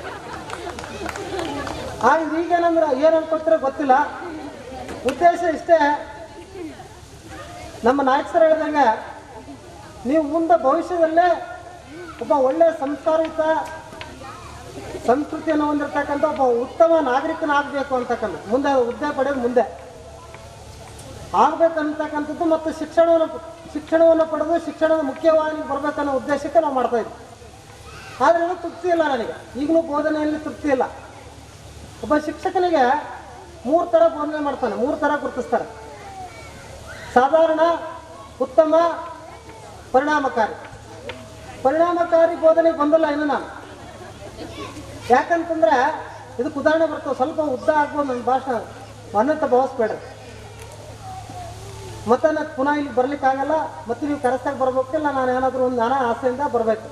ಆಗ ಈಗೇನಂದ್ರೆ ಏನು ಅನ್ಕೊಳ್ತಿರೋ ಗೊತ್ತಿಲ್ಲ. ಉದ್ದೇಶ ಇಷ್ಟೇ, ನಮ್ಮ ನಾಯಕ ಸರ್ ಹೇಳಿದಂಗೆ ನೀವು ಮುಂದೆ ಭವಿಷ್ಯದಲ್ಲೇ ಒಬ್ಬ ಒಳ್ಳೆಯ ಸಂಸ್ಕಾರಯುತ ಸಂಸ್ಕೃತಿಯನ್ನು ಹೊಂದಿರತಕ್ಕಂಥ ಒಬ್ಬ ಉತ್ತಮ ನಾಗರಿಕನಾಗಬೇಕು ಅಂತಕ್ಕಂಥ ಮುಂದೆ ಹುದ್ದೆ ಪಡೆಯೋದು ಮುಂದೆ ಆಗಬೇಕಂತಕ್ಕಂಥದ್ದು ಮತ್ತು ಶಿಕ್ಷಣವನ್ನು ಪಡೆದು ಶಿಕ್ಷಣದ ಮುಖ್ಯವಾಗಿ ಬರಬೇಕನ್ನೋ ಉದ್ದೇಶಕ್ಕೆ ನಾವು ಮಾಡ್ತಾ ಇದ್ವಿ. ಆದರೆ ಇನ್ನೂ ತೃಪ್ತಿ ಇಲ್ಲ ನನಗೆ, ಈಗಲೂ ಬೋಧನೆಯಲ್ಲಿ ತೃಪ್ತಿ ಇಲ್ಲ. ಒಬ್ಬ ಶಿಕ್ಷಕನಿಗೆ 3 ಥರ ಬೋಧನೆ ಮಾಡ್ತಾನೆ, 3 ಥರ ಗುರುತಿಸ್ತಾರೆ: ಸಾಧಾರಣ, ಉತ್ತಮ, ಪರಿಣಾಮಕಾರಿ ಬೋಧನೆಗೆ ಬಂದಲ್ಲ ಇನ್ನು ನಾನು. ಯಾಕಂತಂದ್ರೆ ಇದಕ್ಕೆ ಉದಾಹರಣೆ ಬರ್ತವೆ, ಸ್ವಲ್ಪ ಉದ್ದ ಆಗ್ಬೋದು ನನ್ನ ಭಾಷಣ, ಅನ್ನಂತ ಭಾವಿಸ್ಬೇಡ್ರಿ. ಮತ್ತೆ ನಾನು ಪುನಃ ಇಲ್ಲಿ ಬರ್ಲಿಕ್ಕಾಗಲ್ಲ, ಮತ್ತೆ ನೀವು ಕರೆಸ್ದಾಗ ಬರ್ಬೇಕಿಲ್ಲ, ನಾನು ಏನಾದರೂ ಒಂದು ನಾನಾ ಆಸೆಯಿಂದ ಬರಬೇಕು.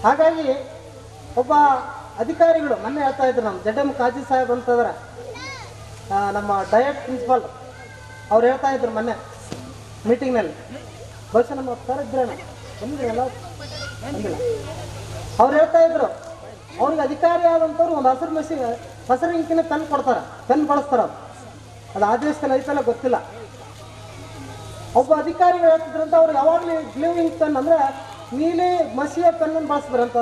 ಹಾಗಾಗಿ ಒಬ್ಬ ಅಧಿಕಾರಿಗಳು ಮೊನ್ನೆ ಹೇಳ್ತಾ ಇದ್ರು, ನಮ್ಮ ZM ಕಾಜಿ ಸಾಹೇಬ್ ಅಂತಂದ್ರೆ ನಮ್ಮ ಡಯಟ್ ಪ್ರಿನ್ಸಿಪಾಲ್, ಅವ್ರು ಹೇಳ್ತಾ ಇದ್ರು ಮೊನ್ನೆ ಮೀಟಿಂಗ್ನಲ್ಲಿ, ಬಹುಶಃ ನಮ್ಮ ಸರ್ ಇದ್ರೇನ ಬಂದಿದ್ರಲ್ಲ ಬಂದಿಲ್ಲ, ಅವ್ರು ಹೇಳ್ತಾ ಇದ್ರು ಅವ್ರಿಗೆ ಅಧಿಕಾರಿ ಆದಂಥವ್ರು ಒಂದು ಹಸಿರು ಇಂಕಿನ ಪೆನ್ ಕೊಡ್ತಾರೆ, ಪೆನ್ ಬಳಸ್ತಾರೆ. ಅದು ಆದೇಶದಲ್ಲಿ ಐತಲ್ಲ ಗೊತ್ತಿಲ್ಲ. ಒಬ್ಬ ಅಧಿಕಾರಿಗಳು ಹೇಳ್ತಿದ್ರಂತ ಅವ್ರು ಯಾವಾಗಲೂ ಗ್ಲೂ ಇಂಕ್ ಪೆನ್ ಅಂದರೆ ನೀಲಿ ಮಸಿಯ ಪೆನ್ನನ್ನು ಬಳಸಿದ್ರಂತ.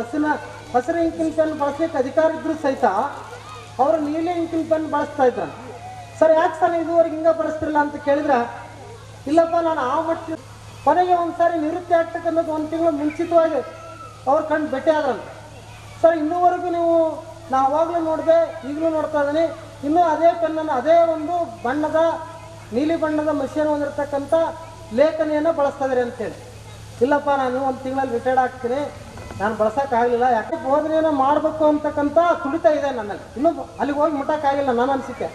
ಹಸಿರು ಇಂಕಿನ ಪೆನ್ ಬಳಸ್ಲಿಕ್ಕೆ ಅಧಿಕಾರ ಇದ್ರೂ ಸಹಿತ ಅವರು ನೀಲಿ ಇಂಕಿನ ಪೆನ್ ಬಳಸ್ತಾ ಇದ್ರು. ಸರ್ ಯಾಕೆ ಸರ್ ಇದುವರೆಗೆ ಹಿಂಗೆ ಬಳಸ್ತಿರಲ್ಲ ಅಂತ ಕೇಳಿದ್ರೆ, ಇಲ್ಲಪ್ಪ ನಾನು ಆ ಮಟ್ಟ ಕೊನೆಗೆ ಒಂದ್ಸಾರಿ ನಿವೃತ್ತಿ ಆಗ್ತಕ್ಕಂಥದ್ದು 1 ತಿಂಗಳು ಮುಂಚಿತವಾಗಿ ಅವ್ರು ಕಂಡು ಭೇಟಿ ಆದ್ರಂತ. ಸರ್ ಇನ್ನೂವರೆಗೂ ನೀವು ನಾ ಅವಾಗಲೂ ನೋಡಿದೆ, ಈಗಲೂ ನೋಡ್ತಾ ಇದ್ದೀನಿ, ಇನ್ನೂ ಅದೇ ಪೆನ್ನನ್ನು ಅದೇ ಒಂದು ಬಣ್ಣದ ನೀಲಿ ಬಣ್ಣದ ಮಷಿಯನ್ನು ಹೊಂದಿರತಕ್ಕಂಥ ಲೇಖನಿಯನ್ನು ಬಳಸ್ತಾ ಇದ್ದಾರೆ ಅಂತೇಳಿ. ಇಲ್ಲಪ್ಪ ನಾನು 1 ತಿಂಗಳಲ್ಲಿ ರಿಟೈರ್ಡ್ ಆಗ್ತೀನಿ, ನಾನು ಬಳಸೋಕ್ಕಾಗಲಿಲ್ಲ, ಯಾಕೆ ಬೋಧನೆಯನ್ನು ಮಾಡಬೇಕು ಅಂತಕ್ಕಂಥ ತುಡಿತ ಇದೆ ನನ್ನಲ್ಲಿ. ಇನ್ನೂ ಅಲ್ಲಿಗೆ ಹೋಗಿ ಮುಟ್ಟಕ್ಕಾಗಿಲ್ಲ ನನ್ನ ಅನಿಸಿಕೆ.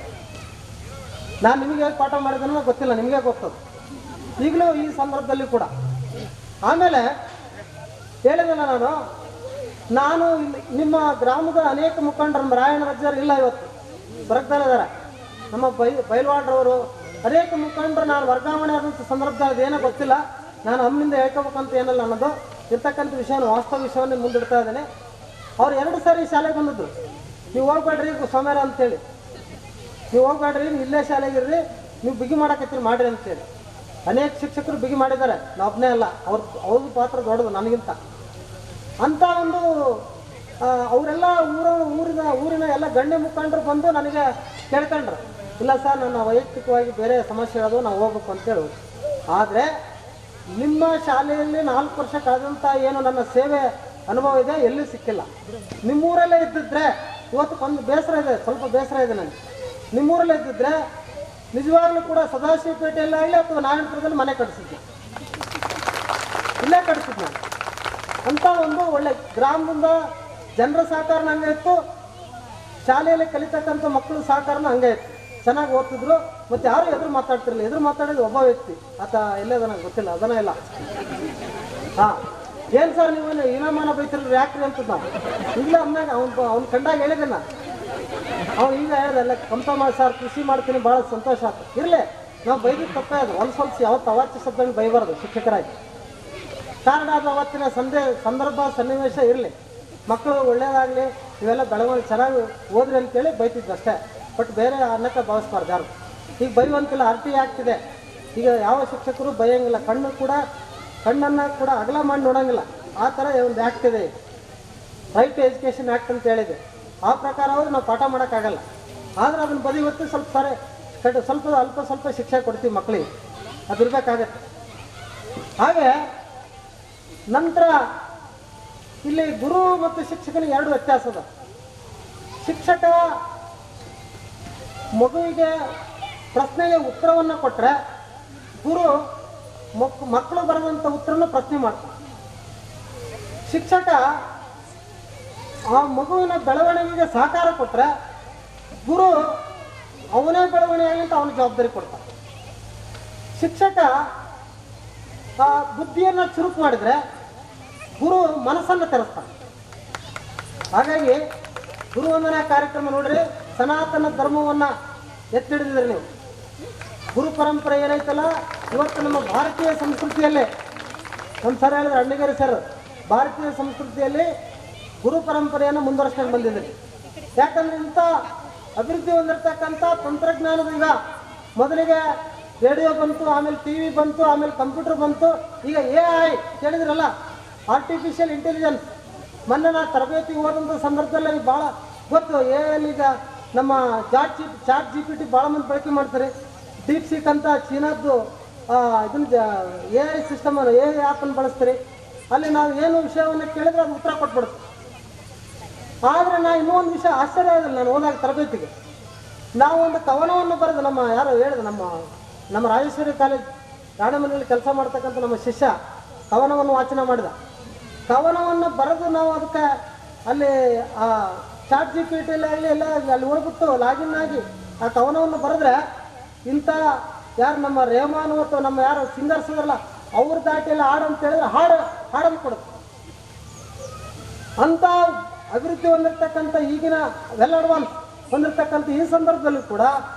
ನಾನು ನಿಮಗೆ ಹೇಗೆ ಪಾಠ ಮಾಡಿದ್ರೆ ಗೊತ್ತಿಲ್ಲ, ನಿಮಗೆ ಗೊತ್ತದು ಈಗಲೂ ಈ ಸಂದರ್ಭದಲ್ಲಿ ಕೂಡ. ಆಮೇಲೆ ಹೇಳಿದಲ್ಲ ನಾನು ನಿಮ್ಮ ಗ್ರಾಮದ ಅನೇಕ ಮುಖಂಡರು, ರಾಯಣ್ಣ ರಜ್ಜರು ಇಲ್ಲ ಇವತ್ತು ಬರಗ್ತಾರೆ ಇದ್ದಾರೆ, ನಮ್ಮ ಬೈಲ್ವಾಡ್ರವರು ಅನೇಕ ಮುಖಂಡರು ನಾನು ವರ್ಗಾವಣೆ ಆದಂಥ ಸಂದರ್ಭದಲ್ಲಿ ಏನೋ ಗೊತ್ತಿಲ್ಲ, ನಾನು ಅಮ್ಮಿಂದ ಹೇಳ್ಕೋಬೇಕಂತ ಏನಲ್ಲ ಅನ್ನೋದು ಇರ್ತಕ್ಕಂಥ ವಿಷಯನ ವಾಸ್ತವ ವಿಷಯವನ್ನು ಮುಂದಿಡ್ತಾ ಇದ್ದೇನೆ. ಅವ್ರು 2 ಸಾರಿ ಶಾಲೆಗೆ ಬಂದಿದ್ರು, ನೀವು ಹೋಗ್ಬೇಡ್ರಿ ಸೋಮ್ಯಾರ ಅಂತೇಳಿ, ನೀವು ಹೋಗ್ಬೇಡ್ರಿ, ನೀವು ಇಲ್ಲೇ ಶಾಲೆಗಿರ್ರಿ, ನೀವು ಬಿಗಿ ಮಾಡಕತ್ತೀರಿ ಮಾಡ್ರಿ ಅಂತೇಳಿ. ಅನೇಕ ಶಿಕ್ಷಕರು ಬಿಗಿ ಮಾಡಿದ್ದಾರೆ, ನಾವು ಒಬ್ಬನೇ ಅಲ್ಲ, ಅವ್ರದ್ದು ಪಾತ್ರ ದೊಡ್ಡದು ನನಗಿಂತ ಅಂತ ಒಂದು ಅವರೆಲ್ಲ ಊರಿನ ಎಲ್ಲ ಗಣ್ಯ ಮುಖಂಡರು ಬಂದು ನನಗೆ ಕೇಳ್ಕೊಂಡ್ರು, ಇಲ್ಲ ಸರ್ ನನ್ನ ವೈಯಕ್ತಿಕವಾಗಿ ಬೇರೆ ಸಮಸ್ಯೆ ಅದು ನಾವು ಹೋಗ್ಬೇಕು ಅಂತೇಳಿ. ಆದರೆ ನಿಮ್ಮ ಶಾಲೆಯಲ್ಲಿ 4 ವರ್ಷ ಕಳೆದಂಥ ಏನು ನನ್ನ ಸೇವೆ ಅನುಭವ ಇದೆ ಎಲ್ಲೂ ಸಿಕ್ಕಿಲ್ಲ. ನಿಮ್ಮೂರಲ್ಲೇ ಇದ್ದಿದ್ರೆ ಇವತ್ತು ಒಂದು ಬೇಸರ ಇದೆ, ಸ್ವಲ್ಪ ಬೇಸರ ಇದೆ ನನಗೆ. ನಿಮ್ಮೂರಲ್ಲೇ ಇದ್ದಿದ್ರೆ ನಿಜವಾಗ್ಲೂ ಕೂಡ ಸದಾಶಿವಪೇಟೆಯಲ್ಲಾಗಲಿ ಅಥವಾ ನಾರಾಯಣಪುರದಲ್ಲಿ ಮನೆ ಕಟ್ಟಿಸಿದ್ದೆ, ಇಲ್ಲೇ ಕಟ್ಟಿಸಿದ್ದೆ ನಾನು. ಅಂತ ಒಂದು ಒಳ್ಳೆ ಗ್ರಾಮದಿಂದ ಜನರ ಸಹಕಾರನ ಹಂಗೆ ಇತ್ತು, ಶಾಲೆಯಲ್ಲಿ ಕಲಿತಕ್ಕಂಥ ಮಕ್ಕಳು ಸಹಕಾರನ ಹಂಗೆ ಇತ್ತು. ಚೆನ್ನಾಗಿ ಓದ್ತಿದ್ರು, ಮತ್ತು ಯಾರು ಎದುರು ಮಾತಾಡ್ತಿರಲಿಲ್ಲ. ಎದುರು ಮಾತಾಡೋದು ಒಬ್ಬ ವ್ಯಕ್ತಿ, ಆತ ಎಲ್ಲೇ ನನಗೆ ಗೊತ್ತಿಲ್ಲ, ಅದನ್ನ ಇಲ್ಲ. ಹಾಂ ಏನು ಸರ್ ನೀವು ಇನಾಮಾನ ಬೈತಿರಲ್ರಿ ಯಾಕ್ರಿ ಅಂತ ನಾವು ಈಗಲೇ ಅಂದಾಗ ಅವ್ನು ಕಂಡಾಗ ಹೇಳಿದೆ ನಾನು. ಅವ್ನು ಈಗ ಹೇಳಿದೆ ಎಲ್ಲ ಕಂಪ ಸರ್ ಕೃಷಿ ಮಾಡ್ತೀನಿ, ಭಾಳ ಸಂತೋಷ ಆಯ್ತು. ಇರಲಿ, ನಾವು ಬೈದಿದ್ದು ತಪ್ಪೇ ಅದು, ಸ್ವಲ್ಪ ಯಾವತ್ತು ಅವಾಚ್ಯ ಶಬ್ದಗಳು ಬೈಬಾರ್ದು ಶಿಕ್ಷಕರಾಗಿ. ಕಾರಣ ಅದು ಅವತ್ತಿನ ಸಂದರ್ಭ ಸನ್ನಿವೇಶ ಇರಲಿ, ಮಕ್ಕಳು ಒಳ್ಳೇದಾಗಲಿ, ಇವೆಲ್ಲ ಬೆಳವಣಿಗೆ ಚೆನ್ನಾಗಿ ಓದ್ರಿ ಅಂತೇಳಿ ಬೈತಿದ್ದು ಅಷ್ಟೇ. ಬಟ್ ಬೇರೆ ಅನ್ನಕ್ಕೆ ಭಾವಿಸ್ಬಾರ್ದು ಯಾರು. ಈಗ ಬೈಯುವಂತಿಲ್ಲ, RT ಆಗ್ತಿದೆ. ಈಗ ಯಾವ ಶಿಕ್ಷಕರು ಬೈಯೋಂಗಿಲ್ಲ, ಕಣ್ಣನ್ನು ಕೂಡ ಅಗಲ ಮಾಡಿ ನೋಡೋಂಗಿಲ್ಲ, ಆ ಥರ ಒಂದು ಆ್ಯಕ್ಟ್ ಇದೆ, ರೈಟ್ ಟು ಎಜುಕೇಷನ್ ಆ್ಯಕ್ಟ್ ಅಂತ ಹೇಳಿದೆ. ಆ ಪ್ರಕಾರ ಹೋದ್ರೆ ನಾವು ಪಾಠ ಮಾಡೋಕ್ಕಾಗಲ್ಲ. ಆದರೆ ಅದನ್ನು ಬದಿ ಹೊತ್ತು ಸ್ವಲ್ಪ ಶಿಕ್ಷೆ ಕೊಡ್ತೀವಿ ಮಕ್ಕಳಿಗೆ, ಅದು ಇರಬೇಕಾಗತ್ತೆ. ಹಾಗೆ ನಂತರ ಇಲ್ಲಿ ಗುರು ಮತ್ತು ಶಿಕ್ಷಕನಿಗೆ 2 ವ್ಯತ್ಯಾಸ ಅದ. ಶಿಕ್ಷಕ ಮಗುವಿಗೆ ಪ್ರಶ್ನೆಗೆ ಉತ್ತರವನ್ನು ಕೊಟ್ಟರೆ, ಗುರು ಮಕ್ಕಳು ಬರೆದಂಥ ಉತ್ತರನ ಪ್ರಶ್ನೆ ಮಾಡ್ತಾರೆ. ಶಿಕ್ಷಕ ಆ ಮಗುವಿನ ಬೆಳವಣಿಗೆಗೆ ಸಹಕಾರ ಕೊಟ್ಟರೆ ಗುರು ಅವನೇ ಬೆಳವಣಿಗೆ ಅಂತ ಅವನ ಜವಾಬ್ದಾರಿ ಕೊಡ್ತಾನೆ. ಶಿಕ್ಷಕ ಆ ಬುದ್ಧಿಯನ್ನು ಚುರುಕು ಮಾಡಿದರೆ ಗುರು ಮನಸ್ಸನ್ನು ತೆರೆಸ್ತಾನೆ. ಹಾಗಾಗಿ ಗುರುವಂದನಾ ಕಾರ್ಯಕ್ರಮ ನೋಡ್ರಿ, ಸನಾತನ ಧರ್ಮವನ್ನು ಎತ್ತಿಡಿದ್ರೆ ನೀವು. ಗುರು ಪರಂಪರೆ ಏನೈತಲ್ಲ, ಇವತ್ತು ನಮ್ಮ ಭಾರತೀಯ ಸಂಸ್ಕೃತಿಯಲ್ಲೇ ನಮ್ಮ ಸರ್ ಹೇಳಿದ್ರೆ ಅಣ್ಣಗೇರಿ ಸರ್, ಭಾರತೀಯ ಸಂಸ್ಕೃತಿಯಲ್ಲಿ ಗುರು ಪರಂಪರೆಯನ್ನು ಮುಂದುವರಿಸ್ಕೊಂಡು ಬಂದಿದೆ. ಯಾಕಂದ್ರೆ ಇಂಥ ಅಭಿವೃದ್ಧಿ ಹೊಂದಿರತಕ್ಕಂಥ ತಂತ್ರಜ್ಞಾನದ ಈಗ ಮೊದಲಿಗೆ ರೇಡಿಯೋ ಬಂತು, ಆಮೇಲೆ TV ಬಂತು, ಆಮೇಲೆ ಕಂಪ್ಯೂಟರ್ ಬಂತು, ಈಗ AI ಕೇಳಿದ್ರಲ್ಲ, ಆರ್ಟಿಫಿಷಿಯಲ್ ಇಂಟೆಲಿಜೆನ್ಸ್. ಮೊನ್ನೆ ನಾನು ತರಬೇತಿ ಹೋದಂಥ ಸಂದರ್ಭದಲ್ಲಿ ಭಾಳ ಗೊತ್ತು. AI ಈಗ ನಮ್ಮ ಚಾಟ್ GPT ಭಾಳ ಮಂದಿ ಬಳಕೆ ಮಾಡ್ತಾರೆ. ಡೀಪ್ ಸೀಕ್ ಅಂತ ಚೀನಾದ್ದು ಇದನ್ನ AI ಸಿಸ್ಟಮ್ AI ಆ್ಯಪನ್ನು ಬಳಸ್ತಾರೆ. ಅಲ್ಲಿ ನಾವು ಏನು ವಿಷಯವನ್ನು ಕೇಳಿದ್ರೆ ಅದು ಉತ್ತರ ಕೊಟ್ಬಿಡುತ್ತೆ. ಆದರೆ ನಾ ಇನ್ನೂ ಒಂದು ವಿಷಯ ಆಶ್ಚರ್ಯ ಆಗೋದಿಲ್ಲ, ನಾನು ಹೋದಾಗ ತರಬೇತಿಗೆ ನಾವು ಒಂದು ಕವನವನ್ನು ಬರೆದು, ನಮ್ಮ ಯಾರು ಹೇಳಿದೆ, ನಮ್ಮ ರಾಜೇಶ್ವರಿ ಕಾಲೇಜ್ ರಾಣಮನೆಯಲ್ಲಿ ಕೆಲಸ ಮಾಡ್ತಕ್ಕಂಥ ನಮ್ಮ ಶಿಷ್ಯ ಕವನವನ್ನು ವಾಚನ ಮಾಡಿದ. ಕವನವನ್ನು ಬರೆದು ನಾವು ಅದಕ್ಕೆ ಅಲ್ಲಿ ಆ ಚಾಟ್ GPT ಆಗಲಿ ಎಲ್ಲ ಅಲ್ಲಿ ಹೋಗ್ಬಿಟ್ಟು ಲಾಗಿನ್ ಆಗಿ ಆ ಕವನವನ್ನು ಬರೆದ್ರೆ ಇಂಥ ಯಾರು ನಮ್ಮ ರೇಮಾನು ಅಥವಾ ನಮ್ಮ ಯಾರು ಸಿಂಗರ್ಸ್ ಅದಲ್ಲ ಅವ್ರ ದಾಟಿಯಲ್ಲಿ ಹಾಡು ಅಂತ ಹೇಳಿದ್ರೆ ಹಾಡನ್ನು ಕೊಡುತ್ತೆ. ಅಂಥ ಅಭಿವೃದ್ಧಿ ಹೊಂದಿರತಕ್ಕಂಥ ಈಗಿನ ವೆಲ್ ಅಡ್ವಾನ್ಸ್ ಹೊಂದಿರತಕ್ಕಂಥ ಈ ಸಂದರ್ಭದಲ್ಲಿ ಕೂಡ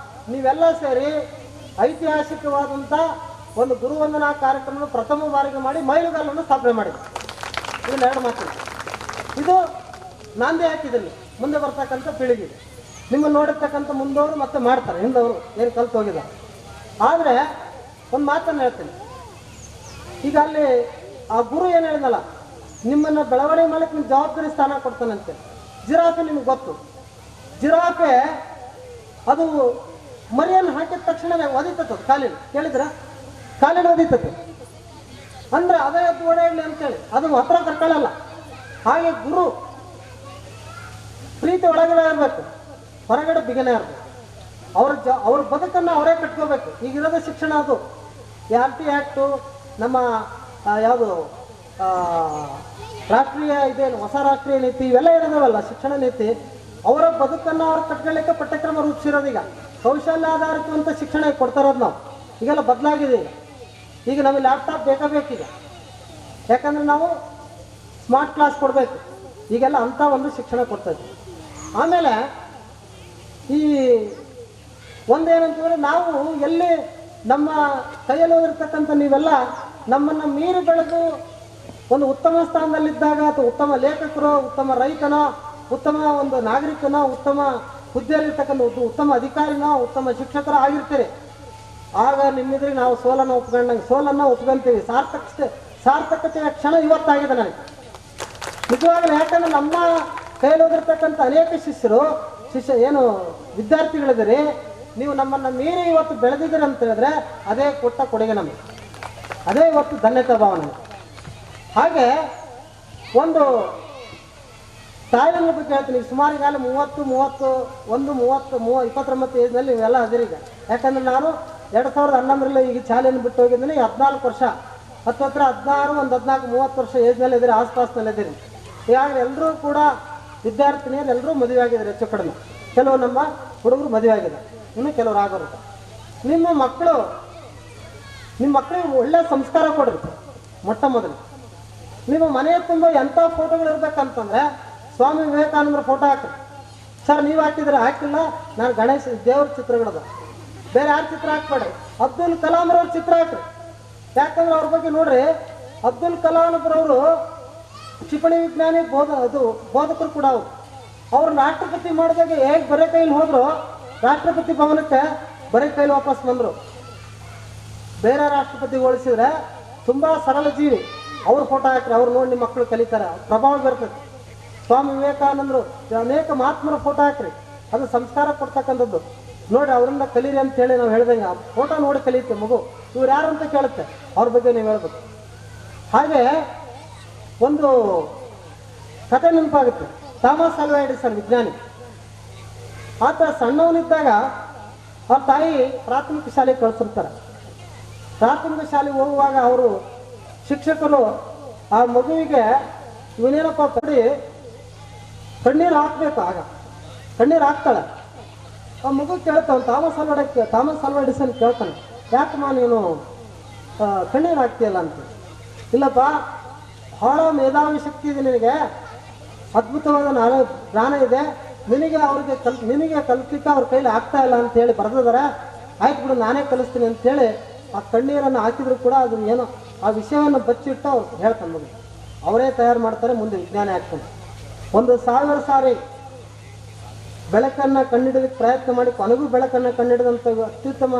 ನೀವೆಲ್ಲ ಸೇರಿ ಐತಿಹಾಸಿಕವಾದಂಥ ಒಂದು ಗುರುವಂದನಾ ಕಾರ್ಯಕ್ರಮ ಪ್ರಥಮ ಬಾರಿಗೆ ಮಾಡಿ ಮೈಲುಗಲ್ಲನ್ನು ಸ್ಥಾಪನೆ ಮಾಡಿದೆ. ಇದನ್ನ ಎರಡು ಮಾತು, ಇದು ನಾಂದಿ ಹಾಕಿದಲ್ಲಿ ಮುಂದೆ ಬರ್ತಕ್ಕಂಥ ಪೀಳಿಗೆ, ನಿಮ್ಮನ್ನು ನೋಡಿರ್ತಕ್ಕಂಥ ಮುಂದವರು ಮತ್ತೆ ಮಾಡ್ತಾರೆ, ಹಿಂದವರು ಏನು ಕಲ್ತು ಹೋಗಿದ್ದಾರೆ. ಆದರೆ ಒಂದು ಮಾತನ್ನು ಹೇಳ್ತೀನಿ, ಈಗ ಅಲ್ಲಿ ಆ ಗುರು ಏನು ಹೇಳಿದಲ್ಲ, ನಿಮ್ಮನ್ನು ಬೆಳವಣಿಗೆ ಮಾಡಲಿಕ್ಕೆ ನಿಮ್ಮ ಜವಾಬ್ದಾರಿ ಸ್ಥಾನ ಕೊಡ್ತಾನಂತೆ. ಜಿರಾಫೆ ನಿಮ್ಗೆ ಗೊತ್ತು, ಜಿರಾಫೆ ಅದು ಮರಿಯನ್ನು ಹಾಕಿದ ತಕ್ಷಣವೇ ಒದಿತದೆ ಕಾಲಿನ, ಕೇಳಿದ್ರ ಕಾಲಿನ ಒದಿತದೆ ಅಂದ್ರೆ ಅದೇ ಎದ್ದು ಓಡಾಡಲಿ ಅಂತೇಳಿ ಅದು ಹತ್ರ ಕರ್ಕೊಳ್ಳಲ್ಲ. ಹಾಗೆ ಗುರು ಪ್ರೀತಿ ಒಳಗಡೆ ಇರಬೇಕು, ಹೊರಗಡೆ ಬಿಗನೆ ಇರಬೇಕು. ಅವ್ರ ಬದುಕನ್ನು ಅವರೇ ಕಟ್ಕೋಬೇಕು. ಈಗಿರೋದು ಶಿಕ್ಷಣ ಅದು RT ಆ್ಯಕ್ಟು, ನಮ್ಮ ಯಾವುದು ರಾಷ್ಟ್ರೀಯ ಇದೇನು ಹೊಸ ರಾಷ್ಟ್ರೀಯ ನೀತಿ ಇವೆಲ್ಲ ಇರೋದವಲ್ಲ ಶಿಕ್ಷಣ ನೀತಿ, ಅವರ ಬದುಕನ್ನು ಅವ್ರು ಕಟ್ಕೊಳ್ಳಿಕ್ಕೆ ಪಠ್ಯಕ್ರಮ ರೂಪಿಸಿರೋದು. ಈಗ ಕೌಶಲ್ಯ ಆಧಾರಿತವಂತ ಶಿಕ್ಷಣ ಕೊಡ್ತಾ ಇರೋದು ನಾವು. ಈಗೆಲ್ಲ ಬದಲಾಗಿದೆ. ಈಗ ನಮಗೆ ಲ್ಯಾಪ್ಟಾಪ್ ಬೇಕೀಗ, ಯಾಕಂದ್ರೆ ನಾವು ಸ್ಮಾರ್ಟ್ ಕ್ಲಾಸ್ ಕೊಡಬೇಕು. ಈಗೆಲ್ಲ ಅಂಥ ಒಂದು ಶಿಕ್ಷಣ ಕೊಡ್ತಾ ಇದ್ವಿ. ಆಮೇಲೆ ಈ ಒಂದೇನಂತಂದರೆ, ನಾವು ಎಲ್ಲಿ ನಮ್ಮ ಕೈಯಲ್ಲಿ ಓದಿರ್ತಕ್ಕಂಥ ನೀವೆಲ್ಲ ನಮ್ಮನ್ನು ಮೀರಿ ಬೆಳೆದು ಒಂದು ಉತ್ತಮ ಸ್ಥಾನದಲ್ಲಿದ್ದಾಗ, ಅಥವಾ ಉತ್ತಮ ಲೇಖಕರು, ಉತ್ತಮ ರೈತನೋ, ಉತ್ತಮ ಒಂದು ನಾಗರಿಕನೋ, ಉತ್ತಮ ಹುದ್ದೆಯಲ್ಲಿರ್ತಕ್ಕಂಥ ಉತ್ತಮ ಅಧಿಕಾರಿನೋ, ಉತ್ತಮ ಶಿಕ್ಷಕರೋ ಆಗಿರ್ತೀರಿ. ಆಗ ನಿಮ್ಮಿದ್ರಿಗೆ ನಾವು ಸೋಲನ್ನು ಒಪ್ಕೊಂತೀವಿ. ಸಾರ್ಥಕತೆಯ ಕ್ಷಣ ಇವತ್ತಾಗಿದೆ ನನಗೆ ನಿಜವಾಗಲೂ. ಯಾಕಂದ್ರೆ ನಮ್ಮ ಕೈಯಲ್ಲಿ ಓದಿರ್ತಕ್ಕಂಥ ಅನೇಕ ಏನು ವಿದ್ಯಾರ್ಥಿಗಳಿದ್ದೀರಿ, ನೀವು ನಮ್ಮನ್ನು ಮೀರಿ ಇವತ್ತು ಬೆಳೆದಿದ್ದೀರಿ ಅಂತ ಹೇಳಿದ್ರೆ ಅದೇ ಕೊಟ್ಟ ಕೊಡುಗೆ ನಮಗೆ, ಅದೇ ಇವತ್ತು ಧನ್ಯತಾ ಭಾವನೆ. ಹಾಗೆ ಒಂದು ತಾಯಿನ ಬಗ್ಗೆ ಹೇಳ್ತೀನಿ. ಸುಮಾರು ಈಗಾಗಲೇ 29 ಏಜ್ನಲ್ಲಿ ನೀವೆಲ್ಲ ಅದಿರೀಗ. ಯಾಕಂದ್ರೆ ನಾನು 2011ರಲ್ಲಿ ಈಗ ಶಾಲೆಯನ್ನು ಬಿಟ್ಟು ಹೋಗಿದ್ದೀನಿ. 14 ವರ್ಷ, 10 16 ಒಂದು 14 30 ವರ್ಷ ಏಜ್ನಲ್ಲಿ ಇದ್ದೀರಿ, ಆಸ್ಪಾಸ್ನಲ್ಲಿ ಇದ್ದೀರಿ. ಈಗಾಗಲೇ ಎಲ್ಲರೂ ಕೂಡ ವಿದ್ಯಾರ್ಥಿನಿಯರು ಎಲ್ಲರೂ ಮದುವೆ ಆಗಿದ್ದಾರೆ, ಹೆಚ್ಚು ಕಡಿಮೆ. ಕೆಲವು ನಮ್ಮ ಹುಡುಗರು ಮದುವೆ ಆಗಿದ್ದಾರೆ, ಇನ್ನು ಕೆಲವರು ಆಗೋರು. ನಿಮ್ಮ ಮಕ್ಕಳಿಗೆ ಒಳ್ಳೆಯ ಸಂಸ್ಕಾರ ಕೊಡ್ರಿ. ಮೊಟ್ಟ ಮೊದಲು ನಿಮ್ಮ ಮನೆಯ ತುಂಬ ಎಂಥ ಫೋಟೋಗಳು ಇರ್ಬೇಕಂತಂದ್ರೆ ಸ್ವಾಮಿ ವಿವೇಕಾನಂದರ ಫೋಟೋ ಹಾಕ್ರಿ. ಸರ್ ನೀವು ಹಾಕಿದ್ರೆ ಹಾಕಿಲ್ಲ, ನಾನು ಗಣೇಶ ದೇವ್ರ ಚಿತ್ರಗಳದ, ಬೇರೆ ಯಾರ ಚಿತ್ರ ಹಾಕ್ಬೇಡ್ರಿ. ಅಬ್ದುಲ್ ಕಲಾಂರವ್ರ ಚಿತ್ರ ಹಾಕ್ರಿ. ಯಾಕಂದ್ರೆ ಅವ್ರ ಬಗ್ಗೆ ನೋಡ್ರಿ, ಅಬ್ದುಲ್ ಕಲಾಂರವರು ಕ್ಷಿಪಣಿ ವಿಜ್ಞಾನಿ ಬೋಧಕರು ಕೂಡ ಅವ್ರು ರಾಷ್ಟ್ರಪತಿ ಮಾಡಿದಾಗ ಹೇಗೆ ಬರೀ ಕೈಲಿ ಹೋದ್ರು, ರಾಷ್ಟ್ರಪತಿ ಭವನಕ್ಕೆ ಬರೀ ಕೈಲಿ ವಾಪಸ್ ಬಂದರು. ಬೇರೆ ರಾಷ್ಟ್ರಪತಿ ಹೋಲಿಸಿದ್ರೆ ತುಂಬ ಸರಳ ಜೀವಿ. ಅವ್ರ ಫೋಟೋ ಹಾಕ್ರಿ, ಅವ್ರು ನೋಡಿ ನಿಮ್ಮ ಮಕ್ಕಳು ಕಲಿತಾರೆ, ಪ್ರಭಾವ ಬರ್ತದೆ. ಸ್ವಾಮಿ ವಿವೇಕಾನಂದರು ಅನೇಕ ಮಹಾತ್ಮರ ಫೋಟೋ ಹಾಕ್ರಿ, ಅದು ಸಂಸ್ಕಾರ ಕೊಡ್ತಕ್ಕಂಥದ್ದು. ನೋಡಿ ಅವರಿಂದ ಕಲೀರಿ ಅಂತೇಳಿ ನಾವು ಹೇಳ್ದಂಗೆ ಆ ಫೋಟೋ ನೋಡಿ ಕಲಿಯುತ್ತೆ ಮಗು. ಇವ್ರು ಯಾರು ಅಂತ ಕೇಳುತ್ತೆ, ಅವ್ರ ಬಗ್ಗೆ ನೀವು ಹೇಳ್ಬೇಕು. ಹಾಗೆ ಒಂದು ಕಥೆ ನೆನಪಾಗುತ್ತೆ. ಥಾಮಸ್ ಆಲ್ವಾ ಎಡಿಸನ್ ವಿಜ್ಞಾನಿ, ಆತ ಸಣ್ಣವನಿದ್ದಾಗ ಅವ್ರ ತಾಯಿ ಪ್ರಾಥಮಿಕ ಶಾಲೆಗೆ ಕಳಿಸಿರ್ತಾರೆ. ಪ್ರಾಥಮಿಕ ಶಾಲೆಗೆ ಹೋಗುವಾಗ ಅವರು ಶಿಕ್ಷಕರು ಆ ಮಗುವಿಗೆ ಇವನೇನಪ್ಪ ಕಡಿ ಕಣ್ಣೀರು ಹಾಕ್ಬೇಕು, ಆಗ ಕಣ್ಣೀರು ಹಾಕ್ತಾಳೆ. ಆ ಮಗು ಕೇಳ್ತಾನೆ, ಥಾಮಸ್ ಅಲ್ವಾ ಎಡಿಸನ್ ಕೇಳ್ತಾನೆ, ಯಾಕಮ್ಮ ನೀನು ಕಣ್ಣೀರು ಹಾಕ್ತೀಯಲ್ಲ ಅಂತ. ಇಲ್ಲಪ್ಪ, ಬಹಳ ಮೇಧಾವಿ ಶಕ್ತಿ ಇದೆ ನಿನಗೆ, ಅದ್ಭುತವಾದ ಜ್ಞಾನ ಇದೆ, ನಿನಗೆ ಕಲ್ಪಿಕ ಅವ್ರ ಕೈಲಿ ಆಗ್ತಾ ಇಲ್ಲ ಅಂತೇಳಿ ಬರೆದಿದ್ದಾರೆ. ಆಯ್ತು ಬಿಡು, ನಾನೇ ಕಲಿಸ್ತೀನಿ ಅಂತೇಳಿ ಆ ಕಣ್ಣೀರನ್ನು ಹಾಕಿದ್ರು ಕೂಡ ಅದು ಏನೋ ಆ ವಿಷಯವನ್ನು ಬಚ್ಚಿಟ್ಟು ಅವ್ರು ಹೇಳ್ತಾನೆ ಮಗು. ಅವರೇ ತಯಾರು ಮಾಡ್ತಾರೆ, ಮುಂದೆ ವಿಜ್ಞಾನಿ ಆಗ್ತಾನೆ. 1000 ಸಾರಿ ಬೆಳಕನ್ನು ಕಂಡುಹಿಡಿದಕ್ಕೆ ಪ್ರಯತ್ನ ಮಾಡಿ ಕೊನೆಗೂ ಬೆಳಕನ್ನು ಕಂಡುಹಿಡಿದಂಥ ಅತ್ಯುತ್ತಮ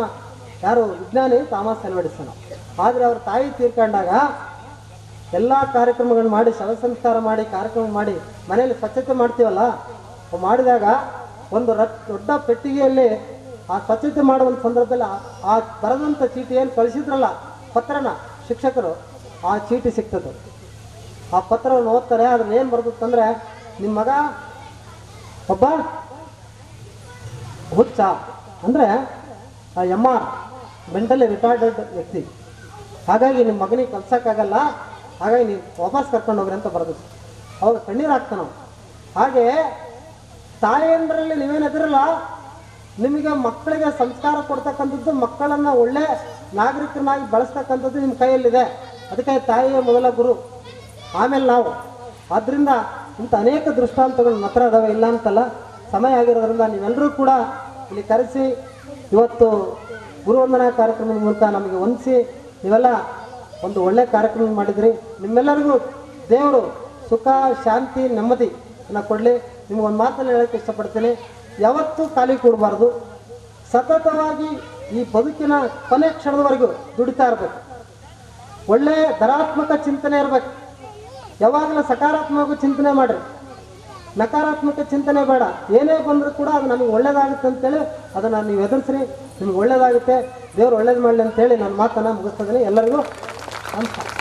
ಯಾರು ವಿಜ್ಞಾನಿ ಥಾಮಸ್ ಅಲ್ವಾ ಎಡಿಸನ್. ಆದರೆ ಅವ್ರ ತಾಯಿ ತೀರ್ಕೊಂಡಾಗ ಎಲ್ಲ ಕಾರ್ಯಕ್ರಮಗಳನ್ನ ಮಾಡಿ, ಶವ ಸಂಸ್ಕಾರ ಮಾಡಿ, ಕಾರ್ಯಕ್ರಮ ಮಾಡಿ, ಮನೆಯಲ್ಲಿ ಸ್ವಚ್ಛತೆ ಮಾಡ್ತೀವಲ್ಲ, ಮಾಡಿದಾಗ ಒಂದು ದೊಡ್ಡ ಪೆಟ್ಟಿಗೆಯಲ್ಲಿ ಆ ಸ್ವಚ್ಛತೆ ಮಾಡುವ ಸಂದರ್ಭದಲ್ಲಿ ಆ ಬರೆದಂಥ ಚೀಟಿ ಏನು ಕಳಿಸಿದ್ರಲ್ಲ ಪತ್ರನ ಶಿಕ್ಷಕರು, ಆ ಚೀಟಿ ಸಿಗ್ತದೆ. ಆ ಪತ್ರವನ್ನು ಓದ್ತಾರೆ. ಅದ್ರಲ್ಲಿ ಏನು ಬರ್ತದಂದ್ರೆ, ನಿಮ್ಮ ಮಗ ಒಬ್ಬ ಹುಚ್ಚ ಅಂದರೆ MR ಮೆಂಟಲಿ ರಿಟಾರ್ಡೆಡ್ ವ್ಯಕ್ತಿ, ಹಾಗಾಗಿ ನಿಮ್ಮ ಮಗನಿಗೆ ಕಲ್ಸೋಕ್ಕಾಗಲ್ಲ, ಹಾಗಾಗಿ ನೀವು ವಾಪಸ್ ಕರ್ಕೊಂಡು ಹೋಗ್ರಿ ಅಂತ ಬರೆದು ಅವಾಗ ಕಣ್ಣೀರು ಹಾಕ್ತಾನವ. ಹಾಗೆ ತಾಯಿಯಂದ್ರಲ್ಲಿ ನೀವೇನಿದ್ರಲ್ಲ, ನಿಮಗೆ ಮಕ್ಕಳಿಗೆ ಸಂಸ್ಕಾರ ಕೊಡ್ತಕ್ಕಂಥದ್ದು, ಮಕ್ಕಳನ್ನು ಒಳ್ಳೆ ನಾಗರಿಕರನ್ನಾಗಿ ಬೆಳೆಸ್ತಕ್ಕಂಥದ್ದು ನಿಮ್ಮ ಕೈಯಲ್ಲಿದೆ. ಅದಕ್ಕೆ ತಾಯಿಯ ಮೊದಲ ಗುರು, ಆಮೇಲೆ ನಾವು. ಆದ್ದರಿಂದ ಇಂಥ ಅನೇಕ ದೃಷ್ಟಾಂತಗಳು ನಮ್ಮ ಹತ್ರ ಅದಾವೆ, ಇಲ್ಲ ಅಂತಲ್ಲ. ಸಮಯ ಆಗಿರೋದ್ರಿಂದ ನೀವೆಲ್ಲರೂ ಕೂಡ ಇಲ್ಲಿ ಕರೆಸಿ ಇವತ್ತು ಗುರುವಂದನಾ ಕಾರ್ಯಕ್ರಮದ ಮೂಲಕ ನಮಗೆ ವಂದಿಸಿ ನೀವೆಲ್ಲ ಒಂದು ಒಳ್ಳೆ ಕಾರ್ಯಕ್ರಮ ಮಾಡಿದ್ರಿ. ನಿಮ್ಮೆಲ್ಲರಿಗೂ ದೇವರು ಸುಖ, ಶಾಂತಿ, ನೆಮ್ಮದಿ ಕೊಡಲಿ. ನಿಮಗೊಂದು ಮಾತನ್ನು ಹೇಳೋಕ್ಕೆ ಇಷ್ಟಪಡ್ತೀನಿ, ಯಾವತ್ತೂ ಖಾಲಿ ಕೊಡಬಾರ್ದು. ಸತತವಾಗಿ ಈ ಬದುಕಿನ ಕೊನೆ ಕ್ಷಣದವರೆಗೂ ದುಡಿತಾ ಇರಬೇಕು. ಒಳ್ಳೆ ಧನಾತ್ಮಕ ಚಿಂತನೆ ಇರಬೇಕು. ಯಾವಾಗಲೂ ಸಕಾರಾತ್ಮಕ ಚಿಂತನೆ ಮಾಡಿರಿ, ನಕಾರಾತ್ಮಕ ಚಿಂತನೆ ಬೇಡ. ಏನೇ ಬಂದರೂ ಕೂಡ ಅದು ನಮಗೆ ಒಳ್ಳೇದಾಗುತ್ತೆ ಅಂತೇಳಿ ಅದನ್ನು ನೀವು ಎದುರಿಸ್ರಿ, ನಿಮ್ಗೆ ಒಳ್ಳೇದಾಗುತ್ತೆ, ದೇವ್ರು ಒಳ್ಳೇದು ಮಾಡಲಿ ಅಂತೇಳಿ ನನ್ನ ಮಾತನ್ನು ಮುಗಿಸ್ತದೀನಿ. ಎಲ್ಲರಿಗೂ ನಮಸ್ಕಾರ.